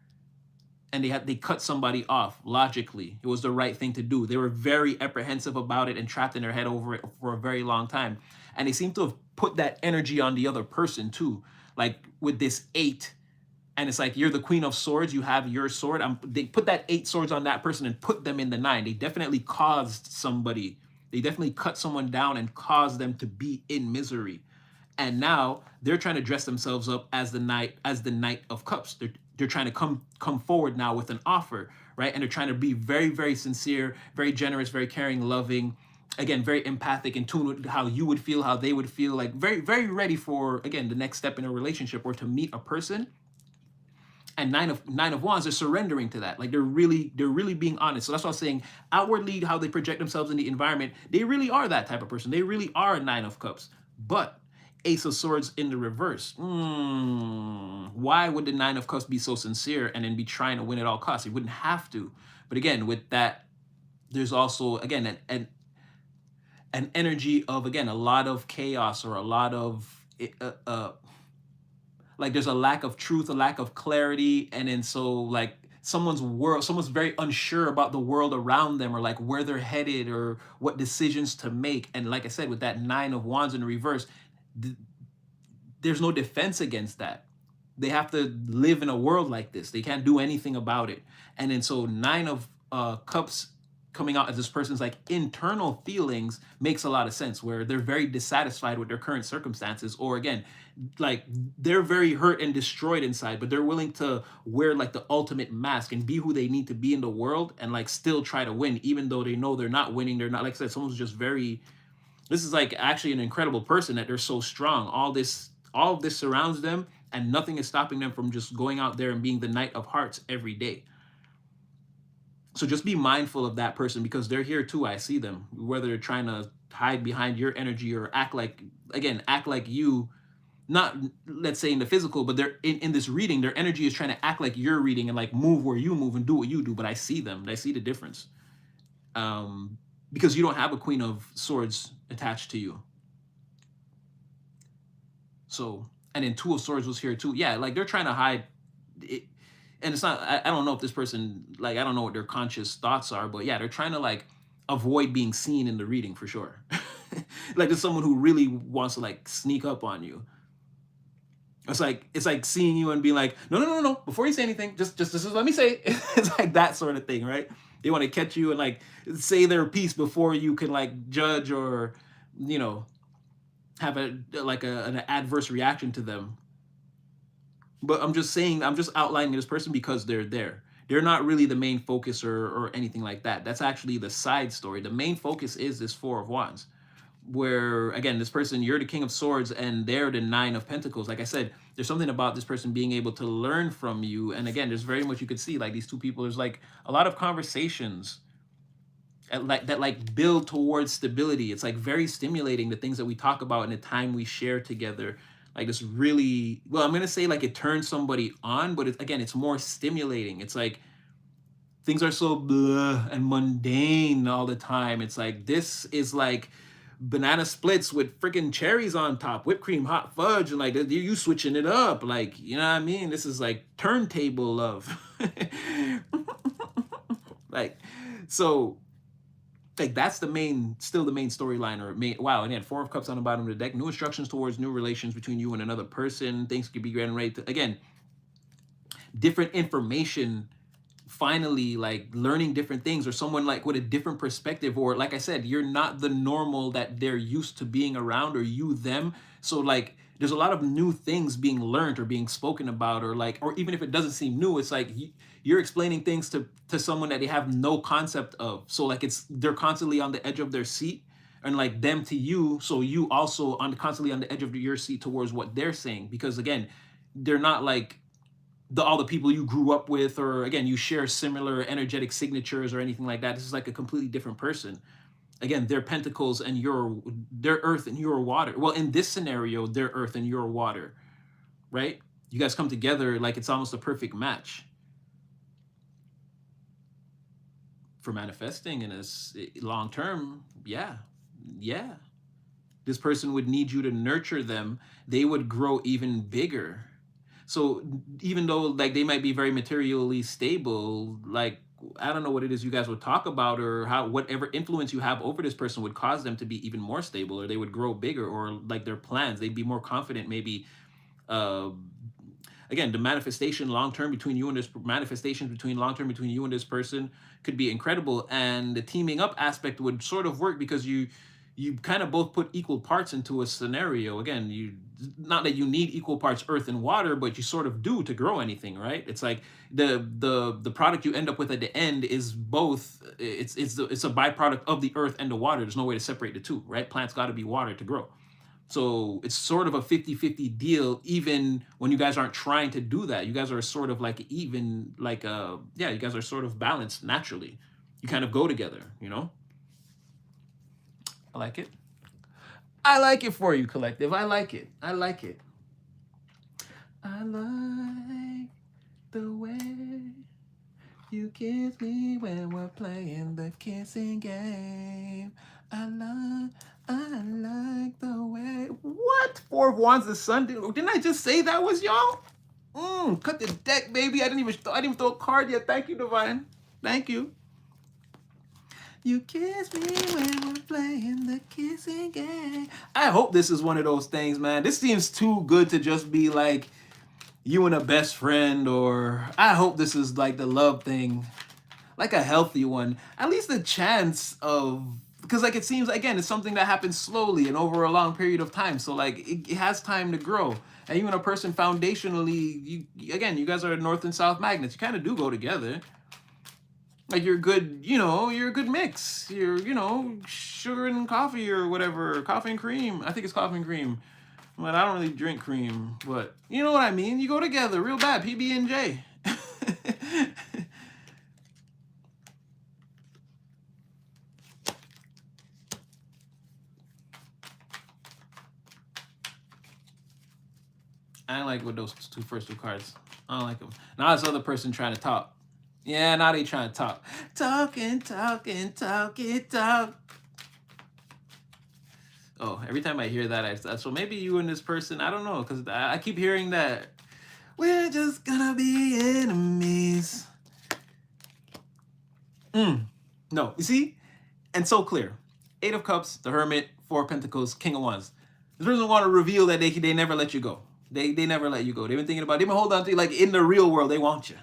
Speaker 1: And they cut somebody off logically. It was the right thing to do. They were very apprehensive about it and trapped in their head over it for a very long time. And they seem to have put that energy on the other person too. Like with this 8, and it's like you're the Queen of Swords, you have your sword. They put that 8 swords on that person and put them in the 9. They definitely caused somebody. They definitely cut someone down and caused them to be in misery. And now they're trying to dress themselves up as the Knight of Cups. They're trying to come forward now with an offer, right? And they're trying to be very, very sincere, very generous, very caring, loving, again, very empathic, in tune with how you would feel, how they would feel, like very, very ready for, again, the next step in a relationship or to meet a person. And Nine of Wands, they're surrendering to that. Like they're really being honest. So that's what I was saying. Outwardly, how they project themselves in the environment, they really are that type of person. They really are a Nine of Cups. But Ace of Swords in the reverse. Why would the Nine of Cups be so sincere and then be trying to win at all costs? He wouldn't have to. But again, with that, there's also, again, an energy of, again, a lot of chaos, or a lot of, like there's a lack of truth, a lack of clarity. And then so like someone's very unsure about the world around them, or like where they're headed, or what decisions to make. And like I said, with that Nine of Wands in the reverse, there's no defense against that. They have to live in a world like this. They can't do anything about it. And then so Nine of Cups coming out as this person's like internal feelings makes a lot of sense, where they're very dissatisfied with their current circumstances, or again, like they're very hurt and destroyed inside, but they're willing to wear like the ultimate mask and be who they need to be in the world, and like still try to win, even though they know they're not winning. They're not, like I said, someone's just very, this is like actually an incredible person, that they're so strong. All this All of this surrounds them, and nothing is stopping them from just going out there and being the Knight of Hearts every day. So just be mindful of that person, because they're here too. I see them, whether they're trying to hide behind your energy or act like, again, act like you, not, let's say in the physical, but they're in this reading, their energy is trying to act like you're reading and like move where you move and do what you do. But I see them, I see the difference. Because you don't have a Queen of Swords attached to you. So, and then Two of Swords was here too. Yeah, like they're trying to hide it. And it's not, I don't know if this person, like, I don't know what their conscious thoughts are, but yeah, they're trying to like avoid being seen in the reading for sure. Like there's someone who really wants to like sneak up on you. It's like seeing you and being like, no, no, no, no, before you say anything, just let me say it. It's like that sort of thing, right? They want to catch you and like say their piece before you can like judge or, you know, have a like an adverse reaction to them. But I'm just saying, I'm just outlining this person because they're there. They're not really the main focus or anything like that. That's actually the side story. The main focus is this Four of Wands, where again, this person, you're the King of Swords and they're the Nine of Pentacles. Like I said, there's something about this person being able to learn from you. And again, there's very much you could see like these two people, there's like a lot of conversations that like build towards stability. It's like very stimulating, the things that we talk about in the time we share together. Like this really, well, I'm gonna say like it turns somebody on, but again, it's more stimulating. It's like things are so blah and mundane all the time. It's like this is like banana splits with freaking cherries on top, whipped cream, hot fudge, and like you switching it up. Like, you know what I mean? This is like turntable love. Like, so like that's the main, still the main storyline or main. Wow, and then Four of Cups on the bottom of the deck. New instructions towards new relations between you and another person. Things could be getting ready to, again, different information. Finally, like learning different things, or someone like with a different perspective, or like I said, you're not the normal that they're used to being around, or you them. So like there's a lot of new things being learned or being spoken about, or like, or even if it doesn't seem new, it's like you're explaining things to someone that they have no concept of. So like it's, they're constantly on the edge of their seat, and like them to you, so you also on constantly on the edge of your seat towards what they're saying, because again, they're not like all the people you grew up with, or again, you share similar energetic signatures or anything like that. This is like a completely different person. Again, they're pentacles and they're earth and you're water. Well, in this scenario, they're earth and you're water, right? You guys come together like it's almost a perfect match for manifesting in a long term. Yeah, yeah. This person would need you to nurture them. They would grow even bigger. So even though like they might be very materially stable, like I don't know what it is you guys would talk about, or how whatever influence you have over this person would cause them to be even more stable, or they would grow bigger, or like their plans, they'd be more confident, maybe. uh Again, the manifestation long term between you and this manifestations between long term between you and this person could be incredible, and the teaming up aspect would sort of work because you kind of both put equal parts into a scenario. Again, you, not that you need equal parts earth and water, but you sort of do to grow anything, right? It's like the product you end up with at the end is both, it's a byproduct of the earth and the water. There's no way to separate the two, right? Plants got to be watered to grow. So it's sort of a 50-50 deal, even when you guys aren't trying to do that. You guys are sort of like even, like, yeah, you guys are sort of balanced naturally. You kind of go together, you know? I like it. I like it for you, collective. I like it. I like it. I like the way you kiss me when we're playing the kissing game. I like the way. What? Four of Wands, the sun. Didn't I just say that was y'all? Cut the deck, baby. I didn't even throw a card yet. Thank you, Divine. Thank you. You kiss me when we're playing the kissing game. I hope this is one of those things, man. This seems too good to just be like you and a best friend, or I hope this is like the love thing, like a healthy one. At least a chance of, because like it seems, again, it's something that happens slowly and over a long period of time. So like it has time to grow. And you and a person foundationally, you guys are north and south magnets. You kind of do go together. Like you're good, you're a good mix. You're, sugar and coffee or whatever, coffee and cream. I think it's coffee and cream. But I don't really drink cream, but you know what I mean. You go together real bad. PB and J. I don't like with those first two cards. I don't like them. Now this other person trying to talk. Yeah, now they trying to talk. Talking, talking, talking, talk. Oh, every time I hear that, so maybe you and this person, I don't know, because I keep hearing that. We're just gonna be enemies. No, you see? And so clear. Eight of Cups, the Hermit, Four of Pentacles, King of Wands. This person want to reveal that they never let you go. They never let you go. They've been thinking about, they've been holding on to you, like in the real world, they want you.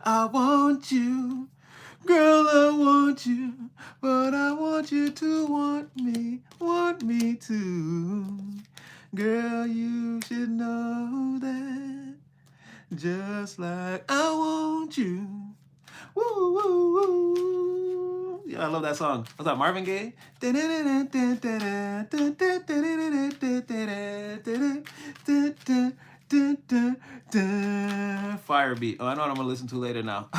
Speaker 1: I want you, girl, I want you, but I want you to want me too. Girl, you should know that, just like I want you. Woo, woo, woo. Yeah, I love that song. What's that, Marvin Gaye? Fire beat. Oh, I know what I'm gonna listen to later now.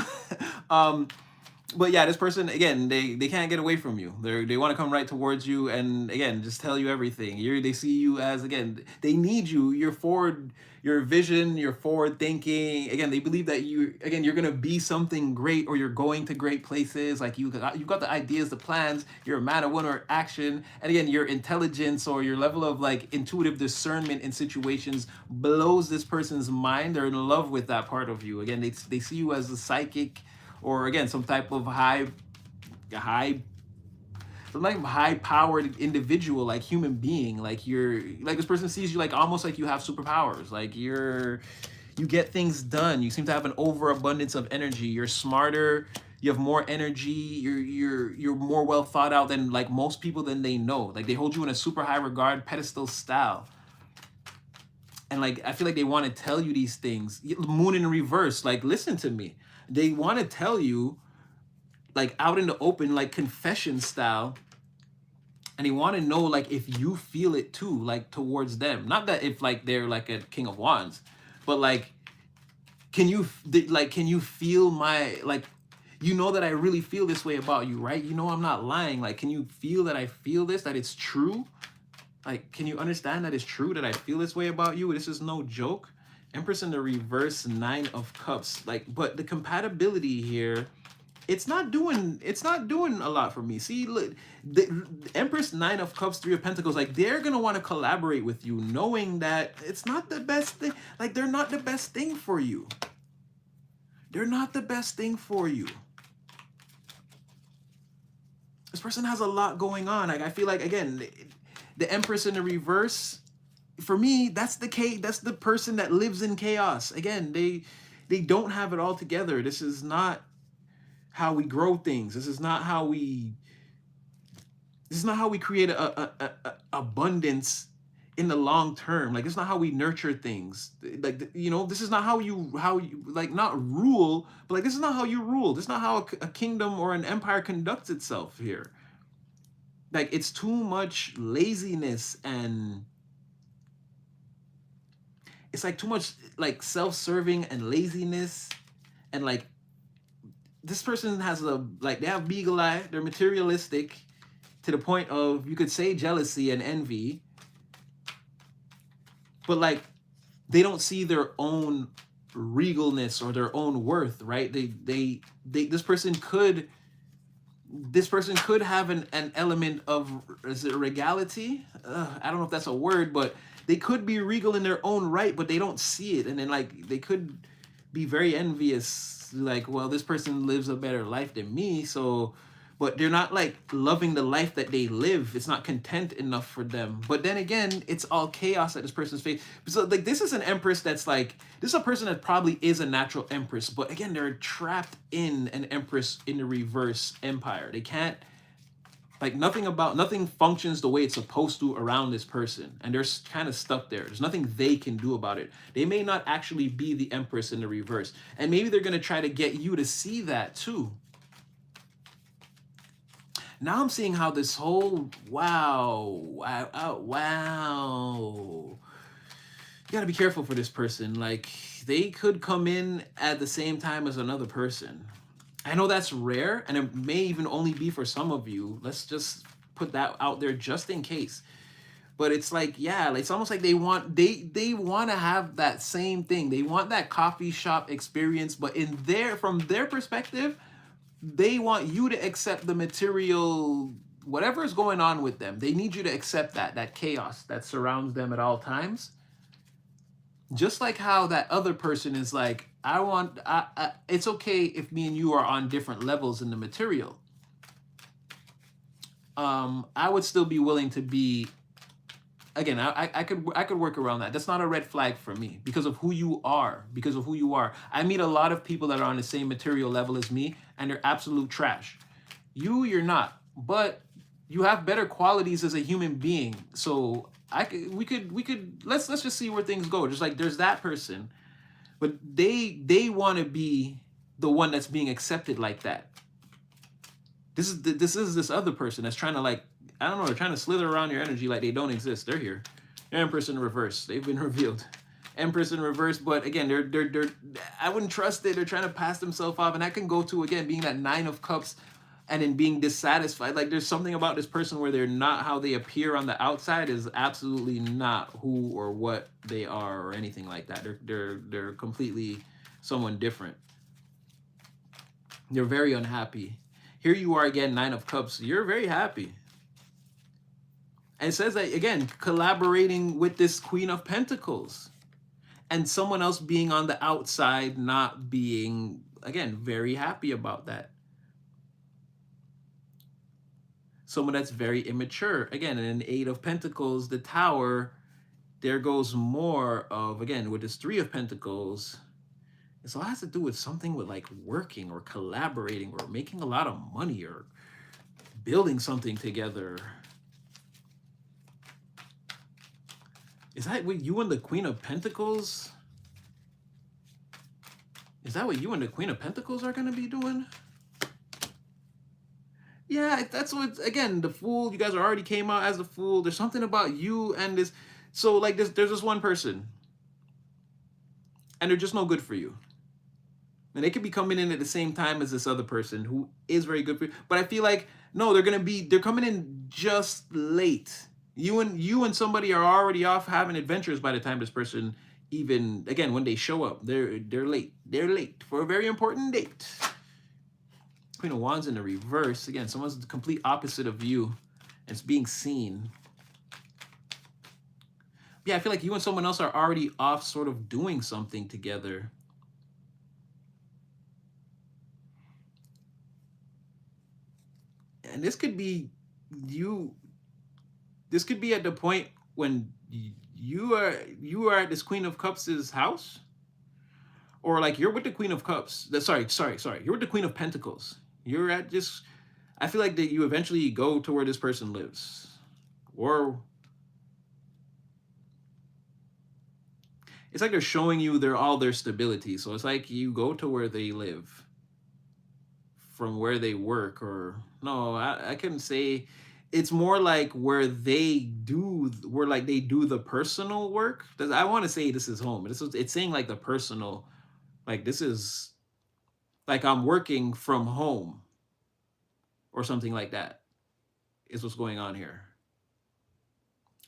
Speaker 1: But yeah, this person, again, they can't get away from you. They want to come right towards you, and again, just tell you everything. They see you as, again, they need you. You're forward, your vision, your forward thinking. Again, they believe that you're gonna be something great, or you're going to great places. Like you've got the ideas, the plans. You're a man of one or action, and again, your intelligence or your level of like intuitive discernment in situations blows this person's mind. They're in love with that part of you. Again, they see you as a psychic, or again, some type of high powered individual, like human being. Like you're, like this person sees you like almost like you have superpowers. Like you get things done. You seem to have an overabundance of energy. You're smarter. You have more energy. You're more well thought out than like most people than they know. Like they hold you in a super high regard, pedestal style. And like I feel like they want to tell you these things. Moon in reverse. Like listen to me. They want to tell you, like out in the open, like confession style, and they want to know like if you feel it too, like towards them. Not that if like they're like a King of Wands, but like can you feel my, like, you know that I really feel this way about you, right? You know I'm not lying. Like, can you feel that I feel this, that it's true? Like, can you understand that it's true that I feel this way about you? This is no joke. Empress in the reverse, Nine of Cups. Like, but the compatibility here, it's not doing a lot for me. See, look, the Empress, Nine of Cups, Three of Pentacles, like they're gonna want to collaborate with you, knowing that it's not the best thing. Like they're not the best thing for you. They're not the best thing for you. This person has a lot going on. Like I feel like, again, the Empress in the reverse, for me, that's the person that lives in chaos. Again, they don't have it all together. This is not how we grow things. This is not how we create a abundance in the long term. Like, it's not how we nurture things. Like, you know, this is not how you like, not rule, but like this is not how you rule. This is not how a kingdom or an empire conducts itself here. Like, it's too much laziness, and it's like too much like self-serving and laziness, and like this person has they have beagle eye. They're materialistic to the point of, you could say, jealousy and envy, but like they don't see their own regalness or their own worth, right? This person could have an element of, is it regality? I don't know if that's a word, but they could be regal in their own right, but they don't see it. And then like they could be very envious, like, well, this person lives a better life than me, so, but they're not like loving the life that they live. It's not content enough for them. But then again, it's all chaos at this person's face. So like, this is an Empress that's like, this is a person that probably is a natural Empress, but again, they're trapped in an Empress in the reverse empire. They can't, like, nothing functions the way it's supposed to around this person, and they're kind of stuck there. There's nothing they can do about it. They may not actually be the Empress in the reverse, and maybe they're going to try to get you to see that too. Now I'm seeing how this whole wow. You gotta be careful for this person. Like, they could come in at the same time as another person. I know that's rare, and it may even only be for some of you. Let's just put that out there just in case. But it's like, yeah, it's almost like they want to have that same thing. They want that coffee shop experience, but in their from their perspective, they want you to accept the material, whatever is going on with them. They need you to accept that chaos that surrounds them at all times. Just like how that other person is like, it's okay if me and you are on different levels in the material. I would still be willing to be, again, I could work around that. That's not a red flag for me because of who you are. Because of who you are, I meet a lot of people that are on the same material level as me, and they're absolute trash. You're not, but you have better qualities as a human being. So we could let's just see where things go. Just like there's that person, but they want to be the one that's being accepted like that. This is this other person that's trying to, like, I don't know, they're trying to slither around your energy like they don't exist. They're here. Empress in reverse. They've been revealed. Empress in reverse, but again, they're I wouldn't trust it. They're trying to pass themselves off, and that can go to, again, being that Nine of Cups and then being dissatisfied. Like, there's something about this person where they're not how they appear on the outside is absolutely not who or what they are or anything like that. They're completely someone different. They're very unhappy. Here you are again, Nine of Cups. You're very happy. And it says that, again, collaborating with this Queen of Pentacles. And someone else being on the outside, not being, again, very happy about that. Someone that's very immature. Again, in an Eight of Pentacles, the Tower, there goes more of, again, with this Three of Pentacles, it all has to do with something with like working or collaborating or making a lot of money or building something together. Is that what you and the Queen of Pentacles? Is that what you and the Queen of Pentacles are going to be doing? Yeah, that's what, again, the Fool, you guys already came out as the Fool. There's something about you and this. So, like, there's this one person, and they're just no good for you. And they could be coming in at the same time as this other person who is very good for you. But I feel like, no, they're coming in just late. You and somebody are already off having adventures by the time this person even, again, when they show up, they're late. They're late for a very important date. Queen of Wands in the reverse. Again, someone's the complete opposite of you. It's being seen. Yeah, I feel like you and someone else are already off sort of doing something together. And this could be you. This could be at the point when you are at this Queen of Cups' house, or like you're with the Queen of Cups. Sorry. You're with the Queen of Pentacles. You're at this. I feel like that you eventually go to where this person lives, or it's like they're showing you all their stability. So it's like you go to where they live from where they work, or no, I couldn't say. It's more like where they do the personal work. I want to say this is home. It's saying like the personal, like this is like I'm working from home or something like that is what's going on here.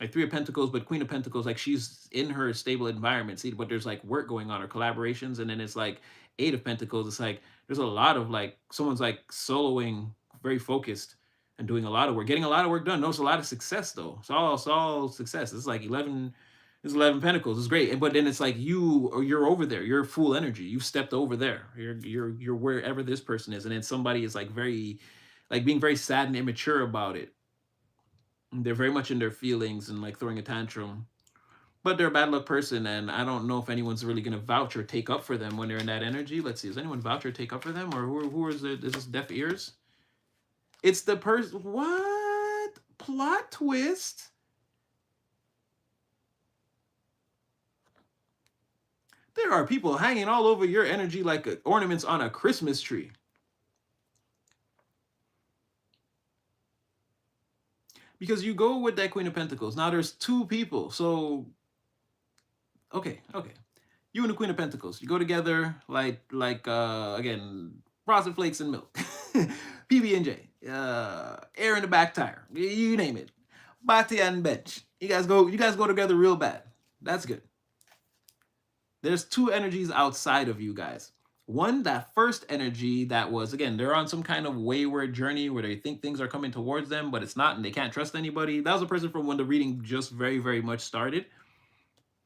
Speaker 1: Like Three of Pentacles, but Queen of Pentacles, like she's in her stable environment. See, but there's like work going on or collaborations, and then it's like Eight of Pentacles. It's like there's a lot of like someone's like soloing, very focused, and doing a lot of work, getting a lot of work done. Notice a lot of success though. It's all success. It's like 11. It's 11 Pentacles. It's great, but then it's like you're over there. You're full energy. You've stepped over there. You're wherever this person is, and then somebody is like very, like being very sad and immature about it. They're very much in their feelings and like throwing a tantrum, but they're a bad luck person, and I don't know if anyone's really going to vouch or take up for them when they're in that energy. Let's see, does anyone vouch or take up for them, or who is it? Is this deaf ears? It's the person. What? Plot twist? There are people hanging all over your energy like ornaments on a Christmas tree. because you go with that Queen of Pentacles. Now there's two people. So okay. You and the Queen of Pentacles. You go together like again, frosted flakes and milk. PB and J. Air in the back tire. You name it. Bati and bench. You guys go together real bad. That's good. There's two energies outside of you guys. One, that first energy that was, again, they're on some kind of wayward journey where they think things are coming towards them, but it's not, and they can't trust anybody. That was a person from when the reading just very, very much started.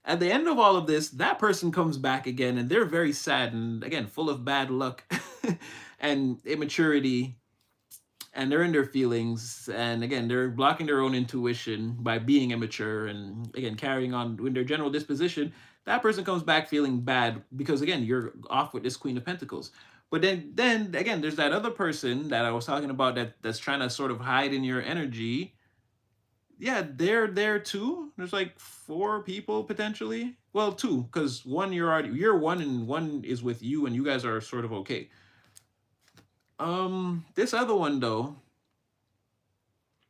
Speaker 1: At the end of all of this, that person comes back again, and they're very sad and, again, full of bad luck and immaturity, and they're in their feelings, and again, they're blocking their own intuition by being immature and, again, carrying on with their general disposition. That person comes back feeling bad because, again, you're off with this Queen of Pentacles. But then again, there's that other person that I was talking about that's trying to sort of hide in your energy. Yeah, they're there too. There's like four people potentially. Well, two, because one you're one, and one is with you, and you guys are sort of okay. This other one though,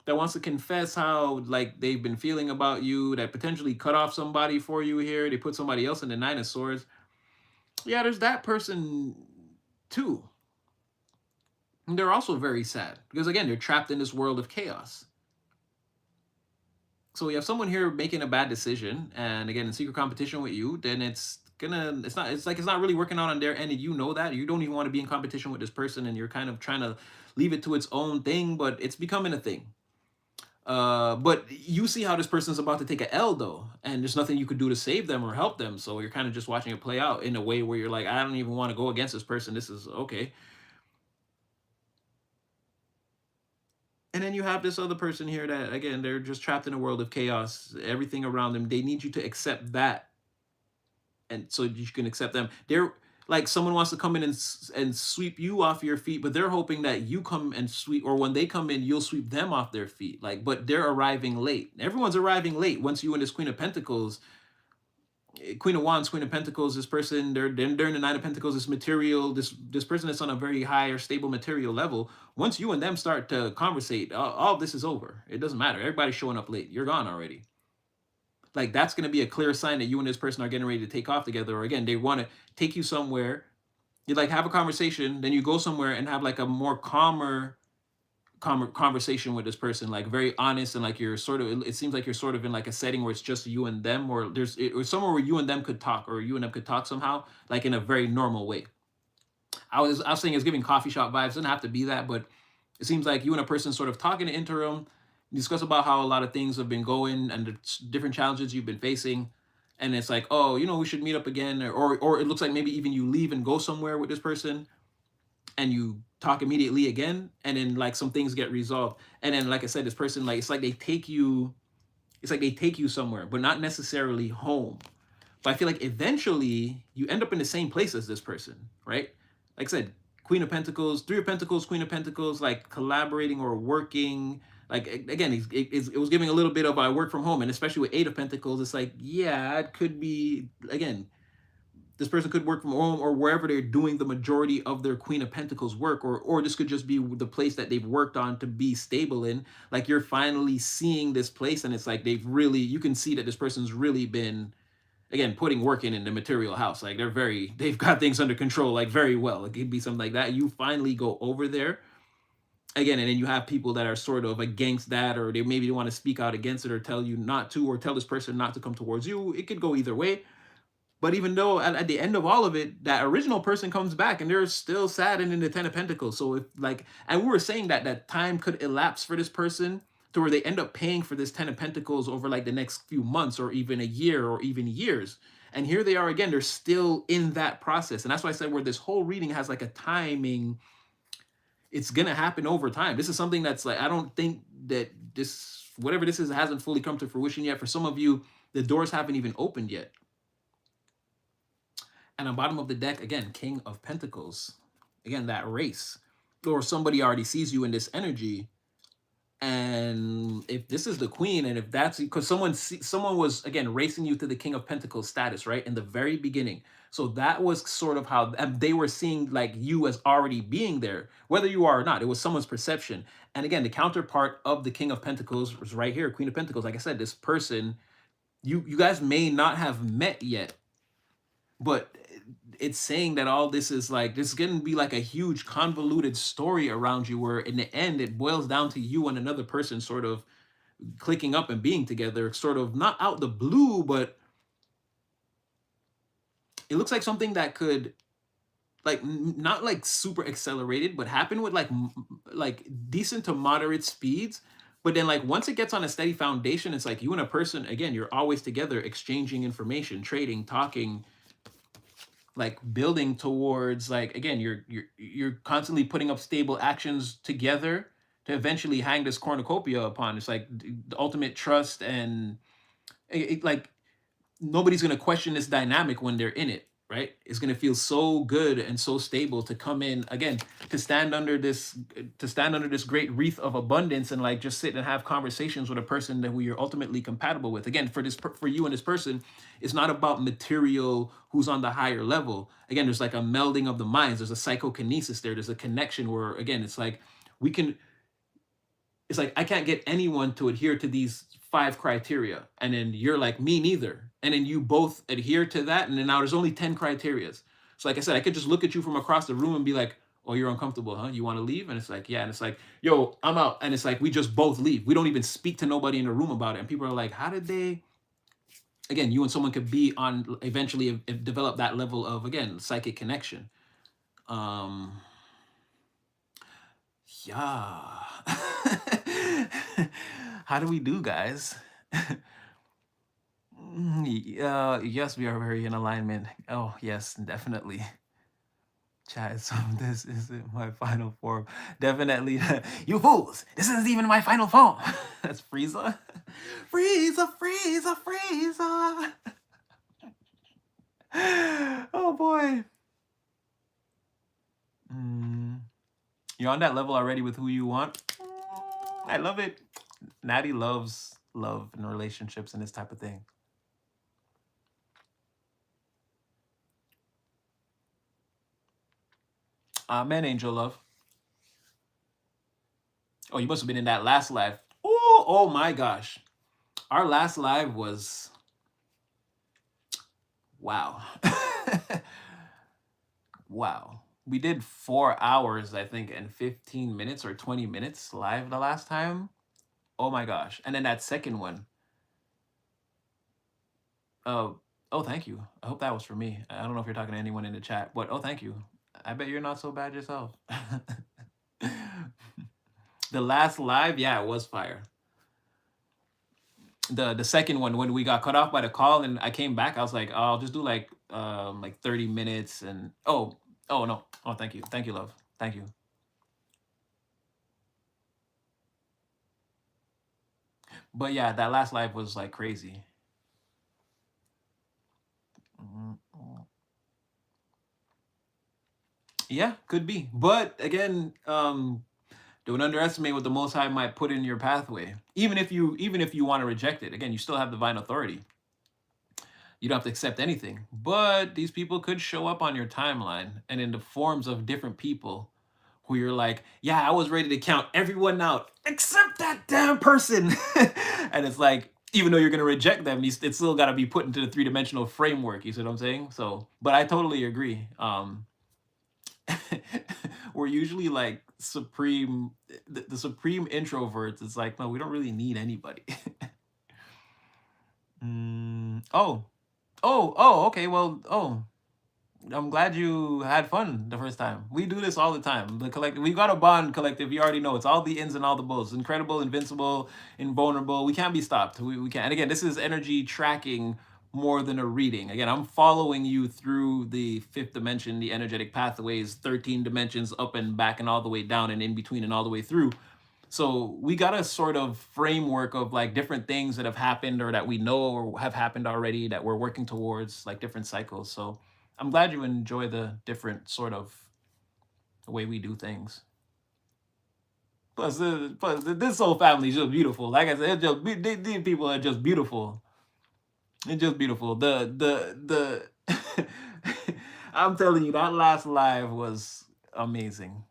Speaker 1: that wants to confess how like they've been feeling about you, that potentially cut off somebody for you here. They put somebody else in the Nine of Swords. Yeah, there's that person too. And they're also very sad because, again, they're trapped in this world of chaos. So we have someone here making a bad decision, and again, in secret competition with you. Then it's not really working out on their end, and you know that. You don't even want to be in competition with this person, and you're kind of trying to leave it to its own thing, but it's becoming a thing. But you see how this person's about to take a L though, and there's nothing you could do to save them or help them. So you're kind of just watching it play out in a way where you're like, I don't even want to go against this person. This is okay. And then you have this other person here that, again, they're just trapped in a world of chaos. Everything around them, they need you to accept that, and so you can accept them. They're like someone wants to come in and sweep you off your feet, but they're hoping that you come and sweep, or when they come in, you'll sweep them off their feet. Like, but they're arriving late. Everyone's arriving late once you and this Queen of Pentacles, Queen of Wands, Queen of Pentacles. This person, they're in the Nine of Pentacles. This material, this person that's on a very high or stable material level. Once you and them start to conversate, all this is over. It doesn't matter. Everybody's showing up late. You're gone already. Like, that's going to be a clear sign that you and this person are getting ready to take off together. Or again, they want to take you somewhere. You like have a conversation, then you go somewhere and have like a more calmer conversation with this person, like very honest, and like you're sort of, it seems like you're sort of in like a setting where it's just you and them, or or somewhere where you and them could talk, or you and them could talk somehow, like in a very normal way. I was saying it's giving coffee shop vibes. It doesn't have to be that, but it seems like you and a person sort of talking in interim, discuss about how a lot of things have been going and the different challenges you've been facing. And it's like, oh, we should meet up again, or it looks like maybe even you leave and go somewhere with this person, and you talk immediately again, and then like some things get resolved. And then, like I said, this person, like, it's like they take you somewhere, but not necessarily home. But I feel like eventually you end up in the same place as this person, right? Like I said, Queen of Pentacles, Three of Pentacles, Queen of Pentacles, like collaborating or working. Like, again, it was giving a little bit of I work from home, and especially with Eight of Pentacles, it's like, yeah, it could be, again, this person could work from home or wherever they're doing the majority of their Queen of Pentacles work, or this could just be the place that they've worked on to be stable in. Like, you're finally seeing this place, and it's like you can see that this person's really been, again, putting work in the material house. Like, they've got things under control, like, very well. It could be something like that. You finally go over there again, and then you have people that are sort of against that, or they maybe want to speak out against it, or tell you not to, or tell this person not to come towards you. It could go either way. But even though at the end of all of it, that original person comes back and they're still sad and in the Ten of Pentacles. So if like, and we were saying that time could elapse for this person to where they end up paying for this Ten of Pentacles over like the next few months, or even a year, or even years. And here they are again, they're still in that process. And that's why I said where this whole reading has like a timing, it's gonna happen over time. This is something that's like, I don't think that whatever this is, hasn't fully come to fruition yet. For some of you, the doors haven't even opened yet. And on bottom of the deck, again, King of Pentacles. Again, that race. Or somebody already sees you in this energy, And if this is the queen, and if that's because someone was again racing you to the king of pentacles status, right, in the very beginning. So that was sort of how, and they were seeing like you as already being there, whether you are or not. It was someone's perception. And again, the counterpart of the king of pentacles was right here, queen of pentacles. Like I said, this person, you guys may not have met yet, but it's saying that all this is like, this is going to be like a huge convoluted story around you, where in the end it boils down to you and another person sort of clicking up and being together, sort of not out the blue, but it looks like something that could like not like super accelerated, but happen with like like decent to moderate speeds. But then like once it gets on a steady foundation, it's like you and a person, again, you're always together, exchanging information, trading, talking, like building towards, like again, you're constantly putting up stable actions together to eventually hang this cornucopia upon. It's like the ultimate trust, and like nobody's going to question this dynamic when they're in it, right? It's going to feel so good and so stable to come in again, to stand under this great wreath of abundance, and like just sit and have conversations with a person that who you're ultimately compatible with. Again, for you and this person, it's not about material, who's on the higher level. Again, there's like a melding of the minds, there's a psychokinesis there, there's a connection where again it's like we can, it's like I can't get anyone to adhere to these 5 criteria, and then you're like, me neither, and then you both adhere to that, and then now there's only 10 criterias. So like I said, I could just look at you from across the room and be like, oh, you're uncomfortable, huh? You want to leave? And it's like, yeah. And it's like, yo, I'm out. And it's like we just both leave, we don't even speak to nobody in the room about it, and people are like, how did they, again, you and someone could be on eventually develop that level of, again, psychic connection. um yeah. How do we do, guys? Yes, we are very in alignment. Oh, yes, definitely. Chat, so this isn't my final form. Definitely. You fools! This isn't even my final form. That's Frieza. Frieza, Frieza, Frieza. Oh boy. You're on that level already with who you want. I love it. Natty loves love and relationships and this type of thing. Amen, Angel Love. Oh, you must have been in that last live. Oh my gosh. Our last live was, wow. Wow. We did 4 hours, I think, and 15 minutes or 20 minutes live the last time. Oh my gosh. And then that second one. Oh, oh, thank you. I hope that was for me. I don't know if you're talking to anyone in the chat, but oh, thank you. I bet you're not so bad yourself. The last live, yeah, it was fire. The second one, when we got cut off by the call and I came back, I was like, oh, I'll just do like 30 minutes, and oh no. Oh, thank you. Thank you, love. Thank you. But yeah, that last live was like crazy. Yeah, could be. But again, don't underestimate what the Most High might put in your pathway. Even if you want to reject it, again, you still have divine authority. You don't have to accept anything. But these people could show up on your timeline and in the forms of different people who you're like, yeah, I was ready to count everyone out except that damn person. And it's like, even though you're going to reject them, it's still got to be put into the 3-dimensional framework. You see what I'm saying? So, but I totally agree. We're usually like supreme, the supreme introverts. It's like, no, we don't really need anybody. Oh, okay. Well, oh, I'm glad you had fun the first time. We do this all the time. The collective, we got a bond collective. You already know it's all the ins and all the bulls. Incredible, invincible, invulnerable. We can't be stopped. We can't. And again, this is energy tracking more than a reading. Again, I'm following you through the 5th dimension, the energetic pathways, 13 dimensions up and back and all the way down and in between and all the way through. So we got a sort of framework of like different things that have happened or that we know or have happened already that we're working towards, like different cycles. So I'm glad you enjoy the different sort of way we do things. Plus this whole family is just beautiful. Like I said, it's just these people are just beautiful. It's just beautiful. The I'm telling you, that last live was amazing.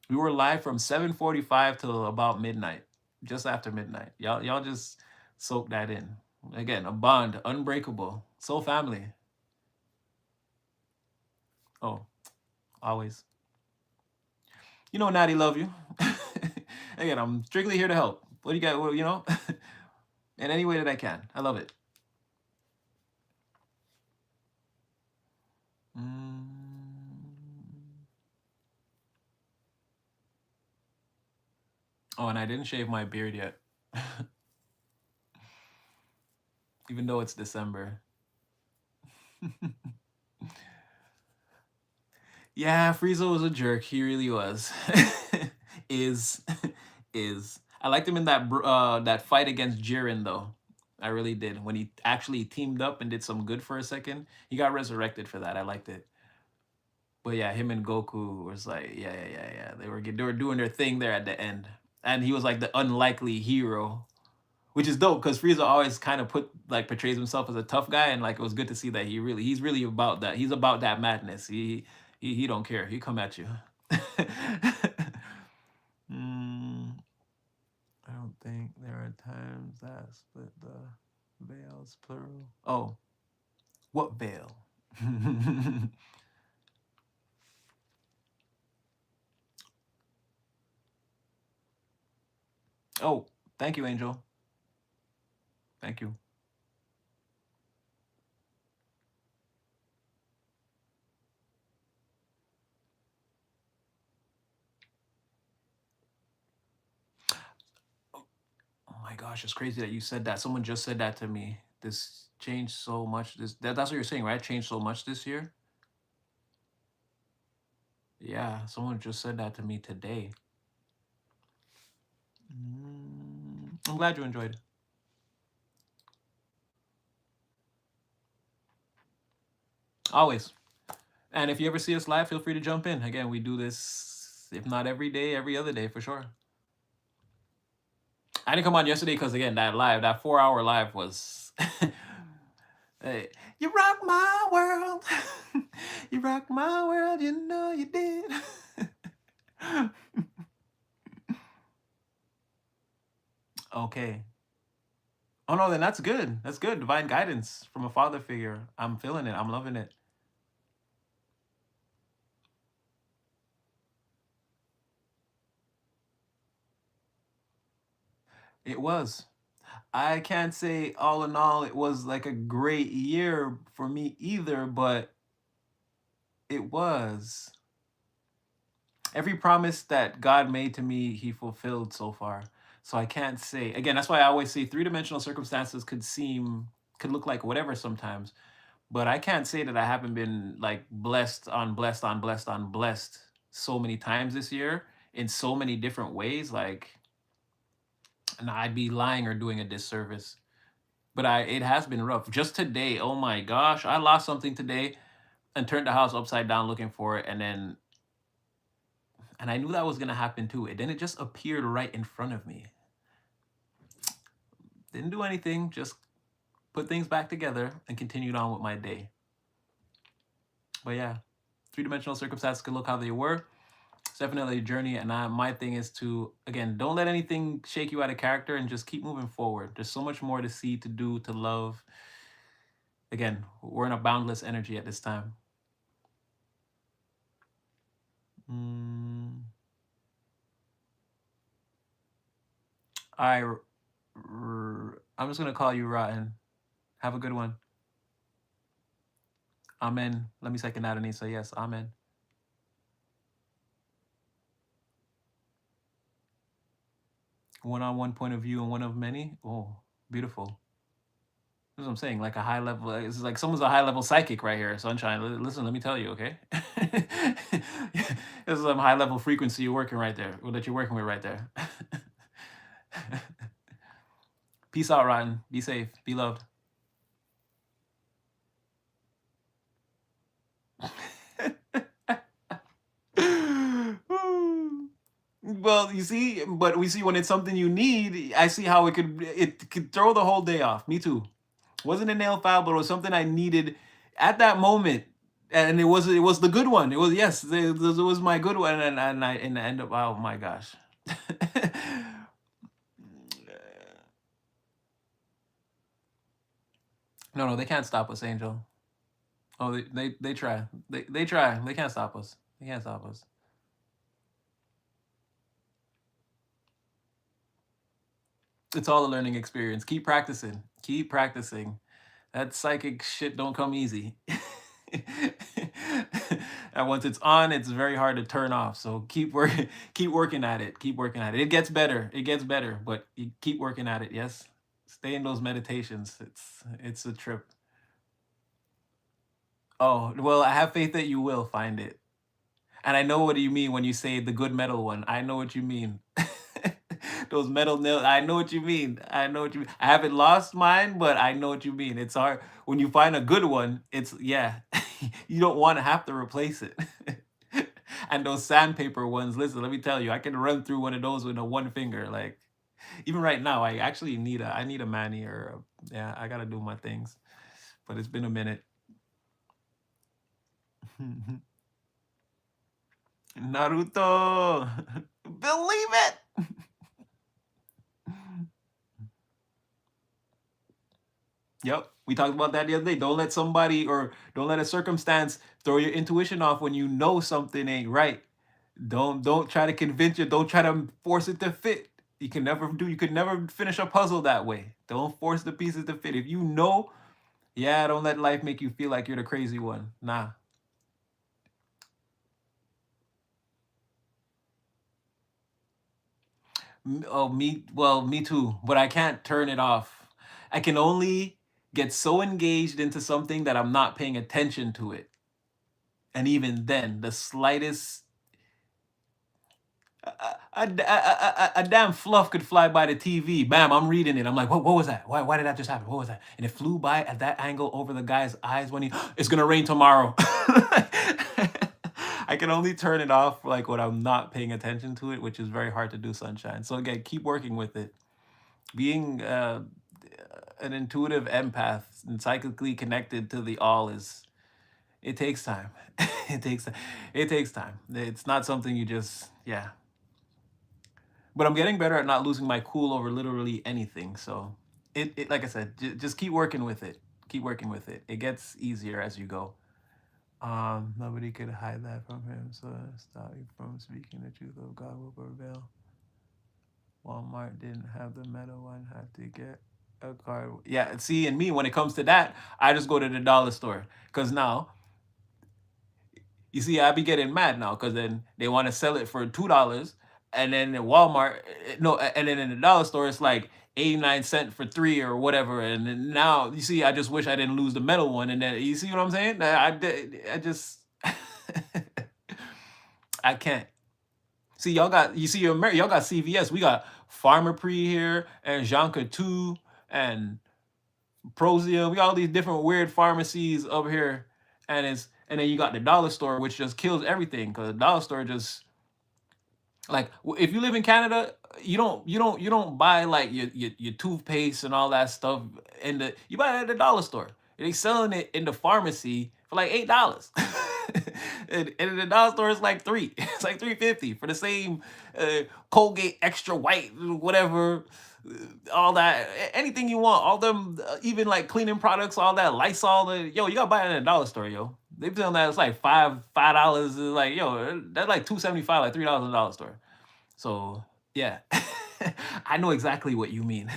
Speaker 1: We were live from 7:45 till about midnight, just after midnight. Y'all just soak that in. Again, a bond, unbreakable. Soul family. Oh, always. You know, Natty, love you. Again, I'm strictly here to help. What do you got? Well, in any way that I can. I love it. Mm. Oh, and I didn't shave my beard yet, even though it's December. Yeah, Frieza was a jerk. He really was. is is. I liked him in that fight against Jiren though. I really did. When he actually teamed up and did some good for a second, he got resurrected for that. I liked it. But yeah, him and Goku was like, yeah. They were doing their thing there at the end, and he was like the unlikely hero, which is dope because Frieza always kind of portrays himself as a tough guy, and like it was good to see that he's really about that. He's about that madness. He don't care. He come at you. Mm, I don't think there are times that split the veils plural. Oh, what veil? Oh, thank you, Angel. Thank you. Oh my gosh, it's crazy that you said that. Someone just said that to me. This changed so much. That's what you're saying, right? Changed so much this year. Yeah, someone just said that to me today. I'm glad you enjoyed. Always. And if you ever see us live, feel free to jump in. Again, we do this, if not every day, every other day for sure. I didn't come on yesterday because, again, that 4 hour live was. Hey, you rock my world. You rock my world, you know you did. Okay. Oh no, then that's good. That's good. Divine guidance from a father figure. I'm feeling it. I'm loving it. It was. I can't say all in all it was like a great year for me either, but it was. Every promise that God made to me, he fulfilled so far. So I can't say. Again, that's why I always say three-dimensional circumstances could look like whatever sometimes, but I can't say that I haven't been like blessed on blessed on blessed on blessed so many times this year in so many different ways like, and I'd be lying or doing a disservice. But it has been rough. Just today, oh my gosh, I lost something today and turned the house upside down looking for it, and I knew that was gonna happen too. And then it just appeared right in front of me. Didn't do anything, just put things back together and continued on with my day. But yeah, three-dimensional circumstances can look how they were. It's definitely a journey, and my thing is to, again, don't let anything shake you out of character and just keep moving forward. There's so much more to see, to do, to love. Again, we're in a boundless energy at this time. Mm. I, I'm just gonna call you Rotten. Have a good one. Amen. Let me second that, Anissa. Yes, amen. One-on-one point of view and one of many. Oh, beautiful. That's what I'm saying. Like a high level. It's like someone's a high level psychic right here, Sunshine. Listen, let me tell you, okay? This is some high level frequency you're working right there, or that you're working with right there. Peace out, Rotten. Be safe. Be loved. Well, you see, but we see when it's something you need, I see how it could throw the whole day off. Me too. Wasn't a nail file, but it was something I needed at that moment, and it was the good one. It was, yes, it was my good one, and I end up, oh my gosh. No, no, they can't stop us, Angel. Oh, they try. They try. They can't stop us. They can't stop us. It's all a learning experience. Keep practicing. Keep practicing. That psychic shit don't come easy. And once it's on, it's very hard to turn off. So keep working, keep working at it. Keep working at it. It gets better. It gets better, but you keep working at it. Yes. Stay in those meditations. It's a trip. Oh, well, I have faith that you will find it. And I know what you mean when you say the good metal one. I know what you mean. Those metal nails. I know what you mean. I know what you mean. I haven't lost mine, but I know what you mean. It's hard when you find a good one. It's, yeah. You don't want to have to replace it. And those sandpaper ones. Listen, let me tell you, I can run through one of those with a one finger. Like, even right now, I actually need a mani, or yeah, I gotta do my things. But it's been a minute. Naruto. Believe it. Yep. We talked about that the other day. Don't let somebody, or don't let a circumstance throw your intuition off when you know something ain't right. Don't try to convince you. Don't try to force it to fit. You could never finish a puzzle that way. Don't force the pieces to fit. If you know, yeah, don't let life make you feel like you're the crazy one. Nah. Oh, me too, but I can't turn it off. I can only get so engaged into something that I'm not paying attention to it. And even then, the slightest a damn fluff could fly by the TV. Bam, I'm reading it. I'm like, what was that? Why did that just happen? What was that? And it flew by at that angle over the guy's eyes when it's gonna rain tomorrow. I can only turn it off like when I'm not paying attention to it, which is very hard to do, Sunshine. So again, keep working with it. Being an intuitive empath and psychically connected to the all is, it takes time. it takes it takes time. It's not something you just, yeah. But I'm getting better at not losing my cool over literally anything. So it like I said, just keep working with it. Keep working with it. It gets easier as you go. Nobody could hide that from him, so stop you from speaking the truth of God will prevail. Walmart didn't have the metal one, have to get a card. Yeah, see, and me, when it comes to that, I just go to the dollar store. Cause now, you see, I be getting mad now, cause then they want to sell it for $2, and then in Walmart, no, and then in the dollar store, it's like 89 cents for three or whatever. And then now, you see, I just wish I didn't lose the metal one. And then you see what I'm saying? I just I can't. See, y'all got CVS. We got Farmer Pre here and Jonka 2 and Prozia. We got all these different weird pharmacies over here. And then you got the dollar store, which just kills everything, because the dollar store just, like, if you live in Canada, you don't buy like your toothpaste and all that stuff you buy it at the dollar store. They selling it in the pharmacy for like $8. And in the dollar store it's like three. It's like 3.50 for the same Colgate extra white, whatever, all that, anything you want, all them, even like cleaning products, all that Lysol, yo, you gotta buy it in a dollar store, yo. They telling that it's like $5. Like, yo, that's like 2.75, like $3 in a dollar store. So yeah, I know exactly what you mean.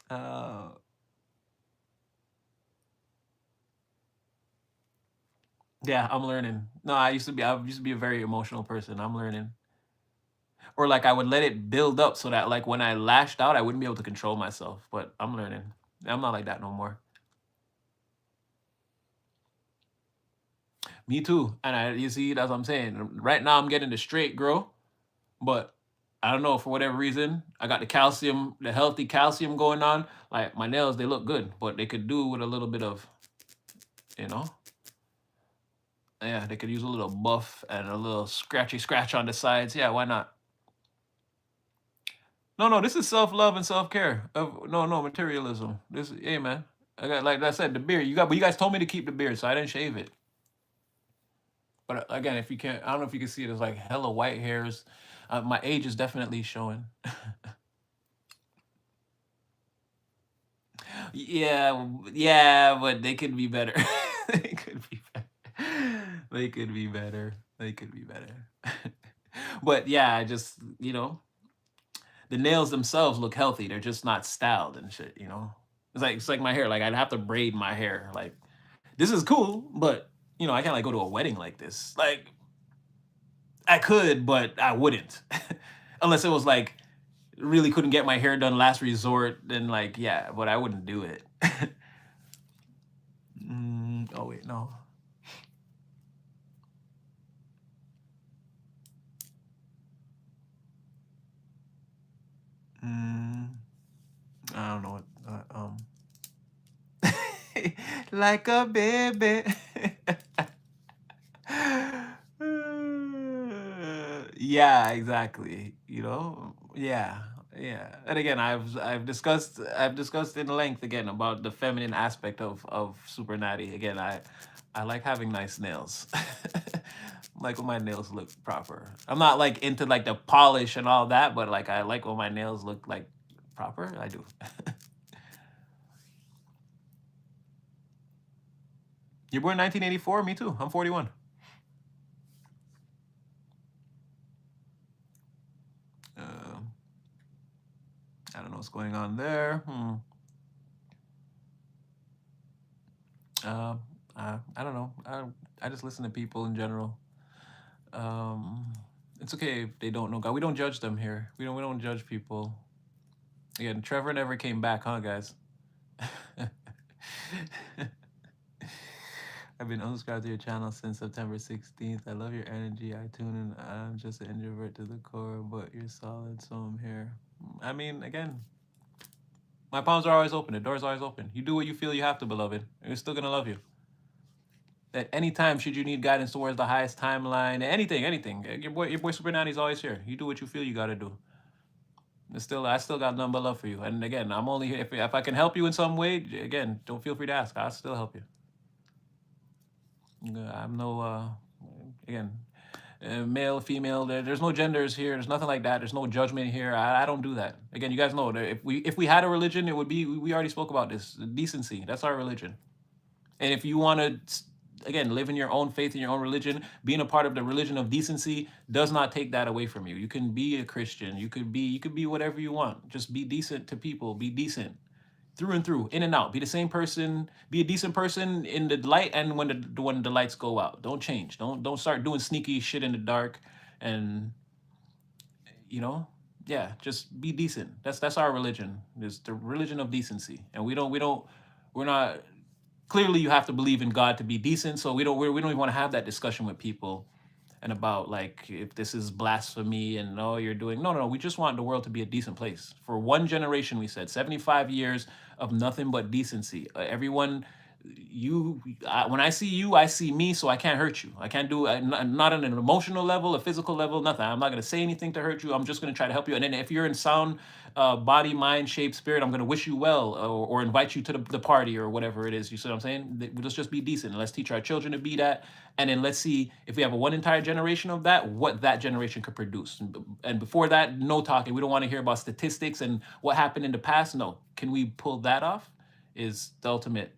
Speaker 1: uh, yeah, I'm learning. No, I used to be a very emotional person. I'm learning. Or like I would let it build up so that like when I lashed out, I wouldn't be able to control myself. But I'm learning. I'm not like that no more. Me too. And you see, that's what I'm saying. Right now, I'm getting the straight grow, but I don't know, for whatever reason, I got the calcium, the healthy calcium going on. Like my nails, they look good, but they could do with a little bit of, you know. Yeah, they could use a little buff and a little scratchy scratch on the sides. Yeah, why not? No, no, this is self-love and self-care. No, no materialism. This, hey man, I got like I said, the beard. But you guys told me to keep the beard, so I didn't shave it. But again, if you can't, I don't know if you can see it. It's like hella white hairs. My age is definitely showing. Yeah, yeah, but they could be better. They could be better. They could be better. They could be better. But yeah, I just, the nails themselves look healthy. They're just not styled and shit. It's like my hair. Like I'd have to braid my hair. Like this is cool, but I can't like go to a wedding like this. Like I could, but I wouldn't. Unless it was like really couldn't get my hair done last resort, then like yeah, but I wouldn't do it. Oh wait, no. Mm, I don't know what. Like a baby. Yeah, exactly. Yeah, yeah. And again, I've discussed in length again about the feminine aspect of Super Natty. Again, I like having nice nails. Like when my nails look proper. I'm not like into like the polish and all that, but like I like when my nails look like proper. I do. You're born 1984. Me too. I'm 41. Uh, I don't know what's going on there. Uh, I don't know. I just listen to people in general. Um, it's okay if they don't know God. We don't judge them here. We don't judge people. Again, Trevor never came back, huh, guys? I've been unsubscribed to your channel since September 16th. I love your energy. I tune in. I'm just an introvert to the core, but you're solid, so I'm here. I mean, again, my palms are always open. The door's always open. You do what you feel you have to, beloved. And we're still gonna love you. At any time, should you need guidance towards the highest timeline, anything, your boy Super Nanny's always here. You do what you feel you gotta do. I still got none but love for you. And again, I'm only here if I can help you in some way. Again, don't feel free to ask. I'll still help you. I'm no again male, female. There's no genders here. There's nothing like that. There's no judgment here. I don't do that. Again, you guys know that if we had a religion, it would be we already spoke about this decency. That's our religion. And if you want to, again, live in your own faith in your own religion, being a part of the religion of decency does not take that away from you. You can be a Christian. You could be whatever you want. Just be decent to people. Be decent through and through, in and out. Be the same person. Be a decent person in the light and when the lights go out. Don't change. Don't start doing sneaky shit in the dark, and you know, yeah, just be decent. That's our religion. It's the religion of decency, and we're not. Clearly, you have to believe in God to be decent. So we don't even want to have that discussion with people and about like if this is blasphemy and no you're doing no. We just want the world to be a decent place for one generation. We said 75 years of nothing but decency. Everyone, when I see you, I see me, so I can't hurt you. I can't do not on an emotional level, a physical level, nothing. I'm not going to say anything to hurt you. I'm just going to try to help you. And then if you're in sound body, mind, shape, spirit, I'm going to wish you well, or invite you to the party or whatever it is. You see what I'm saying? Let's just be decent. Let's teach our children to be that. And then let's see if we have one entire generation of that, what that generation could produce. And before that, no talking. We don't want to hear about statistics and what happened in the past. No. Can we pull that off? Is the ultimate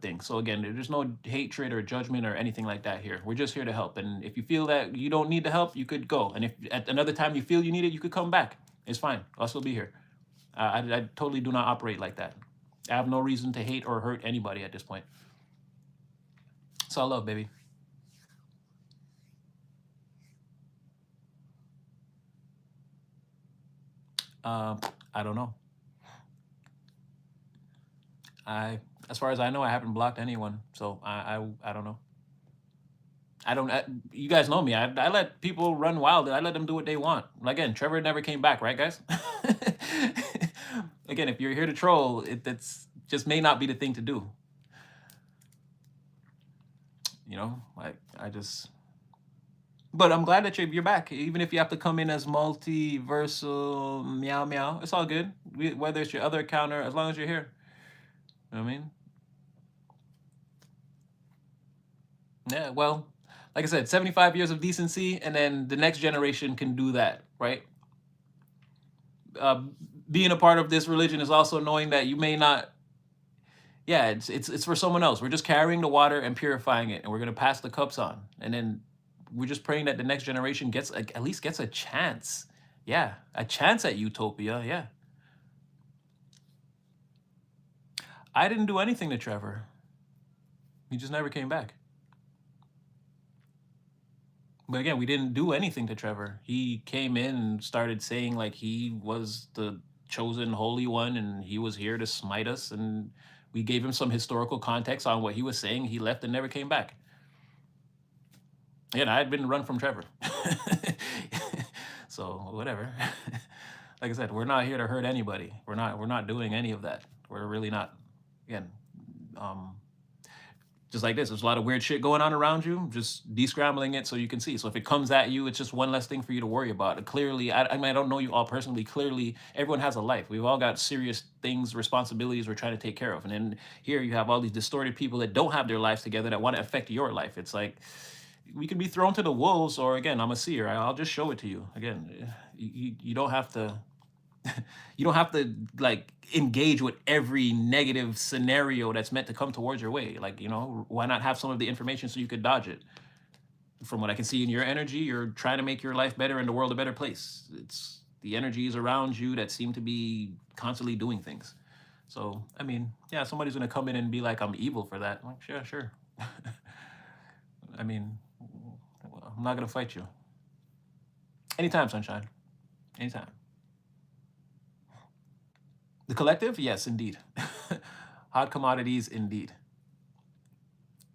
Speaker 1: thing. So again, there's no hatred or judgment or anything like that here. We're just here to help. And if you feel that you don't need the help, you could go. And if at another time you feel you need it, you could come back. It's fine. I'll still be here. I totally do not operate like that. I have no reason to hate or hurt anybody at this point. It's all love, baby. I don't know. As far as I know, I haven't blocked anyone, so I don't know. I don't. You guys know me. I let people run wild. I let them do what they want. Again, Trevor never came back, right, guys? Again, if you're here to troll, that's just may not be the thing to do. Like I just. But I'm glad that you're back. Even if you have to come in as multiversal meow meow, it's all good. Whether it's your other account or as long as you're here. You know what I mean? Yeah. Well, like I said, 75 years of decency, and then the next generation can do that, right? Uh, Being a part of this religion is also knowing that you may not. Yeah, it's for someone else. We're just carrying the water and purifying it, and we're gonna pass the cups on, and then we're just praying that the next generation at least gets a chance. Yeah, a chance at utopia. Yeah, I didn't do anything to Trevor. He just never came back. But again, we didn't do anything to Trevor. He came in and started saying like he was the chosen holy one and he was here to smite us, and we gave him some historical context on what he was saying. He left and never came back. Yeah, and I had been run from Trevor. So whatever. Like I said, we're not here to hurt anybody. We're not doing any of that. We're really not. Again, um, just like this, there's a lot of weird shit going on around you. Just descrambling it so you can see. So if it comes at you, it's just one less thing for you to worry about. Clearly, I mean, I don't know you all personally. Clearly, everyone has a life. We've all got serious things, responsibilities we're trying to take care of. And then here you have all these distorted people that don't have their lives together that want to affect your life. It's like we can be thrown to the wolves, or again, I'm a seer. I'll just show it to you. Again, you don't have to. You don't have to like engage with every negative scenario that's meant to come towards your way. Like, why not have some of the information so you could dodge it? From what I can see in your energy, you're trying to make your life better and the world a better place. It's the energies around you that seem to be constantly doing things. So, I mean, yeah, somebody's gonna come in and be like, I'm evil for that. I'm like, sure, sure. I mean, I'm not gonna fight you. Anytime, sunshine. Anytime. The collective? Yes, indeed. Hot commodities, indeed.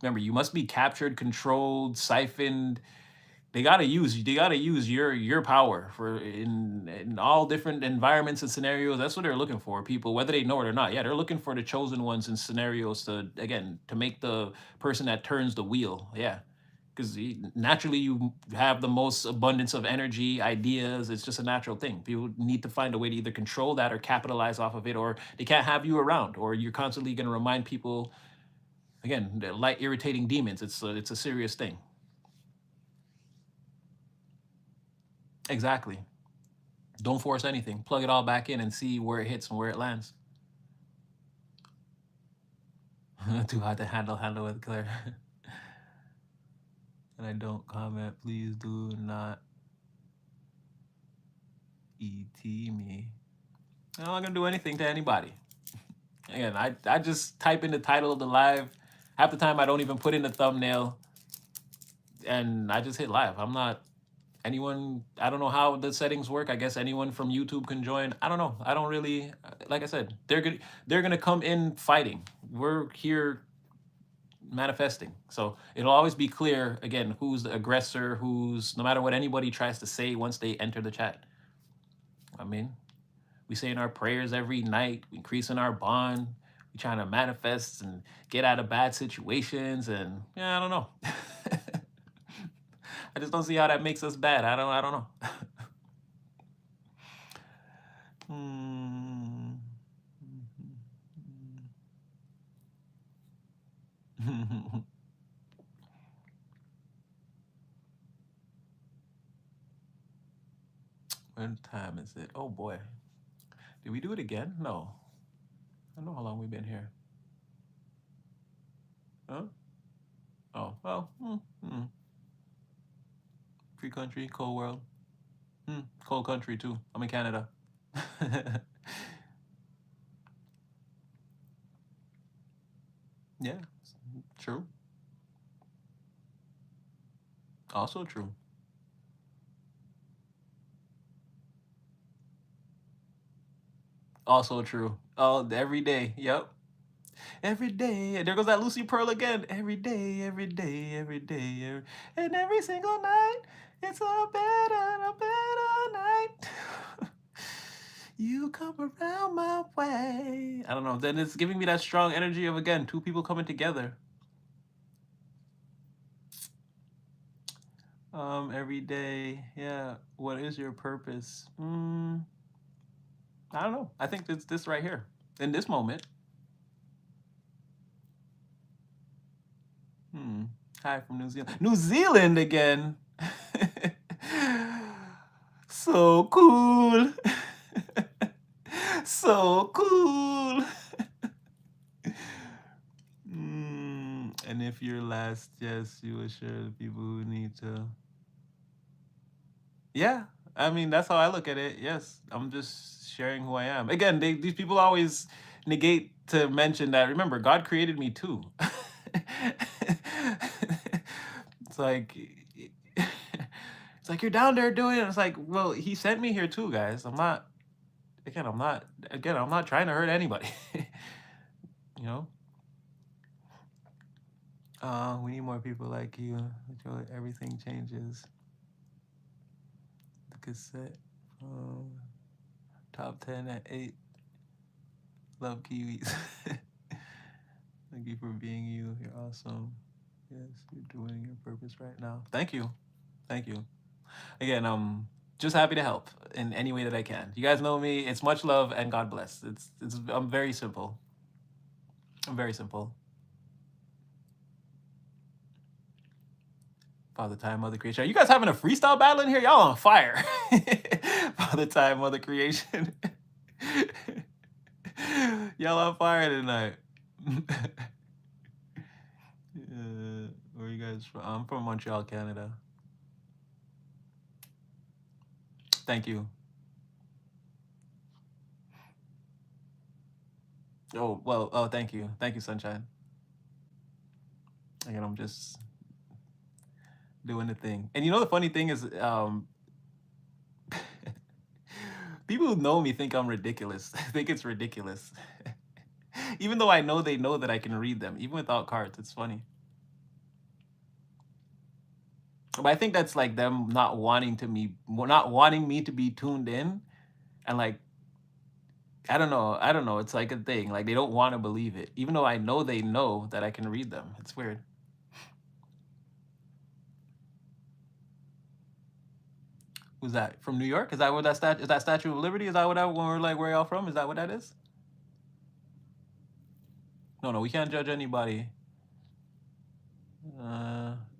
Speaker 1: Remember, you must be captured, controlled, siphoned. They gotta use your power for in all different environments and scenarios. That's what they're looking for. People, whether they know it or not. Yeah, they're looking for the chosen ones in scenarios to make the person that turns the wheel. Yeah. Because naturally you have the most abundance of energy, ideas. It's just a natural thing. People need to find a way to either control that or capitalize off of it, or they can't have you around, or you're constantly going to remind people. Again, the light irritating demons. It's a serious thing. Exactly. Don't force anything. Plug it all back in and see where it hits and where it lands. Too hot to handle with Claire. And I don't comment. Please do not ET me. I'm not gonna do anything to anybody. Again, I just type in the title of the live. Half the time I don't even put in the thumbnail, and I just hit live. I'm not anyone. I don't know how the settings work. I guess anyone from YouTube can join. I don't know. I don't really. Like I said, they're gonna come in fighting. We're here manifesting. So it'll always be clear again who's the aggressor, who's no matter what anybody tries to say once they enter the chat. I mean, we say in our prayers every night, we increasing our bond. We trying to manifest and get out of bad situations, and yeah, I don't know. I just don't see how that makes us bad. I don't know. Hmm. What time is it? Oh boy. Did we do it again? No. I don't know how long we've been here. Huh? Oh, well. Free country, cold world. Cold country too. I'm in Canada. Yeah, true. Also true. Also true. Oh, every day. Yep. Every day. There goes that Lucy Pearl again. Every day, every day, every day, and every single night. It's a better night. You come around my way. I don't know. Then it's giving me that strong energy of again two people coming together. Every day. Yeah. What is your purpose? I don't know. I think it's this right here in this moment. Hmm. Hi from New Zealand. New Zealand again. So cool. So cool. And if you're last, yes, you assure the people who need to. Yeah, I mean that's how I look at it. Yes, I'm just sharing who I am. Again, these people always negate to mention that. Remember, God created me too. It's like it's like you're down there doing it. It's like, well, He sent me here too, guys. I'm not. I'm not trying to hurt anybody. you know. We need more people like you. Everything changes. The cassette. Um, top 10 at 8. Love Kiwis. Thank you for being you. You're awesome. Yes, you're doing your purpose right now. Thank you. Thank you. Again, just happy to help in any way that I can. You guys know me. It's much love and God bless. I'm very simple. I'm very simple. Father Time, Mother Creation. Are you guys having a freestyle battle in here? Y'all on fire. Father Time, Mother Creation. Y'all on fire tonight. Where are you guys from? I'm from Montreal, Canada. Thank you. Oh, well, oh, thank you. Thank you, Sunshine. Again, I'm just doing the thing. And you know the funny thing is, people who know me think I'm ridiculous. Think it's ridiculous. Even though I know they know that I can read them, even without cards. It's funny. But I think that's like them not wanting me to be tuned in, and like I don't know. It's like a thing. Like they don't want to believe it, even though I know they know that I can read them. It's weird. Who's that from New York? Is that where is that Statue of Liberty? Is that what that when we're like where y'all from? Is that what that is? No, no, we can't judge anybody.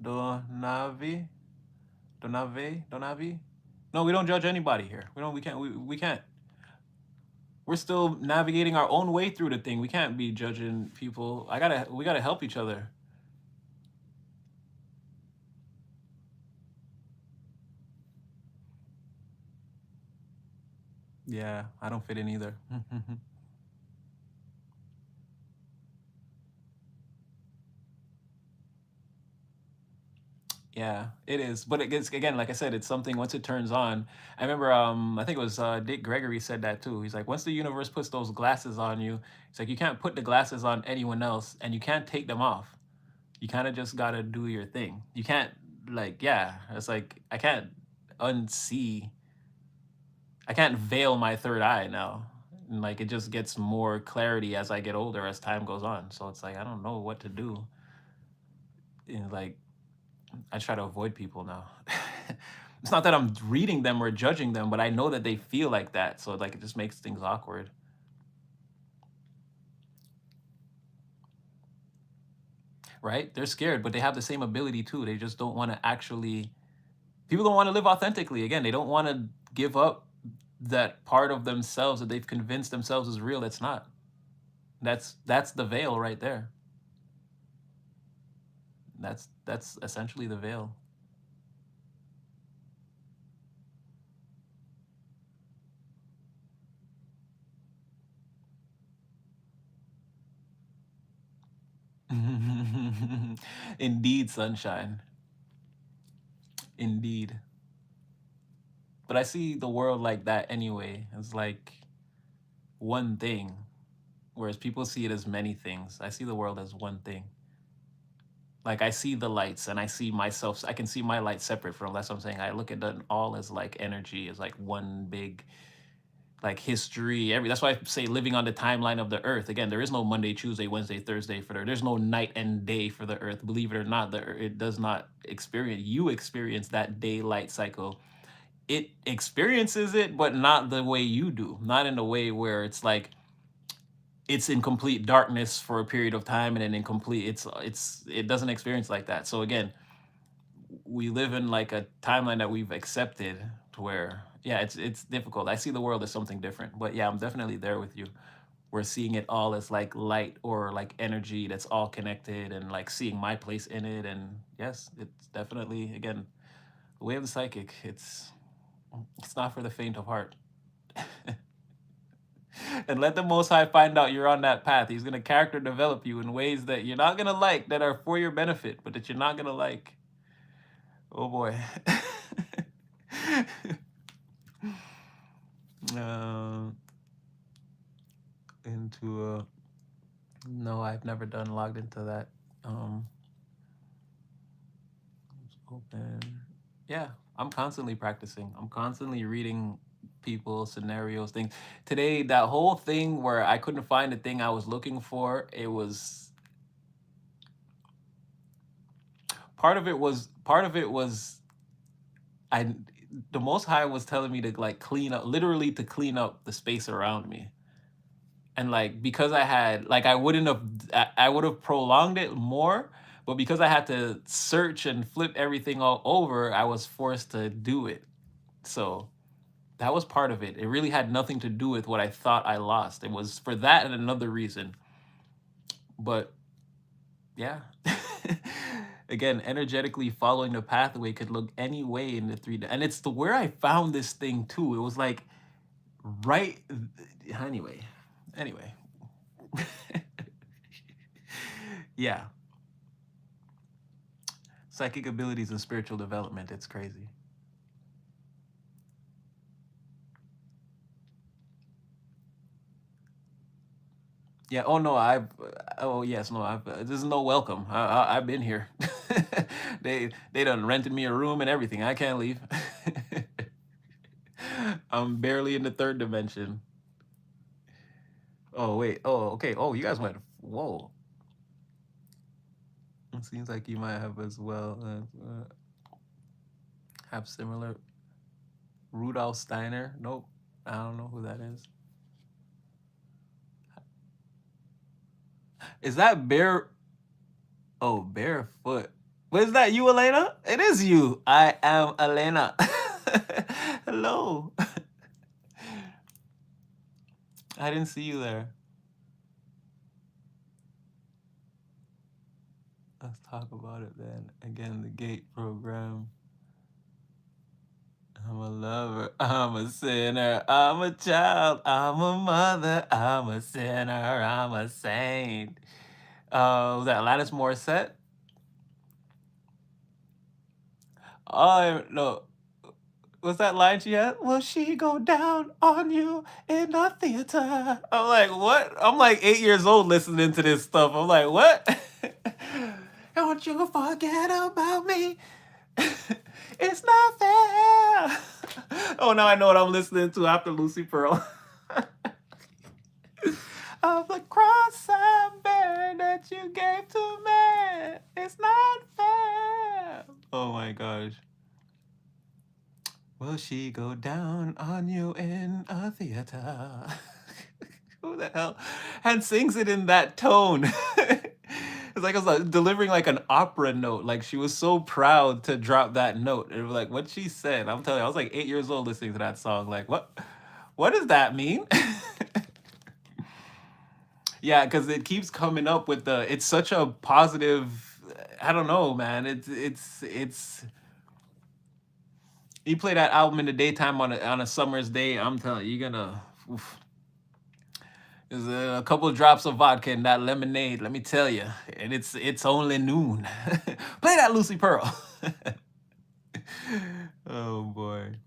Speaker 1: Donavi, Donavi. No, we don't judge anybody here. We can't. We're still navigating our own way through the thing. We can't be judging people. We gotta help each other. Yeah, I don't fit in either. Yeah, it is. But it gets again, like I said, it's something once it turns on. I remember I think it was Dick Gregory said that too. He's like, once the universe puts those glasses on you, it's like you can't put the glasses on anyone else and you can't take them off. You kind of just gotta do your thing. You can't like, yeah, it's like unsee I can't veil my third eye now. And like it just gets more clarity as I get older as time goes on. So it's like I don't know what to do. And like I try to avoid people now. It's not that I'm reading them or judging them, but I know that they feel like that. So like it just makes things awkward. Right? They're scared, but they have the same ability too. They just don't want to actually people don't want to live authentically. Again, they don't want to give up that part of themselves that they've convinced themselves is real that's not. That's the veil right there. That's essentially the veil. Indeed, sunshine. Indeed. But I see the world like that anyway. It's like one thing, whereas people see it as many things. I see the world as one thing. Like I see the lights and I see myself. I can see my light separate from. That's what I'm saying. I look at it all as like energy, as like one big. like history, every that's why I say living on the timeline of the earth. Again, there is no Monday, Tuesday, Wednesday, Thursday for the earth. There's no night and day for the earth. Believe it or not, it does not experience you experience that daylight cycle. It experiences it, but not the way you do. Not in a way where it's like it's in complete darkness for a period of time and then in complete it doesn't experience like that. So again, we live in like a timeline that we've accepted to where yeah, it's difficult. I see the world as something different. But yeah, I'm definitely there with you. We're seeing it all as like light or like energy that's all connected and like seeing my place in it. And yes, it's definitely again the way of the psychic. It's not for the faint of heart. And let the Most High find out you're on that path. He's gonna character develop you in ways that you're not gonna like, that are for your benefit, but that you're not gonna like. Oh boy. uh, into no, I've never done logged into that. It's open. Yeah, I'm constantly practicing. I'm constantly reading people, scenarios, things. Today, that whole thing where I couldn't find the thing I was looking for, it was part of it was I the Most High was telling me to like clean up, literally to clean up the space around me. And like because I had like I would have prolonged it more, but because I had to search and flip everything all over, I was forced to do it. So that was part of it. It really had nothing to do with what I thought I lost. It was for that and another reason. But yeah. Again, energetically following the pathway could look any way in the 3D. And it's the where I found this thing too. It was like right anyway. Anyway. Yeah. Psychic abilities and spiritual development. It's crazy. Yeah. Oh no. Oh yes. No. This is no welcome. I've been here. They done rented me a room and everything. I can't leave. I'm barely in the third dimension. Oh wait. Oh okay. Oh, you guys went. Whoa. It seems like you might have as well. Have similar. Rudolf Steiner. Nope. I don't know who that is. Is that Bear? Oh, Barefoot. Was that you, Elena? It is you. I am Elena. Hello. I didn't see you there. Let's talk about it then. Again, the GATE program. I'm a lover. I'm a sinner. I'm a child. I'm a mother. I'm a sinner. I'm a saint. Was that Alanis Morissette? Oh no. What's that line she had? Will she go down on you in the theater? I'm like, what? I'm like 8 years old listening to this stuff. I'm like, what? Don't you forget about me. It's not fair. Oh, now I know what I'm listening to after Lucy Pearl. Of the cross I bear that you gave to me. It's not fair. Oh my gosh. Will she go down on you in a theater? Who the hell? And sings it in that tone. It's like I was like, delivering like an opera note. Like she was so proud to drop that note. It was like what she said. I'm telling you, I was like 8 years old listening to that song. Like, what? What does that mean? Yeah, because it keeps coming up with the. It's such a positive. I don't know, man. It's. You play that album in the daytime on a summer's day. I'm telling you, you're gonna. Oof. There's a couple of drops of vodka in that lemonade. Let me tell you, and it's only noon. Play that Lucy Pearl. Oh boy.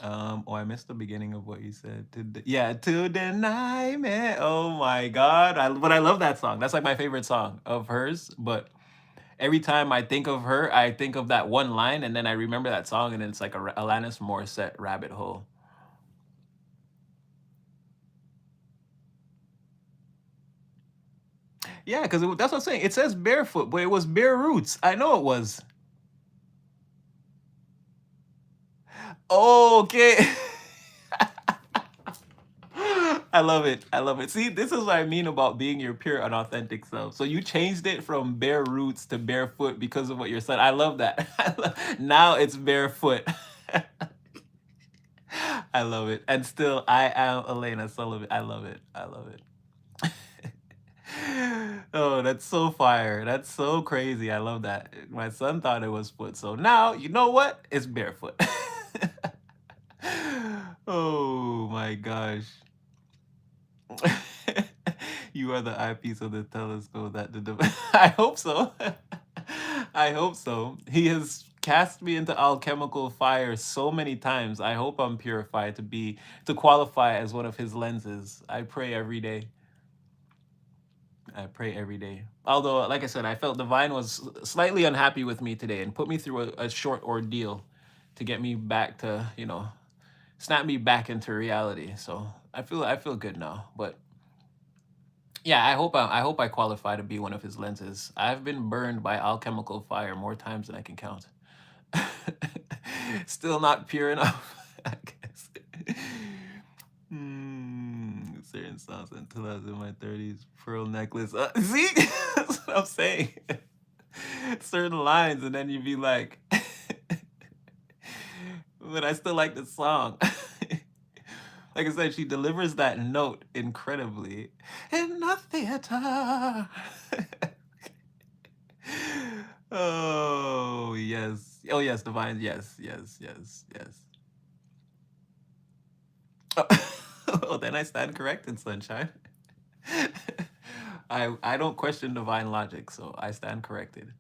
Speaker 1: Oh, I missed the beginning of what you said. Yeah, to deny me. Oh my God. But I love that song. That's like my favorite song of hers. But every time I think of her, I think of that one line, and then I remember that song, and it's like a Alanis Morissette rabbit hole. Yeah, because that's what I'm saying. It says barefoot, but it was bare roots. I know it was. Oh, okay. I love it. I love it. See, this is what I mean about being your pure and authentic self. So you changed it from bare roots to barefoot because of what you said. I love that. Now it's barefoot. I love it. And still, I am Elena Sullivan. I love it. I love it. Oh, that's so fire. That's so crazy. I love that. My son thought it was foot. So now, you know what? It's barefoot. Oh my gosh. You are the eyepiece of the telescope that the I hope so. I hope so. He has cast me into alchemical fire so many times. I hope I'm purified to qualify as one of his lenses. I pray every day. I pray every day. Although, like I said, I felt Divine was slightly unhappy with me today and put me through a short ordeal to get me back to, snap me back into reality. So I feel good now. But yeah, I hope I qualify to be one of his lenses. I've been burned by alchemical fire more times than I can count. Still not pure enough, I guess. Certain songs until I was in my 30s. Pearl necklace. See? That's what I'm saying. Certain lines, and then you'd be like, but I still like the song. Like I said, she delivers that note incredibly. In the theater. Oh, yes. Oh, yes, Divine. Yes, yes, yes, yes. Oh, then I stand corrected, Sunshine. I don't question divine logic, so I stand corrected.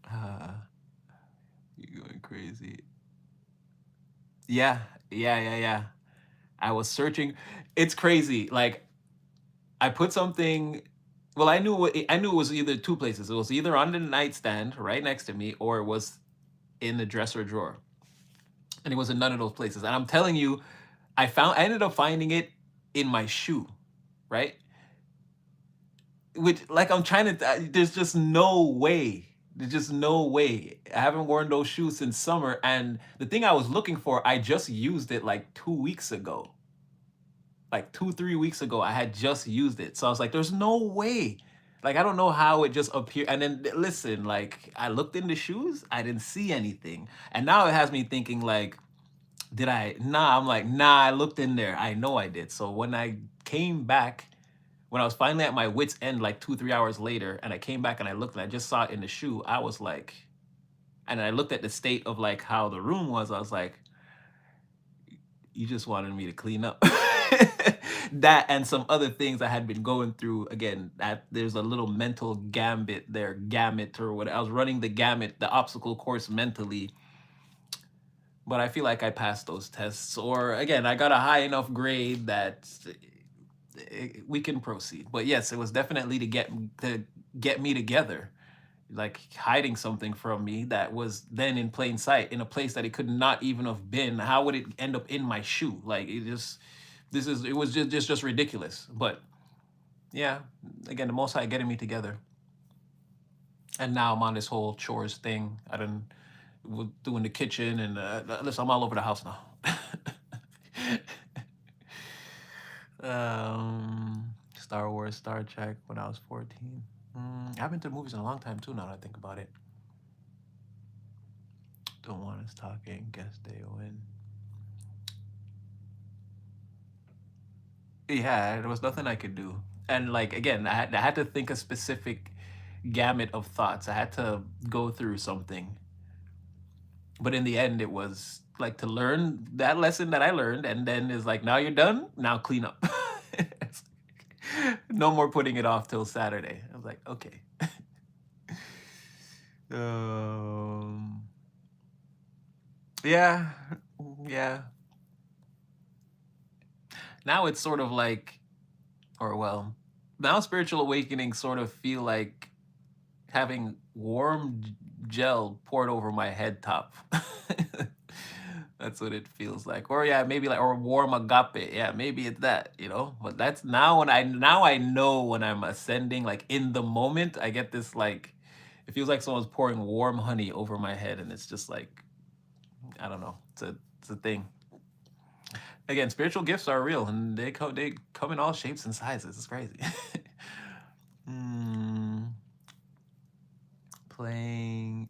Speaker 1: Ah, you're going crazy. Yeah, yeah, yeah, yeah. I was searching. It's crazy. Like I put something. Well, I knew it was either two places. It was either on the nightstand right next to me, or it was in the dresser drawer, and it was in none of those places. And I'm telling you, I ended up finding it in my shoe, right? Which, like, I'm trying to. There's just no way. There's just no way. I haven't worn those shoes since summer, and the thing I was looking for, I just used it like 2 weeks ago. Like 2, 3 weeks ago, I had just used it. So I was like, there's no way. Like, I don't know how it just appeared. And then listen, like, I looked in the shoes, I didn't see anything. And now it has me thinking, like, did I? Nah, I'm like, nah, I looked in there. I know I did. So when I came back, when I was finally at my wits' end, like 2, 3 hours later, and I came back and I looked and I just saw it in the shoe, I was like, and I looked at the state of like how the room was, I was like, you just wanted me to clean up. That and some other things I had been going through. Again, that there's a little mental gambit there, gamut or what. I was running the gamut, the obstacle course mentally, but I feel like I passed those tests. Or again, I got a high enough grade that we can proceed. But yes, it was definitely to get me together, like hiding something from me that was then in plain sight in a place that it could not even have been. How would it end up in my shoe? Like it just it was just ridiculous. But yeah, again, the Most High getting me together, and now I'm on this whole chores thing. I done doing the kitchen and listen, I'm all over the house now. Star Wars, Star Trek when I was 14. I haven't been to movies in a long time too. Now that I think about it, don't want us talking. Guess they win. Yeah, there was nothing I could do. And like again, I had to think a specific gamut of thoughts. I had to go through something. But in the end, it was like to learn that lesson that I learned, and then is like, now you're done. Now clean up. No more putting it off till Saturday. I was like, okay. Um, yeah, yeah. Now it's sort of like, or well, Now spiritual awakening sort of feel like having warm gel poured over my head top. That's what it feels like. Or yeah, maybe like or warm agape. Yeah, maybe it's that, you know. But that's now I know when I'm ascending, like in the moment, I get this like it feels like someone's pouring warm honey over my head, and it's just like I don't know. It's a thing. Again, spiritual gifts are real, and they come in all shapes and sizes. It's crazy. mm, playing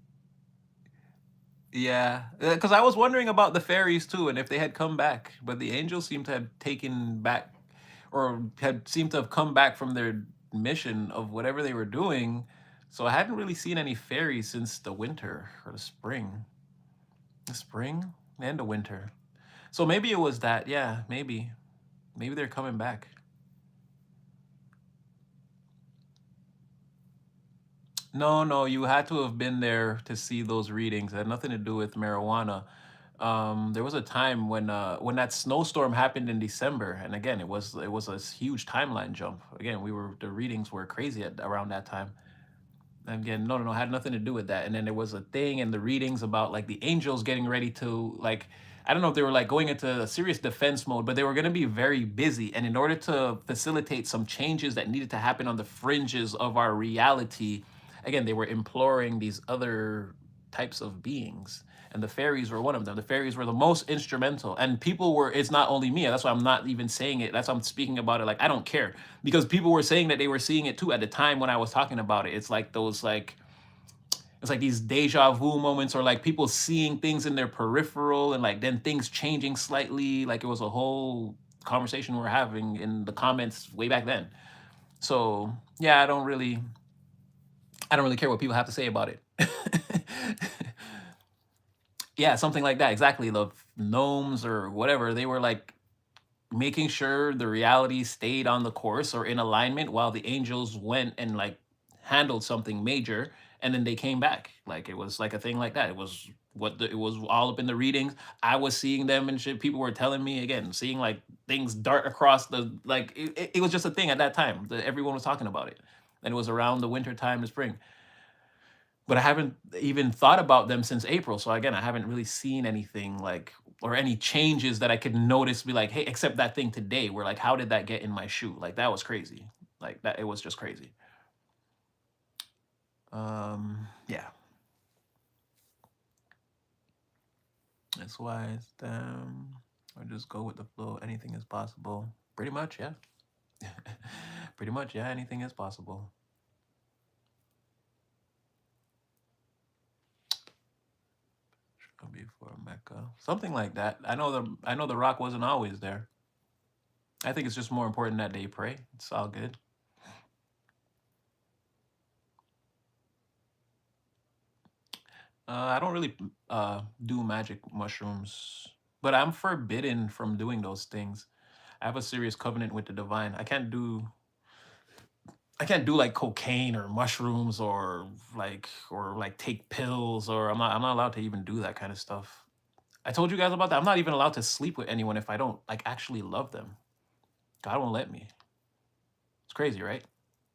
Speaker 1: Yeah, because I was wondering about the fairies too, and if they had come back, but the angels seem to have taken back, or had seemed to have come back from their mission of whatever they were doing. So I hadn't really seen any fairies since the winter or the spring and the winter. So maybe it was that. Yeah, maybe they're coming back. No, no, you had to have been there to see those readings. It had nothing to do with marijuana. There was a time when that snowstorm happened in December, and again, it was a huge timeline jump. Again, the readings were crazy at around that time. And again, no, no, no, had nothing to do with that. And then there was a thing in the readings about like the angels getting ready to like I don't know if they were like going into a serious defense mode, but they were going to be very busy. And in order to facilitate some changes that needed to happen on the fringes of our reality, again, they were imploring these other types of beings. And the fairies were one of them. The fairies were the most instrumental. And people were, it's not only me. That's why I'm not even saying it. That's why I'm speaking about it. Like, I don't care. Because people were saying that they were seeing it too at the time when I was talking about it. It's like those, like, it's like these deja vu moments or like people seeing things in their peripheral and like then things changing slightly. Like it was a whole conversation we are having in the comments way back then. So yeah, I don't really care what people have to say about it. Yeah, something like that. Exactly. The gnomes or whatever, they were like making sure the reality stayed on the course or in alignment while the angels went and like handled something major and then they came back. Like it was like a thing like that. It was all up in the readings. I was seeing them and shit. People were telling me again, seeing like things dart across the like it was just a thing at that time. Everyone was talking about it. And it was around the winter time and spring. But I haven't even thought about them since April. So again, I haven't really seen anything like or any changes that I could notice be like, hey, except that thing today, where like, how did that get in my shoe? Like that was crazy. Like that, it was just crazy. Yeah. That's why it's or just go with the flow. Anything is possible. Pretty much, yeah. Pretty much, yeah, anything is possible. Before Mecca. Something like that. I know the rock wasn't always there. I think it's just more important that they pray. It's all good. I don't really do magic mushrooms, but I'm forbidden from doing those things. I have a serious covenant with the divine. I can't do like cocaine or mushrooms or like take pills or I'm not allowed to even do that kind of stuff. I told you guys about that. I'm not even allowed to sleep with anyone if I don't like actually love them. God won't let me. It's crazy, right?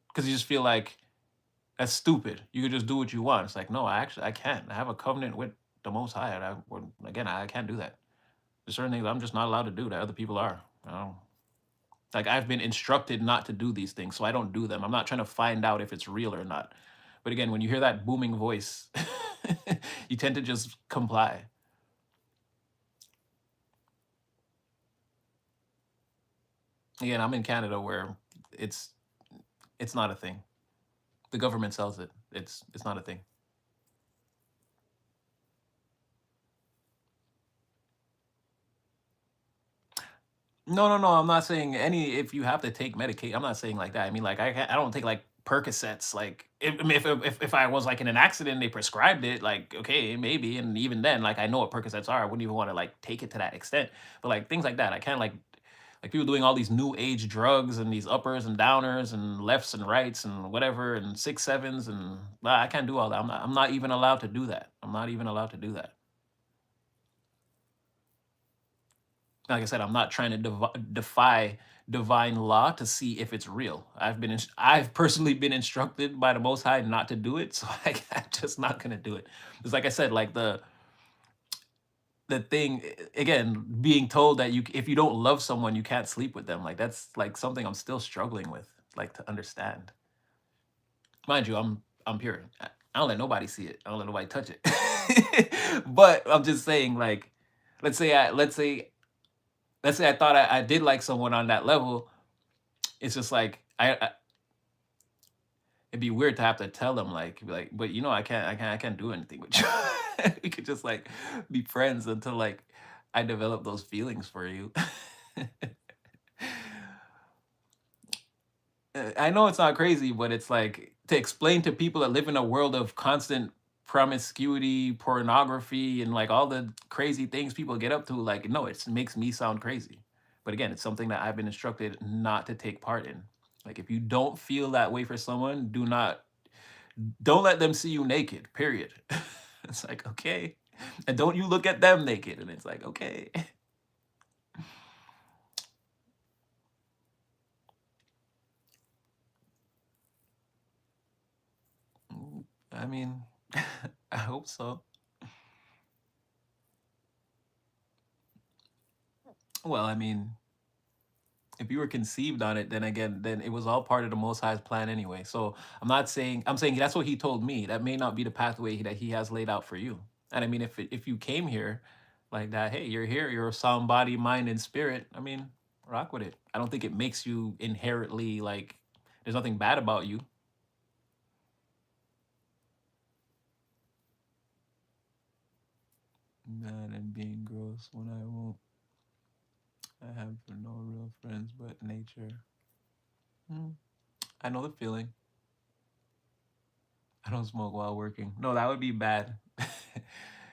Speaker 1: Because you just feel like that's stupid. You could just do what you want. It's like, no, I can't. I have a covenant with the Most High, and again, I can't do that. There's certain things I'm just not allowed to do that other people are. Like I've been instructed not to do these things, so I don't do them. I'm not trying to find out if it's real or not. But again, when you hear that booming voice, you tend to just comply. Again, I'm in Canada where it's it's not a thing. The government sells it. It's not a thing. No, no, no. I'm not saying any. If you have to take Medicaid, I'm not saying like that. I mean, like I don't take like Percocets. Like if I mean, if I was like in an accident, they prescribed it. Like okay, maybe, and even then, like I know what Percocets are. I wouldn't even want to like take it to that extent. But like things like that, I can't like people doing all these new age drugs and these uppers and downers and lefts and rights and whatever and six sevens and I can't do all that. I'm not even allowed to do that. I'm not even allowed to do that. Like I said, I'm not trying to defy divine law to see if it's real. I've personally been instructed by the Most High not to do it, so I'm just not gonna do it. It's like I said, like the thing again, being told that if you don't love someone, you can't sleep with them. Like that's like something I'm still struggling with, like to understand. Mind you, I'm pure. I don't let nobody see it. I don't let nobody touch it. But I'm just saying, like, let's say I thought I did like someone on that level. It's just like it'd be weird to have to tell them like, be like, but I can't do anything with you. We could just like be friends until like I develop those feelings for you. I know it's not crazy, but it's like to explain to people that live in a world of constant promiscuity, pornography, and like all the crazy things people get up to. Like, no, it makes me sound crazy. But again, it's something that I've been instructed not to take part in. Like, if you don't feel that way for someone, don't let them see you naked. Period. It's like okay, and don't you look at them naked. And it's like okay. I mean, I hope so. Well, I mean, if you were conceived on it, then again, then it was all part of the Most High's plan anyway. So I'm saying that's what He told me. That may not be the pathway that He has laid out for you. And I mean, if you came here like that, hey, you're here, you're a sound body, mind, and spirit. I mean, rock with it. I don't think it makes you inherently like. There's nothing bad about you. Mad and being gross when I won't. I have no real friends but nature. Hmm. I know the feeling. I don't smoke while working. No, that would be bad.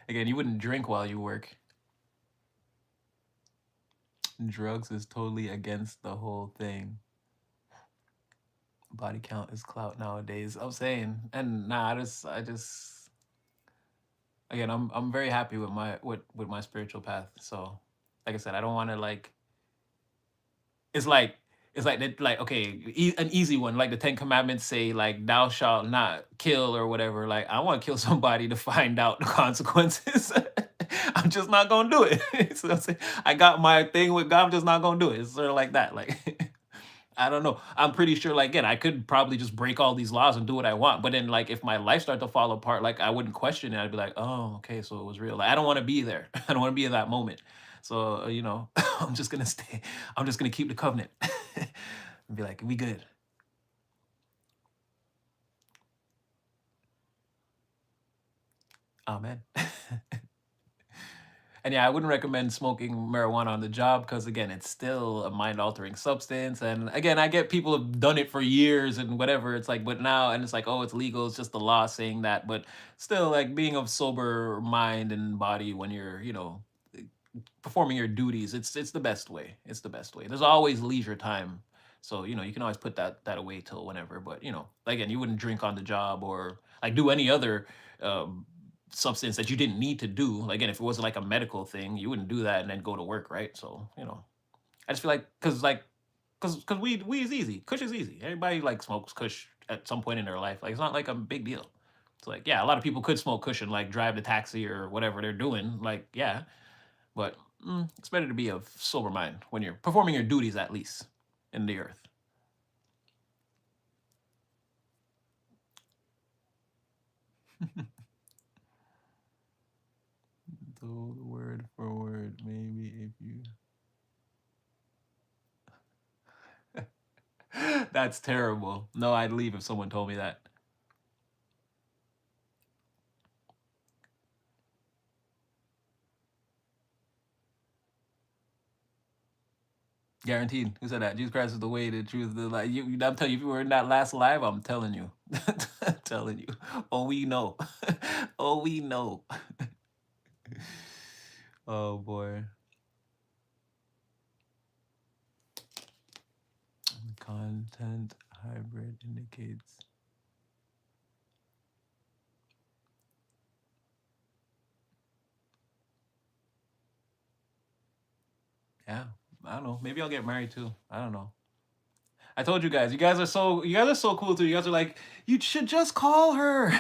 Speaker 1: Again, you wouldn't drink while you work. Drugs is totally against the whole thing. Body count is clout nowadays. I'm saying, and nah, again, I'm very happy with with my spiritual path. So, like I said, I don't want to like. It's like like okay, an easy one like the Ten Commandments say like thou shalt not kill or whatever. Like I want to kill somebody to find out the consequences. I'm just not gonna do it. So I'm saying, I got my thing with God. I'm just not gonna do it. It's sort of like that. Like I don't know. I'm pretty sure. Like again, I could probably just break all these laws and do what I want. But then like if my life started to fall apart, like I wouldn't question it. I'd be like, oh, okay, so it was real. Like I don't want to be there. I don't want to be in that moment. So I'm just gonna stay. I'm just gonna keep the covenant and be like, we good. Amen. And yeah, I wouldn't recommend smoking marijuana on the job because again, it's still a mind-altering substance. And again, I get people have done it for years and whatever. It's like, but now, and it's like, oh, it's legal. It's just the law saying that. But still, like being of sober mind and body when you're, performing your duties, it's the best way. It's the best way. There's always leisure time. So, you can always put that away till whenever. But, again, you wouldn't drink on the job or like do any other um substance that you didn't need to do. Again, if it wasn't like a medical thing, you wouldn't do that and then go to work, right? So, I just feel like because weed is easy. Kush is easy. Everybody like smokes Kush at some point in their life. Like it's not like a big deal. It's like, yeah, a lot of people could smoke Kush and like drive the taxi or whatever they're doing. Like, yeah. But it's better to be of sober mind when you're performing your duties at least in the earth. So word for word, maybe if you That's terrible. No, I'd leave if someone told me that. Guaranteed. Who said that? Jesus Christ is the way, the truth, the life. I'm telling you, if you were in that last live, I'm telling you. Telling you. Oh, we know. Oh, we know. Oh boy. Content hybrid indicates. Yeah. I don't know. Maybe I'll get married too. I don't know. I told you guys. You guys are so cool too. You guys are like, you should just call her.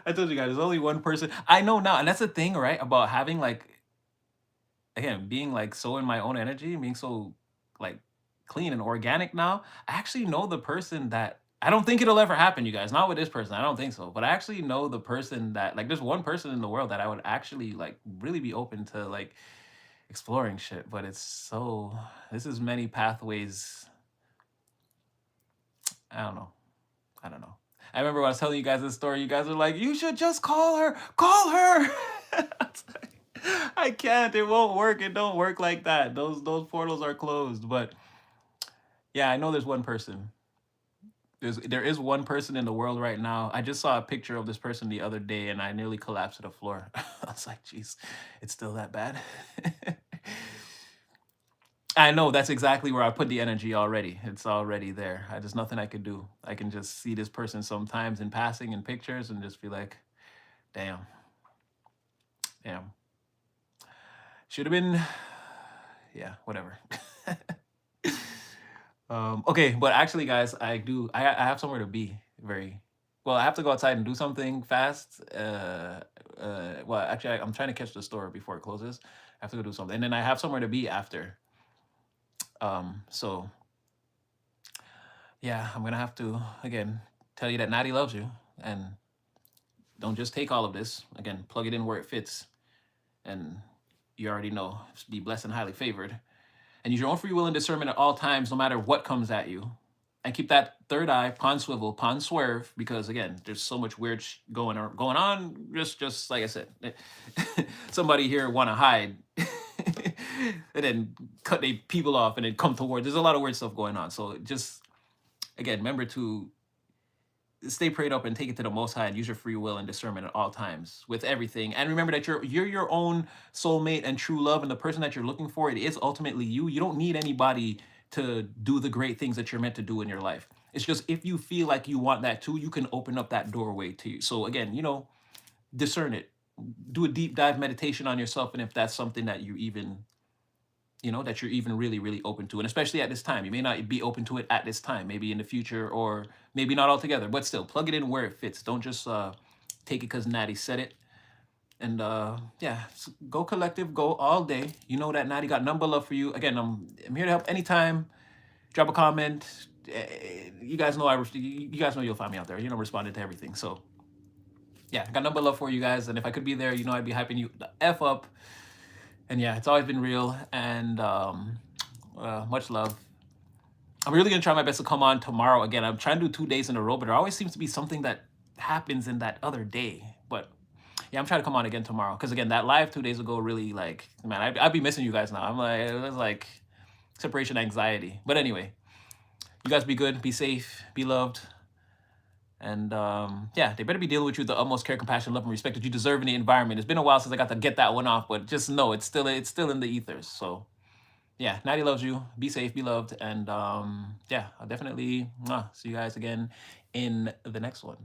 Speaker 1: I told you guys. There's only one person I know now, and that's the thing, right? About having like again being like so in my own energy, being so like clean and organic now. I actually know the person that I don't think it'll ever happen. You guys, not with this person. I don't think so. But I actually know the person that like. There's one person in the world that I would actually like really be open to like exploring shit. But it's so. This is many pathways. I don't know. I don't know. I remember when I was telling you guys this story, you guys were like, you should just call her. Call her. I can't. It won't work. It don't work like that. Those portals are closed. But yeah, I know there's one person. There is one person in the world right now. I just saw a picture of this person the other day and I nearly collapsed to the floor. I was like, geez, it's still that bad. I know that's exactly where I put the energy already. It's already there. I There's nothing I could do. I can just see this person sometimes in passing in pictures and just be like, damn, damn. Should have been, yeah, whatever. Okay, but actually, guys, I have somewhere to be. Very well. I have to go outside and do something fast. Well, actually, I'm trying to catch the store before it closes. I have to go do something, and then I have somewhere to be after. So yeah, I'm gonna have to again tell you that Natty loves you, and don't just take all of this. Again, plug it in where it fits, and you already know. Be blessed and highly favored, and use your own free will and discernment at all times, no matter what comes at you. And keep that third eye, pond swivel, pond swerve, because again, there's so much weird going on. Just like I said, somebody here want to hide, and then cut their people off, and then come towards. There's a lot of weird stuff going on. So just again, remember to stay prayed up and take it to the Most High and use your free will and discernment at all times with everything. And remember that you're your own soulmate and true love, and the person that you're looking for, it is ultimately you. You don't need anybody to do the great things that you're meant to do in your life. It's just if you feel like you want that too, you can open up that doorway to you. So again, discern it. Do a deep dive meditation on yourself, and if that's something that that you're even really really open to, and especially at this time. You may not be open to it at this time, maybe in the future, or maybe not altogether, but still plug it in where it fits. Don't just take it because Natty said it. And yeah, go collective, go all day. You know that Natty got number love for you. Again, I'm here to help anytime. Drop a comment. You guys know you guys know you'll find me out there, responding to everything. So yeah, got number love for you guys, and if I could be there, I'd be hyping you the f up. And yeah, it's always been real, and much love. I'm really gonna try my best to come on tomorrow again. I'm trying to do 2 days in a row, but there always seems to be something that happens in that other day. But yeah, I'm trying to come on again tomorrow, because again, that live 2 days ago really, like, man, I'd be missing you guys now. I'm like, it was like separation anxiety. But anyway, you guys be good, be safe, be loved. And yeah, they better be dealing with you with the utmost care, compassion, love, and respect that you deserve in the environment. It's been a while since I got to get that one off, but just know it's still in the ethers. So yeah, Natty loves you. Be safe, be loved, and yeah, I'll definitely see you guys again in the next one.